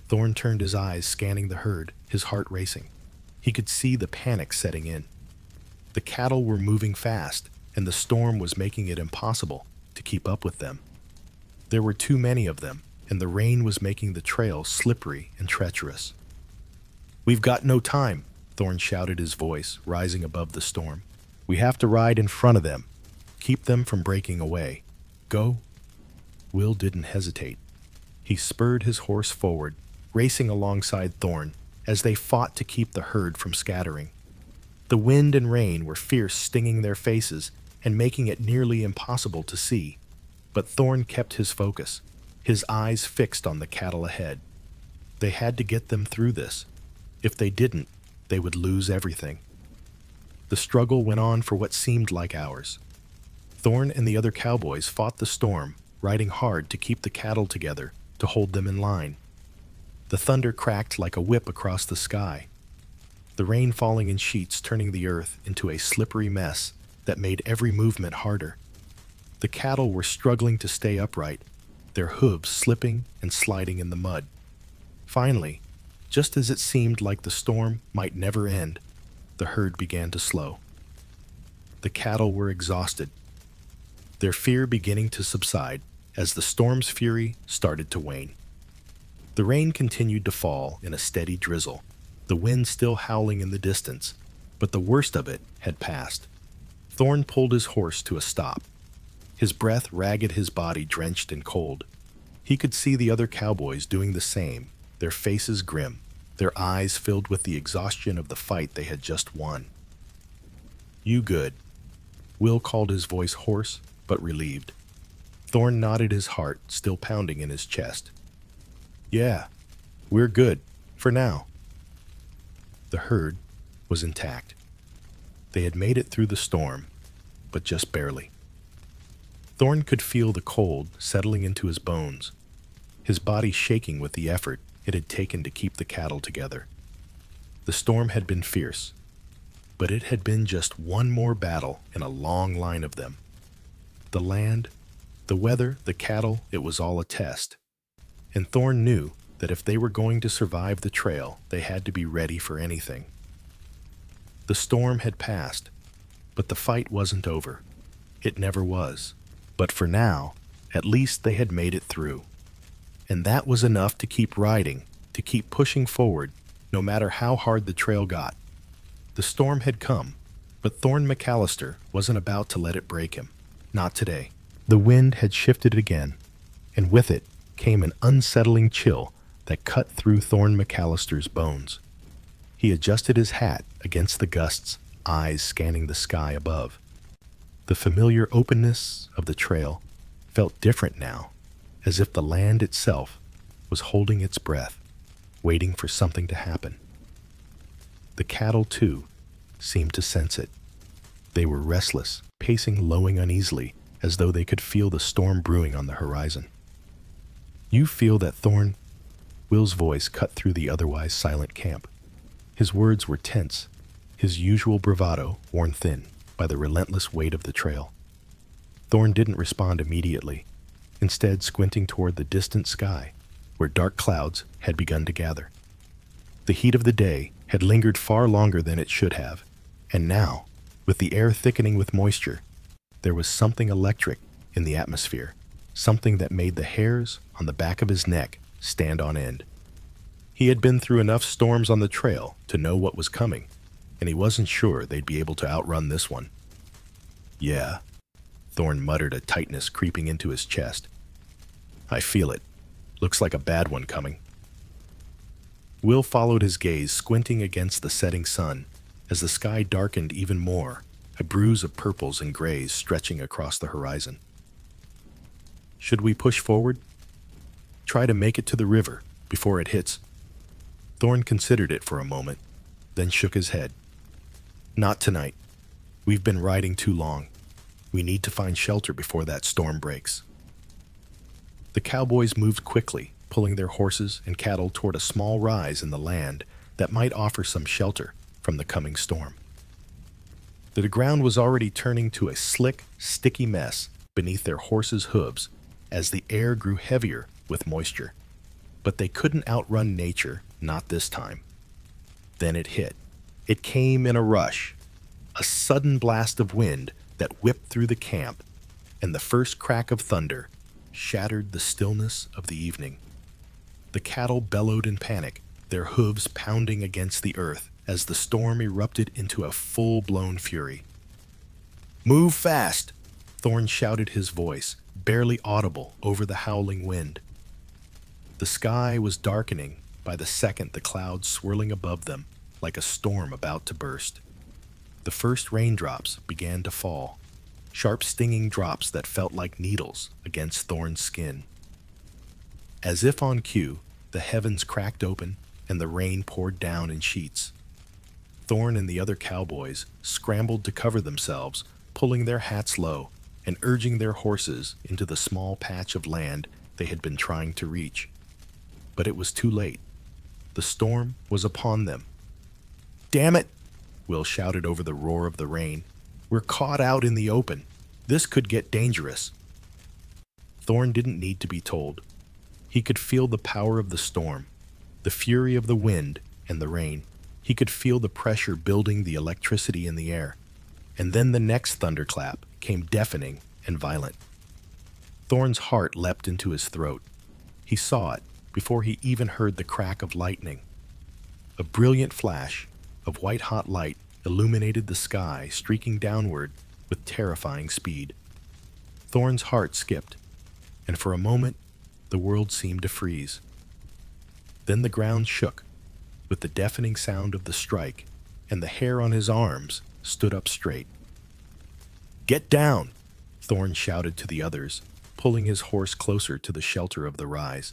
Thorn turned his eyes, scanning the herd, his heart racing. He could see the panic setting in. The cattle were moving fast, and the storm was making it impossible to keep up with them. There were too many of them, and the rain was making the trail slippery and treacherous. "We've got no time," Thorn shouted, his voice rising above the storm. "We have to ride in front of them. Keep them from breaking away. Go." Will didn't hesitate. He spurred his horse forward, racing alongside Thorn as they fought to keep the herd from scattering. The wind and rain were fierce, stinging their faces and making it nearly impossible to see. But Thorn kept his focus, his eyes fixed on the cattle ahead. They had to get them through this. If they didn't, they would lose everything. The struggle went on for what seemed like hours. Thorn and the other cowboys fought the storm, riding hard to keep the cattle together, to hold them in line. The thunder cracked like a whip across the sky, the rain falling in sheets, turning the earth into a slippery mess that made every movement harder. The cattle were struggling to stay upright, their hooves slipping and sliding in the mud. Finally, just as it seemed like the storm might never end, the herd began to slow. The cattle were exhausted, their fear beginning to subside as the storm's fury started to wane. The rain continued to fall in a steady drizzle, the wind still howling in the distance, but the worst of it had passed. Thorn pulled his horse to a stop, his breath ragged, his body drenched in cold. He could see the other cowboys doing the same, their faces grim, their eyes filled with the exhaustion of the fight they had just won. "You good?" Will called, his voice hoarse but relieved. Thorn nodded, his heart still pounding in his chest. "Yeah, we're good, for now." The herd was intact. They had made it through the storm, but just barely. Thorn could feel the cold settling into his bones, his body shaking with the effort it had taken to keep the cattle together. The storm had been fierce, but it had been just one more battle in a long line of them. The land, the weather, the cattle, it was all a test. And Thorn knew that if they were going to survive the trail, they had to be ready for anything. The storm had passed, but the fight wasn't over. It never was. But for now, at least they had made it through. And that was enough to keep riding, to keep pushing forward, no matter how hard the trail got. The storm had come, but Thorn McAllister wasn't about to let it break him. Not today. The wind had shifted again, and with it came an unsettling chill that cut through Thorn McAllister's bones. He adjusted his hat against the gusts, eyes scanning the sky above. The familiar openness of the trail felt different now, as if the land itself was holding its breath, waiting for something to happen. The cattle, too, seemed to sense it. They were restless, pacing, lowing uneasily, as though they could feel the storm brewing on the horizon. "You feel that, Thorn?" Will's voice cut through the otherwise silent camp. His words were tense, his usual bravado worn thin by the relentless weight of the trail. Thorn didn't respond immediately, instead squinting toward the distant sky, where dark clouds had begun to gather. The heat of the day had lingered far longer than it should have, and now, with the air thickening with moisture, there was something electric in the atmosphere, something that made the hairs on the back of his neck stand on end. He had been through enough storms on the trail to know what was coming, and he wasn't sure they'd be able to outrun this one. "Yeah," Thorn muttered, a tightness creeping into his chest. "I feel it. Looks like a bad one coming." Will followed his gaze, squinting against the setting sun, as the sky darkened even more, a bruise of purples and grays stretching across the horizon. Should we push forward? Try to make it to the river before it hits? Thorn considered it for a moment, then shook his head. Not tonight. We've been riding too long. We need to find shelter before that storm breaks. The cowboys moved quickly, pulling their horses and cattle toward a small rise in the land that might offer some shelter from the coming storm. The ground was already turning to a slick, sticky mess beneath their horses' hooves as the air grew heavier with moisture. But they couldn't outrun nature, not this time. Then it hit. It came in a rush, a sudden blast of wind that whipped through the camp, and the first crack of thunder shattered the stillness of the evening. The cattle bellowed in panic, their hooves pounding against the earth as the storm erupted into a full-blown fury. "Move fast!" Thorn shouted, his voice barely audible over the howling wind. The sky was darkening by the second, the clouds swirling above them like a storm about to burst. The first raindrops began to fall, sharp stinging drops that felt like needles against Thorn's skin. As if on cue, the heavens cracked open and the rain poured down in sheets. Thorn and the other cowboys scrambled to cover themselves, pulling their hats low and urging their horses into the small patch of land they had been trying to reach. But it was too late. The storm was upon them. "Damn it!" Will shouted over the roar of the rain. "We're caught out in the open. This could get dangerous." Thorn didn't need to be told. He could feel the power of the storm, the fury of the wind and the rain. He could feel the pressure building, the electricity in the air. And then the next thunderclap came, deafening and violent. Thorn's heart leapt into his throat. He saw it before he even heard the crack of lightning. A brilliant flash of white-hot light illuminated the sky, streaking downward with terrifying speed. Thorn's heart skipped, and for a moment the world seemed to freeze. Then the ground shook with the deafening sound of the strike, and the hair on his arms stood up straight. "Get down!" Thorn shouted to the others, pulling his horse closer to the shelter of the rise.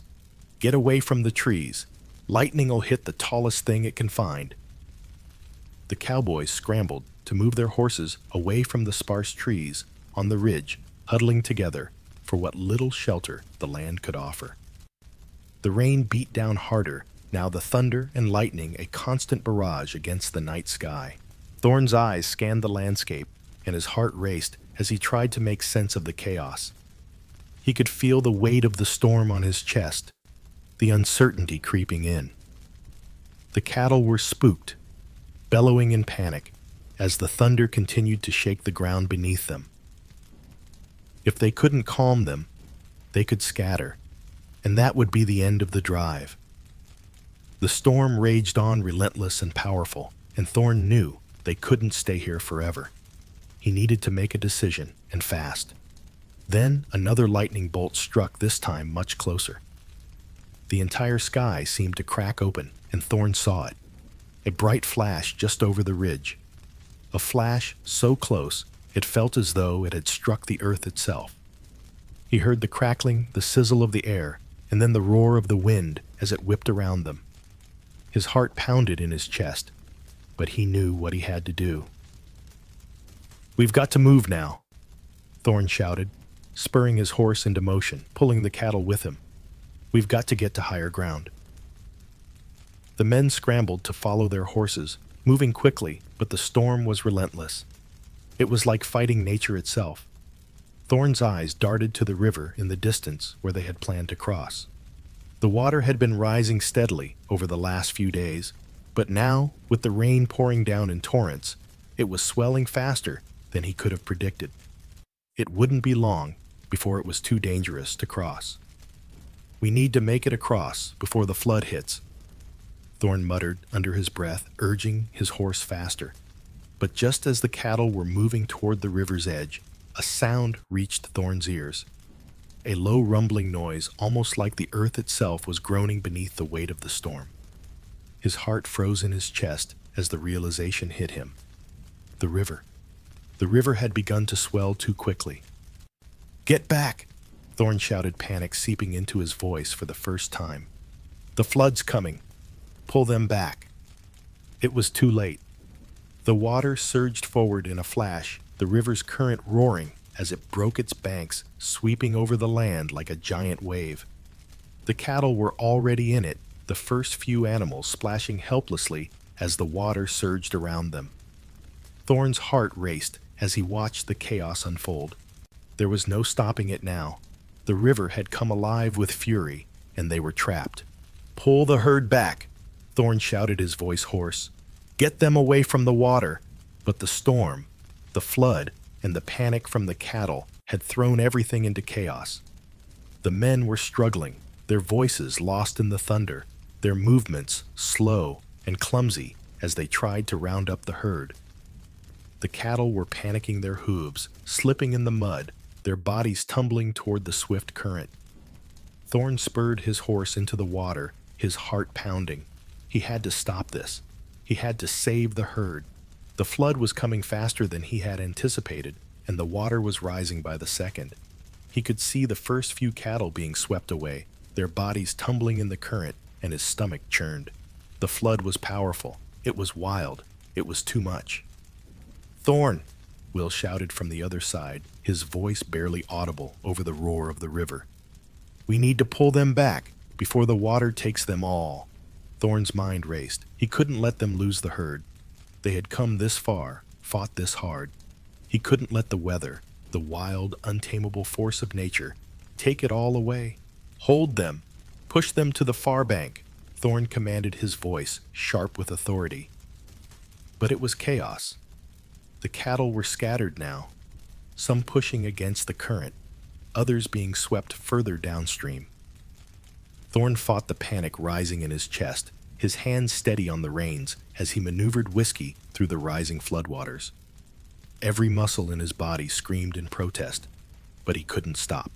"Get away from the trees. Lightning'll hit the tallest thing it can find." The cowboys scrambled to move their horses away from the sparse trees on the ridge, huddling together for what little shelter the land could offer. The rain beat down harder, now the thunder and lightning a constant barrage against the night sky. Thorn's eyes scanned the landscape, and his heart raced as he tried to make sense of the chaos. He could feel the weight of the storm on his chest, the uncertainty creeping in. The cattle were spooked, bellowing in panic as the thunder continued to shake the ground beneath them. If they couldn't calm them, they could scatter, and that would be the end of the drive. The storm raged on, relentless and powerful, and Thorn knew they couldn't stay here forever. He needed to make a decision, and fast. Then another lightning bolt struck, this time much closer. The entire sky seemed to crack open, and Thorn saw it. A bright flash just over the ridge. A flash so close it felt as though it had struck the earth itself. He heard the crackling, the sizzle of the air, and then the roar of the wind as it whipped around them. His heart pounded in his chest, but he knew what he had to do. "We've got to move now," Thorn shouted, spurring his horse into motion, pulling the cattle with him. "We've got to get to higher ground." The men scrambled to follow their horses, moving quickly, but the storm was relentless. It was like fighting nature itself. Thorn's eyes darted to the river in the distance where they had planned to cross. The water had been rising steadily over the last few days, but now, with the rain pouring down in torrents, it was swelling faster than he could have predicted. It wouldn't be long before it was too dangerous to cross. "We need to make it across before the flood hits," Thorn muttered under his breath, urging his horse faster. But just as the cattle were moving toward the river's edge, a sound reached Thorn's ears. A low rumbling noise, almost like the earth itself was groaning beneath the weight of the storm. His heart froze in his chest as the realization hit him. The river. The river had begun to swell too quickly. "Get back!" Thorn shouted, panic seeping into his voice for the first time. "The flood's coming. Pull them back." It was too late. The water surged forward in a flash, the river's current roaring as it broke its banks, sweeping over the land like a giant wave. The cattle were already in it, the first few animals splashing helplessly as the water surged around them. Thorn's heart raced as he watched the chaos unfold. There was no stopping it now. The river had come alive with fury, and they were trapped. "Pull the herd back!" Thorn shouted, his voice hoarse. "Get them away from the water!" But the storm, the flood, and the panic from the cattle had thrown everything into chaos. The men were struggling, their voices lost in the thunder, their movements slow and clumsy as they tried to round up the herd. The cattle were panicking, their hooves slipping in the mud, their bodies tumbling toward the swift current. Thorn spurred his horse into the water, his heart pounding. He had to stop this. He had to save the herd. The flood was coming faster than he had anticipated, and the water was rising by the second. He could see the first few cattle being swept away, their bodies tumbling in the current, and his stomach churned. The flood was powerful. It was wild. It was too much. "Thorn!" Will shouted from the other side, his voice barely audible over the roar of the river. "We need to pull them back before the water takes them all." Thorn's mind raced. He couldn't let them lose the herd. They had come this far, fought this hard. He couldn't let the weather, the wild, untamable force of nature, take it all away. "Hold them! Push them to the far bank!" Thorn commanded, his voice sharp with authority. But it was chaos. The cattle were scattered now, some pushing against the current, others being swept further downstream. Thorn fought the panic rising in his chest, his hands steady on the reins as he maneuvered Whiskey through the rising floodwaters. Every muscle in his body screamed in protest, but he couldn't stop.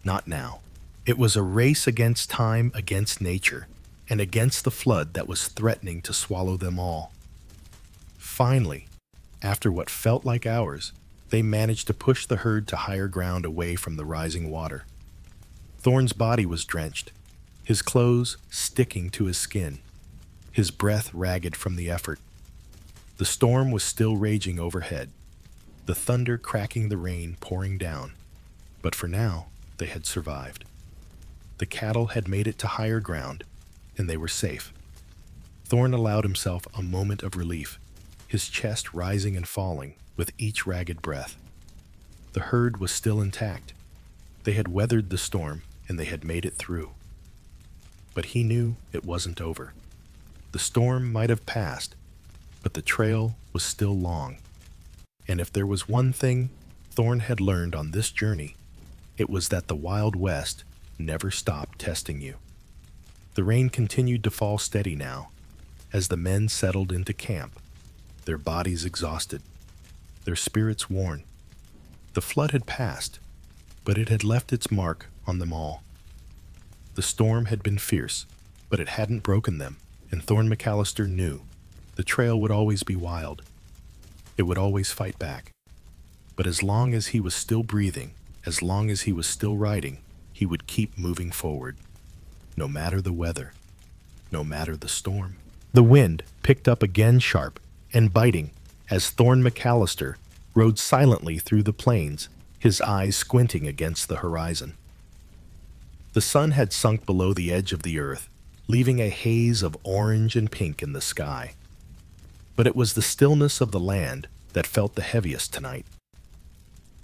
Not now. It was a race against time, against nature, and against the flood that was threatening to swallow them all. Finally, after what felt like hours, they managed to push the herd to higher ground away from the rising water. Thorn's body was drenched, his clothes sticking to his skin, his breath ragged from the effort. The storm was still raging overhead, the thunder cracking, the rain pouring down. But for now, they had survived. The cattle had made it to higher ground, and they were safe. Thorn allowed himself a moment of relief, his chest rising and falling with each ragged breath. The herd was still intact. They had weathered the storm, and they had made it through. But he knew it wasn't over. The storm might have passed, but the trail was still long. And if there was one thing Thorn had learned on this journey, it was that the Wild West never stopped testing you. The rain continued to fall steady now, as the men settled into camp, their bodies exhausted, their spirits worn. The flood had passed, but it had left its mark on them all. The storm had been fierce, but it hadn't broken them, and Thorn McAllister knew the trail would always be wild. It would always fight back. But as long as he was still breathing, as long as he was still riding, he would keep moving forward, no matter the weather, no matter the storm. The wind picked up again, sharp and biting, as Thorn McAllister rode silently through the plains, his eyes squinting against the horizon. The sun had sunk below the edge of the earth, leaving a haze of orange and pink in the sky. But it was the stillness of the land that felt the heaviest tonight.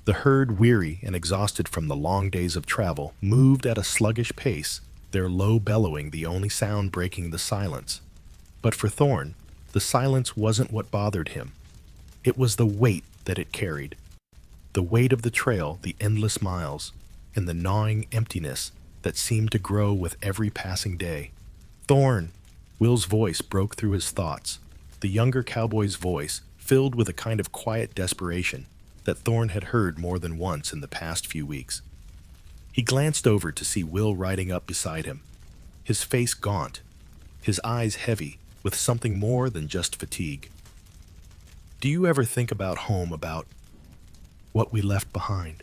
The herd, weary and exhausted from the long days of travel, moved at a sluggish pace, their low bellowing the only sound breaking the silence. But for Thorn, the silence wasn't what bothered him. It was the weight that it carried. The weight of the trail, the endless miles, and the gnawing emptiness that seemed to grow with every passing day. "Thorn!" Will's voice broke through his thoughts, the younger cowboy's voice filled with a kind of quiet desperation that Thorn had heard more than once in the past few weeks. He glanced over to see Will riding up beside him, his face gaunt, his eyes heavy with something more than just fatigue. "Do Do you ever think about home, about what we left behind?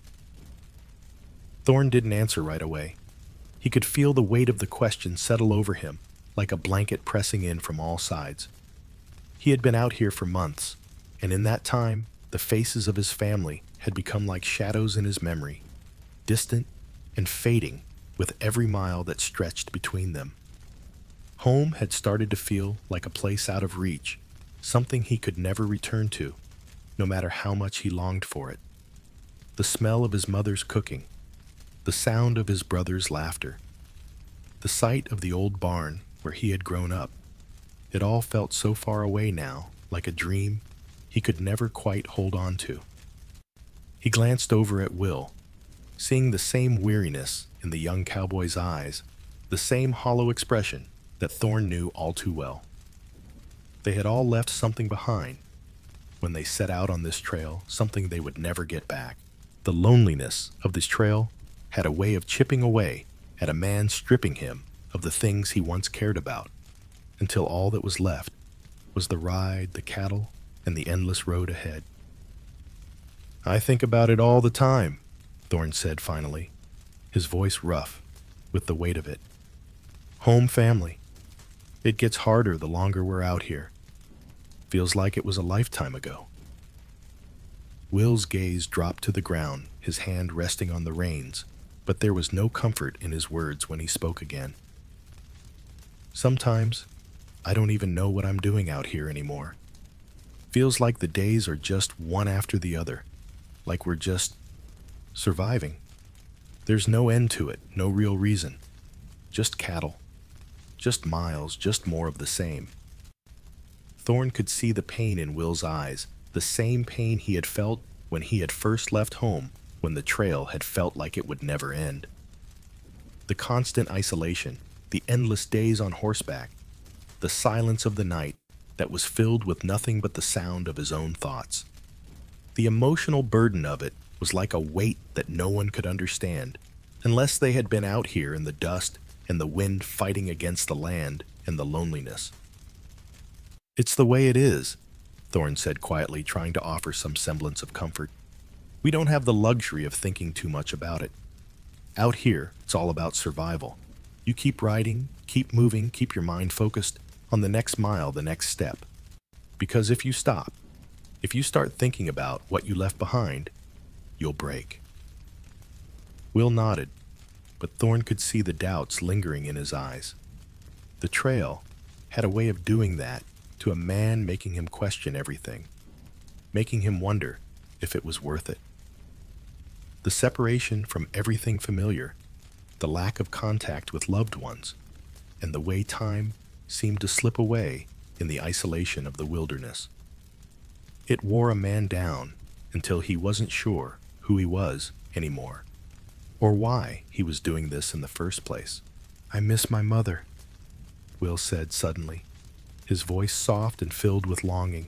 Thorn didn't answer right away. He could feel the weight of the question settle over him, like a blanket pressing in from all sides. He had been out here for months, and in that time, the faces of his family had become like shadows in his memory, distant and fading with every mile that stretched between them. Home had started to feel like a place out of reach, something he could never return to, no matter how much he longed for it. The smell of his mother's cooking, the sound of his brother's laughter, the sight of the old barn where he had grown up. It all felt so far away now, like a dream he could never quite hold on to. He glanced over at Will, seeing the same weariness in the young cowboy's eyes, the same hollow expression that Thorn knew all too well. They had all left something behind when they set out on this trail, something they would never get back. The loneliness of this trail had a way of chipping away at a man, stripping him of the things he once cared about, until all that was left was the ride, the cattle, and the endless road ahead. "I think about it all the time," Thorn said finally, his voice rough with the weight of it. "Home, family. It gets harder the longer we're out here. Feels like it was a lifetime ago." Will's gaze dropped to the ground, his hand resting on the reins, but there was no comfort in his words when he spoke again. "Sometimes, I don't even know what I'm doing out here anymore. Feels like the days are just one after the other, like we're just surviving. There's no end to it, no real reason. Just cattle, just miles, just more of the same." Thorn could see the pain in Will's eyes, the same pain he had felt when he had first left home, when the trail had felt like it would never end. The constant isolation, the endless days on horseback, the silence of the night that was filled with nothing but the sound of his own thoughts. The emotional burden of it was like a weight that no one could understand, unless they had been out here in the dust and the wind fighting against the land and the loneliness. "It's the way it is," Thorn said quietly, trying to offer some semblance of comfort. "We don't have the luxury of thinking too much about it. Out here, it's all about survival. You keep riding, keep moving, keep your mind focused on the next mile, the next step. Because if you stop, if you start thinking about what you left behind, you'll break." Will nodded, but Thorn could see the doubts lingering in his eyes. The trail had a way of doing that to a man, making him question everything, making him wonder if it was worth it. The separation from everything familiar, the lack of contact with loved ones, and the way time seemed to slip away in the isolation of the wilderness. It wore a man down until he wasn't sure who he was anymore, or why he was doing this in the first place. "I miss my mother," Will said suddenly, his voice soft and filled with longing.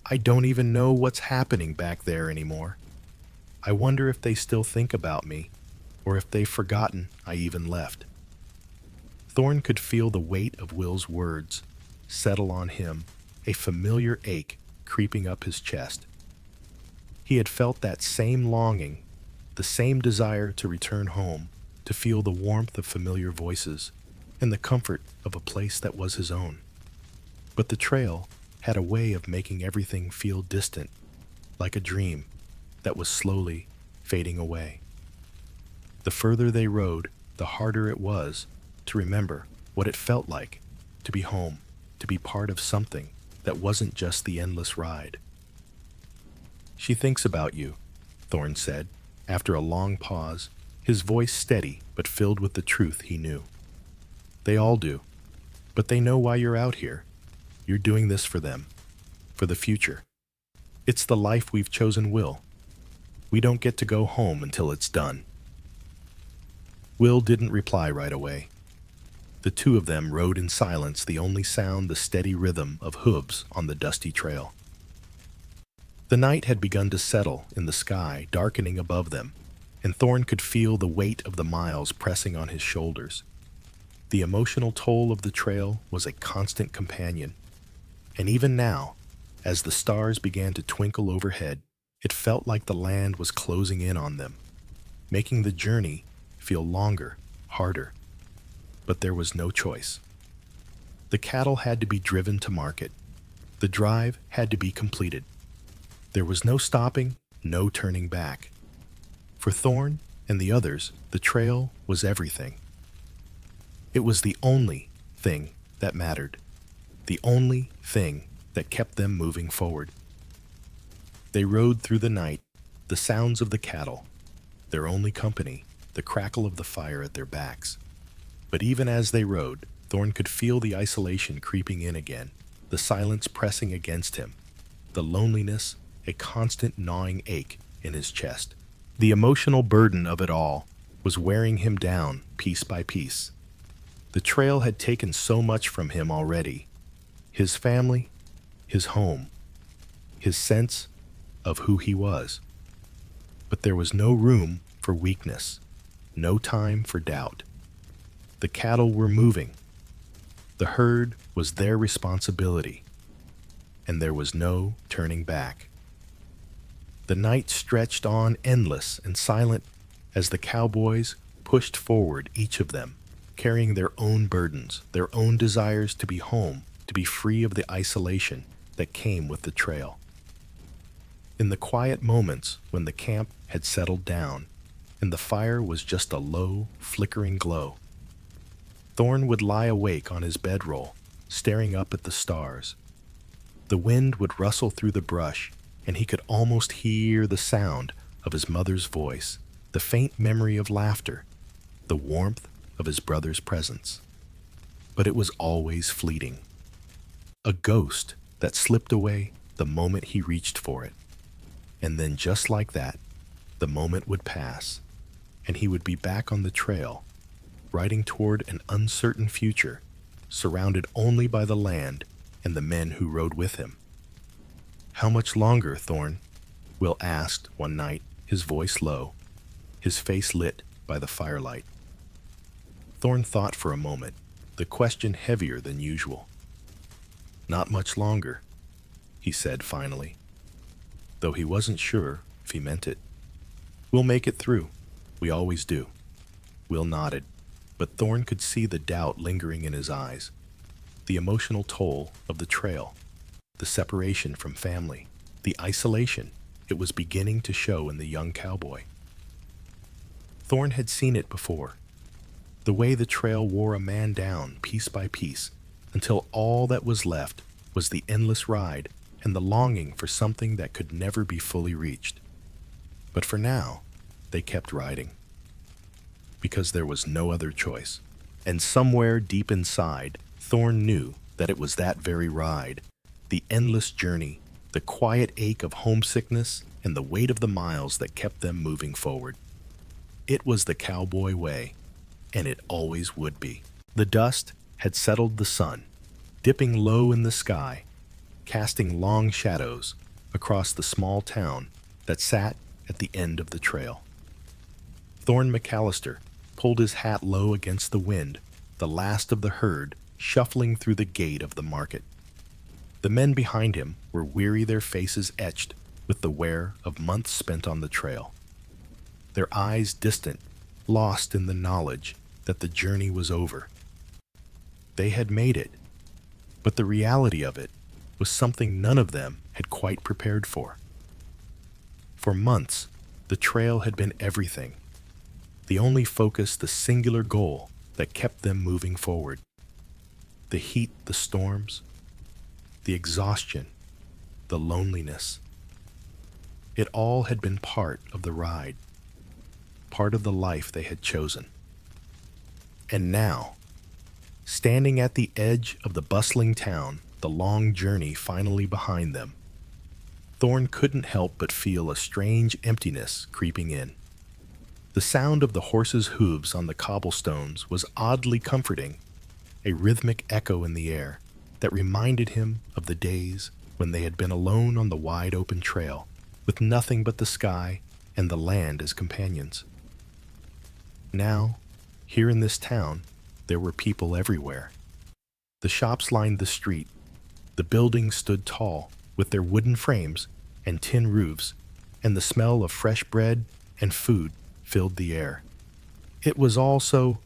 "I don't even know what's happening back there anymore. I wonder if they still think about me, or if they've forgotten I even left." Thorn could feel the weight of Will's words settle on him, a familiar ache creeping up his chest. He had felt that same longing, the same desire to return home, to feel the warmth of familiar voices and the comfort of a place that was his own. But the trail had a way of making everything feel distant, like a dream that was slowly fading away. The further they rode, the harder it was to remember what it felt like to be home, to be part of something that wasn't just the endless ride. "She thinks about you," Thorn said, after a long pause, his voice steady but filled with the truth he knew. "They all do, but they know why you're out here. You're doing this for them, for the future. It's the life we've chosen, Will. We don't get to go home until it's done." Will didn't reply right away. The two of them rode in silence, the only sound the steady rhythm of hooves on the dusty trail. The night had begun to settle in the sky, darkening above them, and Thorn could feel the weight of the miles pressing on his shoulders. The emotional toll of the trail was a constant companion, and even now, As the stars began to twinkle overhead, it felt like the land was closing in on them, making the journey feel longer, harder. But there was no choice. The cattle had to be driven to market. The drive had to be completed. There was no stopping, no turning back. For Thorn and the others, the trail was everything. It was the only thing that mattered, the only thing that kept them moving forward. They rode through the night, the sounds of the cattle, their only company, the crackle of the fire at their backs. But even as they rode, Thorn could feel the isolation creeping in again, the silence pressing against him, the loneliness, a constant gnawing ache in his chest. The emotional burden of it all was wearing him down piece by piece. The trail had taken so much from him already. His family, his home, his sense of who he was. But there was no room for weakness, no time for doubt. The cattle were moving. The herd was their responsibility, and there was no turning back. The night stretched on endless and silent as the cowboys pushed forward, each of them carrying their own burdens, their own desires to be home, to be free of the isolation that came with the trail. In the quiet moments when the camp had settled down and the fire was just a low, flickering glow, Thorn would lie awake on his bedroll, staring up at the stars. The wind would rustle through the brush, and he could almost hear the sound of his mother's voice, the faint memory of laughter, the warmth of his brother's presence. But it was always fleeting. A ghost that slipped away the moment he reached for it. And then just like that, the moment would pass, and he would be back on the trail, riding toward an uncertain future, surrounded only by the land and the men who rode with him. "How much longer, Thorn?" Will asked one night, his voice low, his face lit by the firelight. Thorn thought for a moment, the question heavier than usual. "Not much longer," he said finally, though he wasn't sure if he meant it. "We'll make it through. We always do." Will nodded, but Thorn could see the doubt lingering in his eyes, the emotional toll of the trail, the separation from family, the isolation it was beginning to show in the young cowboy. Thorn had seen it before, the way the trail wore a man down piece by piece until all that was left was the endless ride and the longing for something that could never be fully reached. But for now, they kept riding, because there was no other choice. And somewhere deep inside, Thorn knew that it was that very ride, the endless journey, the quiet ache of homesickness, and the weight of the miles that kept them moving forward. It was the cowboy way, and it always would be. The dust had settled the sun, dipping low in the sky, casting long shadows across the small town that sat at the end of the trail. Thorn McAllister pulled his hat low against the wind, the last of the herd shuffling through the gate of the market. The men behind him were weary, their faces etched with the wear of months spent on the trail. Their eyes distant, lost in the knowledge that the journey was over. They had made it, but the reality of it was something none of them had quite prepared for. For months, the trail had been everything, the only focus, the singular goal that kept them moving forward. The heat, the storms, the exhaustion, the loneliness. It all had been part of the ride, part of the life they had chosen. And now, standing at the edge of the bustling town, the long journey finally behind them, Thorn couldn't help but feel a strange emptiness creeping in. The sound of the horses' hooves on the cobblestones was oddly comforting, a rhythmic echo in the air that reminded him of the days when they had been alone on the wide open trail, with nothing but the sky and the land as companions. Now, here in this town, there were people everywhere. The shops lined the street, the buildings stood tall, with their wooden frames and tin roofs, and the smell of fresh bread and food filled the air. It was all so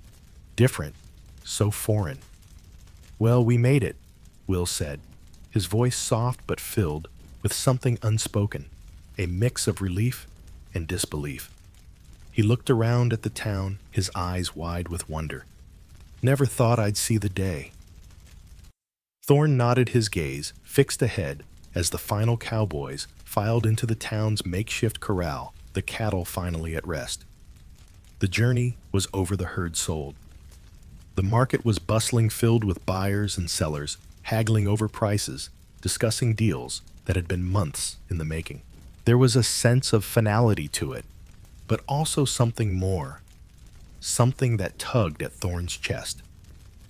different, so foreign. "Well, we made it," Will said, his voice soft but filled with something unspoken, a mix of relief and disbelief. He looked around at the town, his eyes wide with wonder. "Never thought I'd see the day." Thorne nodded, his gaze fixed ahead as the final cowboys filed into the town's makeshift corral, the cattle finally at rest. The journey was over, the herd sold. The market was bustling, filled with buyers and sellers, haggling over prices, discussing deals that had been months in the making. There was a sense of finality to it, but also something more, something that tugged at Thorne's chest,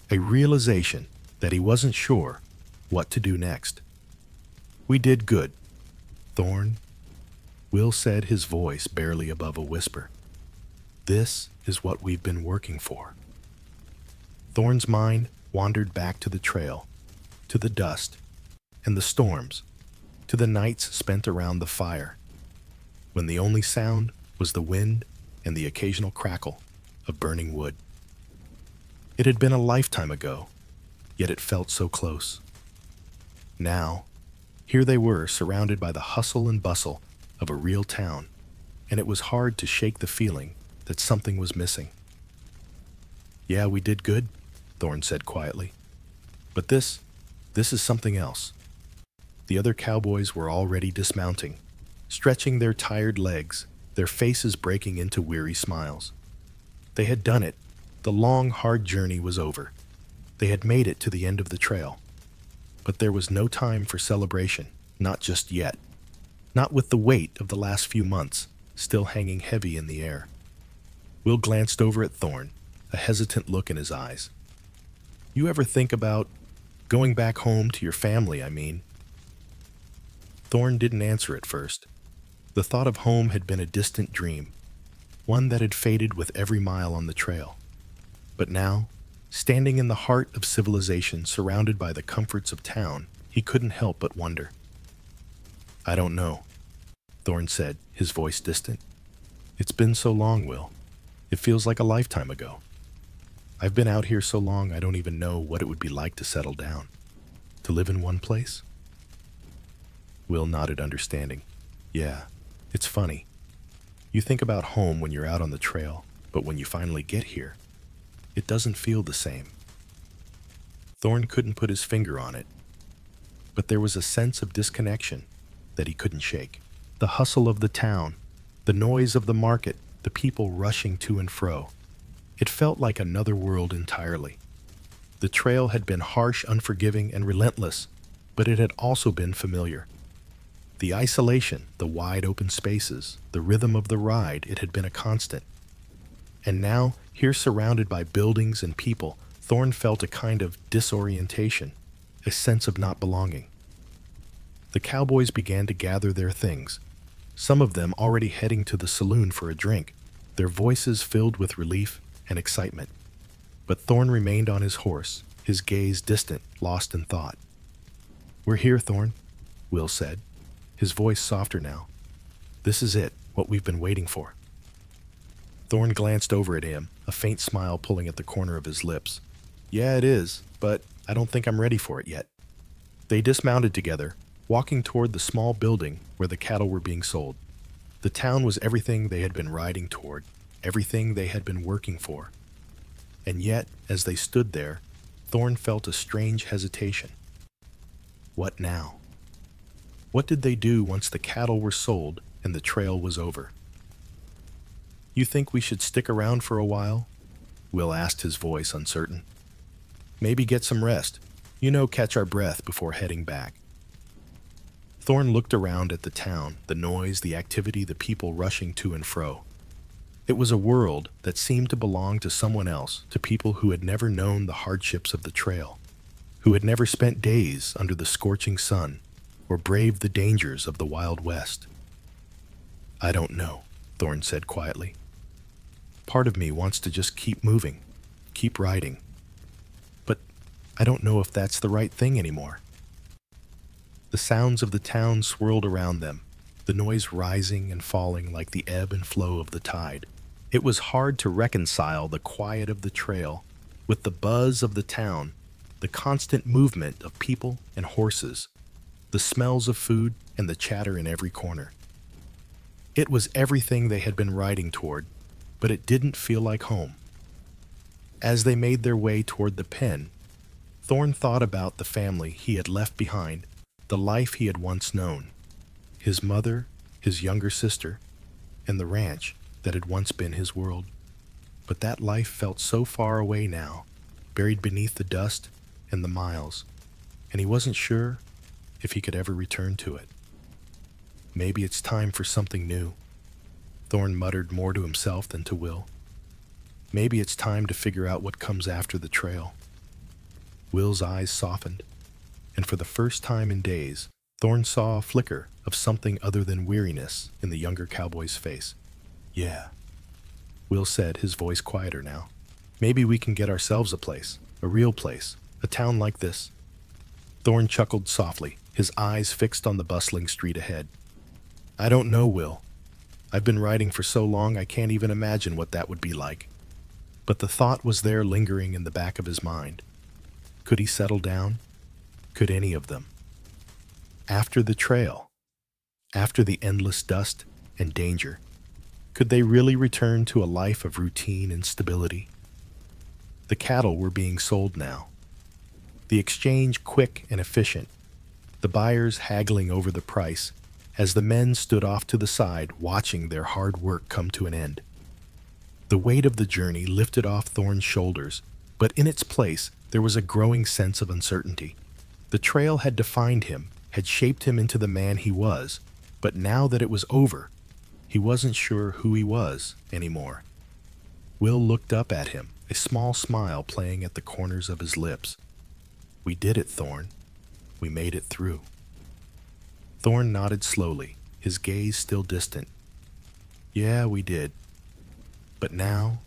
a realization that he wasn't sure what to do next. "We did good, Thorne," Will said, his voice barely above a whisper. "This is what we've been working for." Thorne's mind wandered back to the trail, to the dust and the storms, to the nights spent around the fire, when the only sound was the wind and the occasional crackle of burning wood. It had been a lifetime ago, yet it felt so close. Now, here they were, surrounded by the hustle and bustle of a real town, and it was hard to shake the feeling that something was missing. "Yeah, we did good," Thorne said quietly. "But this is something else." The other cowboys were already dismounting, stretching their tired legs, their faces breaking into weary smiles. They had done it. The long, hard journey was over. They had made it to the end of the trail. But there was no time for celebration, not just yet. Not with the weight of the last few months still hanging heavy in the air. Will glanced over at Thorne, a hesitant look in his eyes. "You ever think about going back home to your family, I mean?" Thorne didn't answer at first. The thought of home had been a distant dream, one that had faded with every mile on the trail. But now, standing in the heart of civilization, surrounded by the comforts of town, he couldn't help but wonder. "I don't know," Thorne said, his voice distant. "It's been so long, Will. It feels like a lifetime ago. I've been out here so long I don't even know what it would be like to settle down, to live in one place." Will nodded, understanding. "Yeah, it's funny. You think about home when you're out on the trail, but when you finally get here, it doesn't feel the same." Thorne couldn't put his finger on it, but there was a sense of disconnection that he couldn't shake. The hustle of the town, the noise of the market, the people rushing to and fro. It felt like another world entirely. The trail had been harsh, unforgiving, and relentless, but it had also been familiar. The isolation, the wide open spaces, the rhythm of the ride, it had been a constant. And now, here surrounded by buildings and people, Thorne felt a kind of disorientation, a sense of not belonging. The cowboys began to gather their things, some of them already heading to the saloon for a drink, their voices filled with relief and excitement. But Thorne remained on his horse, his gaze distant, lost in thought. "We're here, Thorne," Will said, his voice softer now. "This is it, what we've been waiting for." Thorne glanced over at him, a faint smile pulling at the corner of his lips. "Yeah, it is, but I don't think I'm ready for it yet." They dismounted together, walking toward the small building where the cattle were being sold. The town was everything they had been riding toward, everything they had been working for. And yet, as they stood there, Thorne felt a strange hesitation. What now? What did they do once the cattle were sold and the trail was over? "You think we should stick around for a while?" Will asked, his voice uncertain. "Maybe get some rest, catch our breath before heading back." Thorne looked around at the town, the noise, the activity, the people rushing to and fro. It was a world that seemed to belong to someone else, to people who had never known the hardships of the trail, who had never spent days under the scorching sun or braved the dangers of the Wild West. "I don't know," Thorne said quietly. "Part of me wants to just keep moving, keep riding. But I don't know if that's the right thing anymore." The sounds of the town swirled around them, the noise rising and falling like the ebb and flow of the tide. It was hard to reconcile the quiet of the trail with the buzz of the town, the constant movement of people and horses, the smells of food and the chatter in every corner. It was everything they had been riding toward, but it didn't feel like home. As they made their way toward the pen, Thorn thought about the family he had left behind, the life he had once known, his mother, his younger sister, and the ranch that had once been his world. But that life felt so far away now, buried beneath the dust and the miles, and he wasn't sure if he could ever return to it. Maybe it's time for something new. Thorn muttered more to himself than to Will. Maybe it's time to figure out what comes after the trail. Will's eyes softened, and for the first time in days, Thorn saw a flicker of something other than weariness in the younger cowboy's face. "Yeah," Will said, his voice quieter now. "Maybe we can get ourselves a place, a real place, a town like this." Thorn chuckled softly, his eyes fixed on the bustling street ahead. "I don't know, Will. I've been riding for so long I can't even imagine what that would be like." But the thought was there lingering in the back of his mind. Could he settle down? Could any of them? After the trail, after the endless dust and danger, could they really return to a life of routine and stability? The cattle were being sold now. The exchange quick and efficient, the buyers haggling over the price as the men stood off to the side watching their hard work come to an end. The weight of the journey lifted off Thorn's shoulders, but in its place there was a growing sense of uncertainty. The trail had defined him, had shaped him into the man he was, but now that it was over, he wasn't sure who he was anymore. Will looked up at him, a small smile playing at the corners of his lips. "We did it, Thorn. We made it through." Thorn nodded slowly, his gaze still distant. "Yeah, we did. But now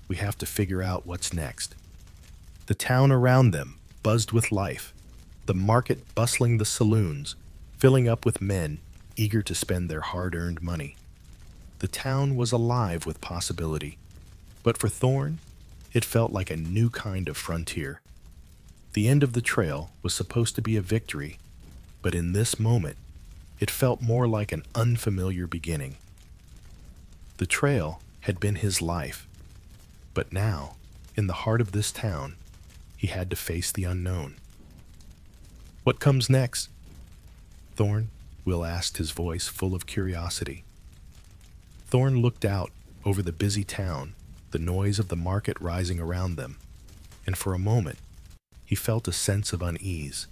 we have to figure out what's next." The town around them buzzed with life, the market bustling the saloons, filling up with men eager to spend their hard-earned money. The town was alive with possibility, but for Thorn, it felt like a new kind of frontier. The end of the trail was supposed to be a victory, but in this moment, it felt more like an unfamiliar beginning. The trail had been his life, but now, in the heart of this town, he had to face the unknown. "What comes next, Thorn?" Will asked, his voice full of curiosity. Thorn looked out over the busy town, the noise of the market rising around them, and for a moment, he felt a sense of unease.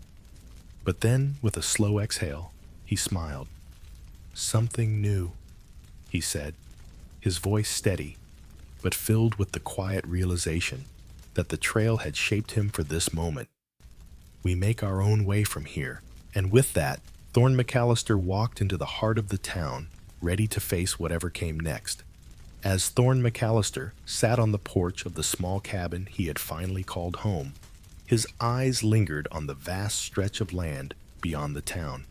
But then, with a slow exhale, he smiled. "Something new," he said, his voice steady, but filled with the quiet realization that the trail had shaped him for this moment. "We make our own way from here," and with that, Thorn McAllister walked into the heart of the town, ready to face whatever came next. As Thorn McAllister sat on the porch of the small cabin he had finally called home, his eyes lingered on the vast stretch of land beyond the town.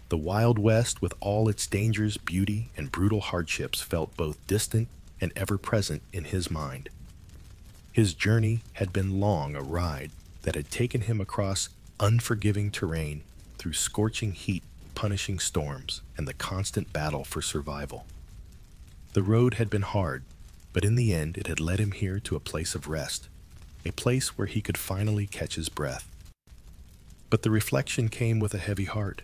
The Wild West, with all its dangers, beauty, and brutal hardships, felt both distant and ever-present in his mind. His journey had been long, a ride that had taken him across unforgiving terrain, through scorching heat, punishing storms, and the constant battle for survival. The road had been hard, but in the end it had led him here to a place of rest, a place where he could finally catch his breath. But the reflection came with a heavy heart.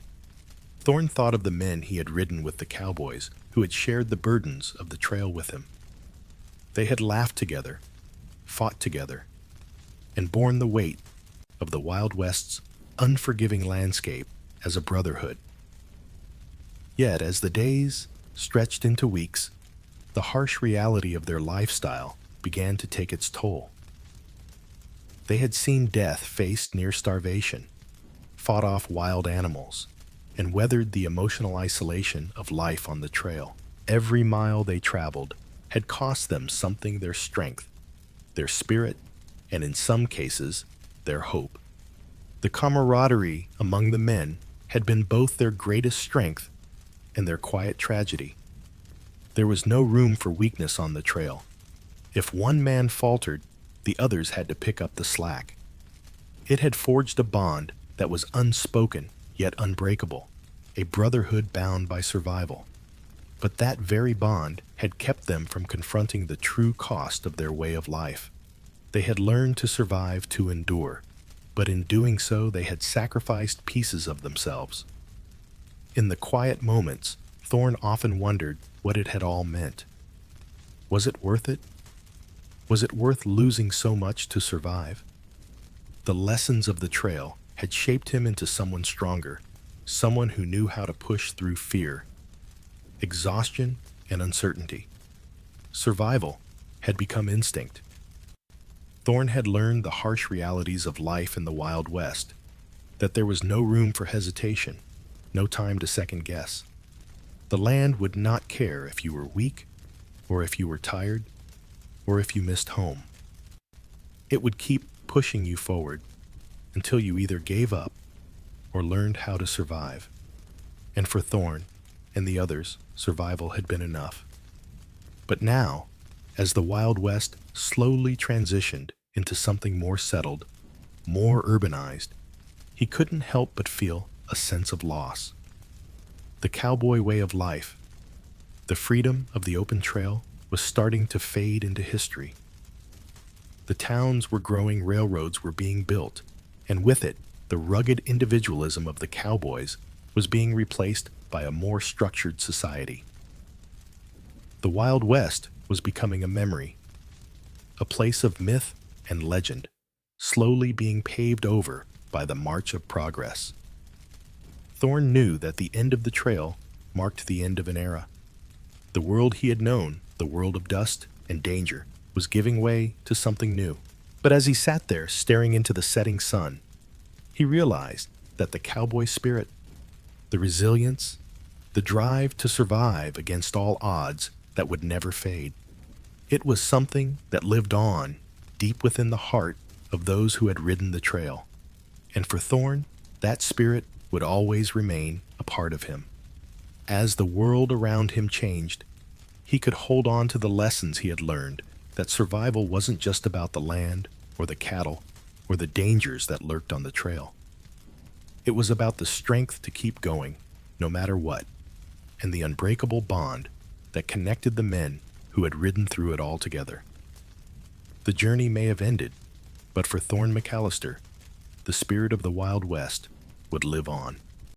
Thorn thought of the men he had ridden with, the cowboys, who had shared the burdens of the trail with him. They had laughed together, fought together, and borne the weight of the Wild West's unforgiving landscape as a brotherhood. Yet, as the days stretched into weeks, the harsh reality of their lifestyle began to take its toll. They had seen death faced near starvation, fought off wild animals, and weathered the emotional isolation of life on the trail. Every mile they traveled had cost them something: their strength, their spirit, and in some cases, their hope. The camaraderie among the men had been both their greatest strength and their quiet tragedy. There was no room for weakness on the trail. If one man faltered, the others had to pick up the slack. It had forged a bond that was unspoken yet unbreakable, a brotherhood bound by survival. But that very bond had kept them from confronting the true cost of their way of life. They had learned to survive to endure, but in doing so they had sacrificed pieces of themselves. In the quiet moments, Thorn often wondered what it had all meant. Was it worth it? Was it worth losing so much to survive? The lessons of the trail had shaped him into someone stronger, someone who knew how to push through fear, exhaustion, and uncertainty. Survival had become instinct. Thorn had learned the harsh realities of life in the Wild West, that there was no room for hesitation, no time to second guess. The land would not care if you were weak, or if you were tired, or if you missed home. It would keep pushing you forward until you either gave up or learned how to survive. And for Thorn and the others, survival had been enough. But now, as the Wild West slowly transitioned into something more settled, more urbanized, he couldn't help but feel a sense of loss. The cowboy way of life, the freedom of the open trail, was starting to fade into history. The towns were growing, railroads were being built, and with it, the rugged individualism of the cowboys was being replaced by a more structured society. The Wild West was becoming a memory, a place of myth and legend, slowly being paved over by the march of progress. Thorn knew that the end of the trail marked the end of an era. The world he had known, the world of dust and danger, was giving way to something new. But as he sat there staring into the setting sun, he realized that the cowboy spirit, the resilience, the drive to survive against all odds that would never fade, it was something that lived on deep within the heart of those who had ridden the trail. And for Thorn, that spirit would always remain a part of him. As the world around him changed, he could hold on to the lessons he had learned, that survival wasn't just about the land or the cattle or the dangers that lurked on the trail. It was about the strength to keep going, no matter what, and the unbreakable bond that connected the men who had ridden through it all together. The journey may have ended, but for Thorn McAllister, the spirit of the Wild West would live on.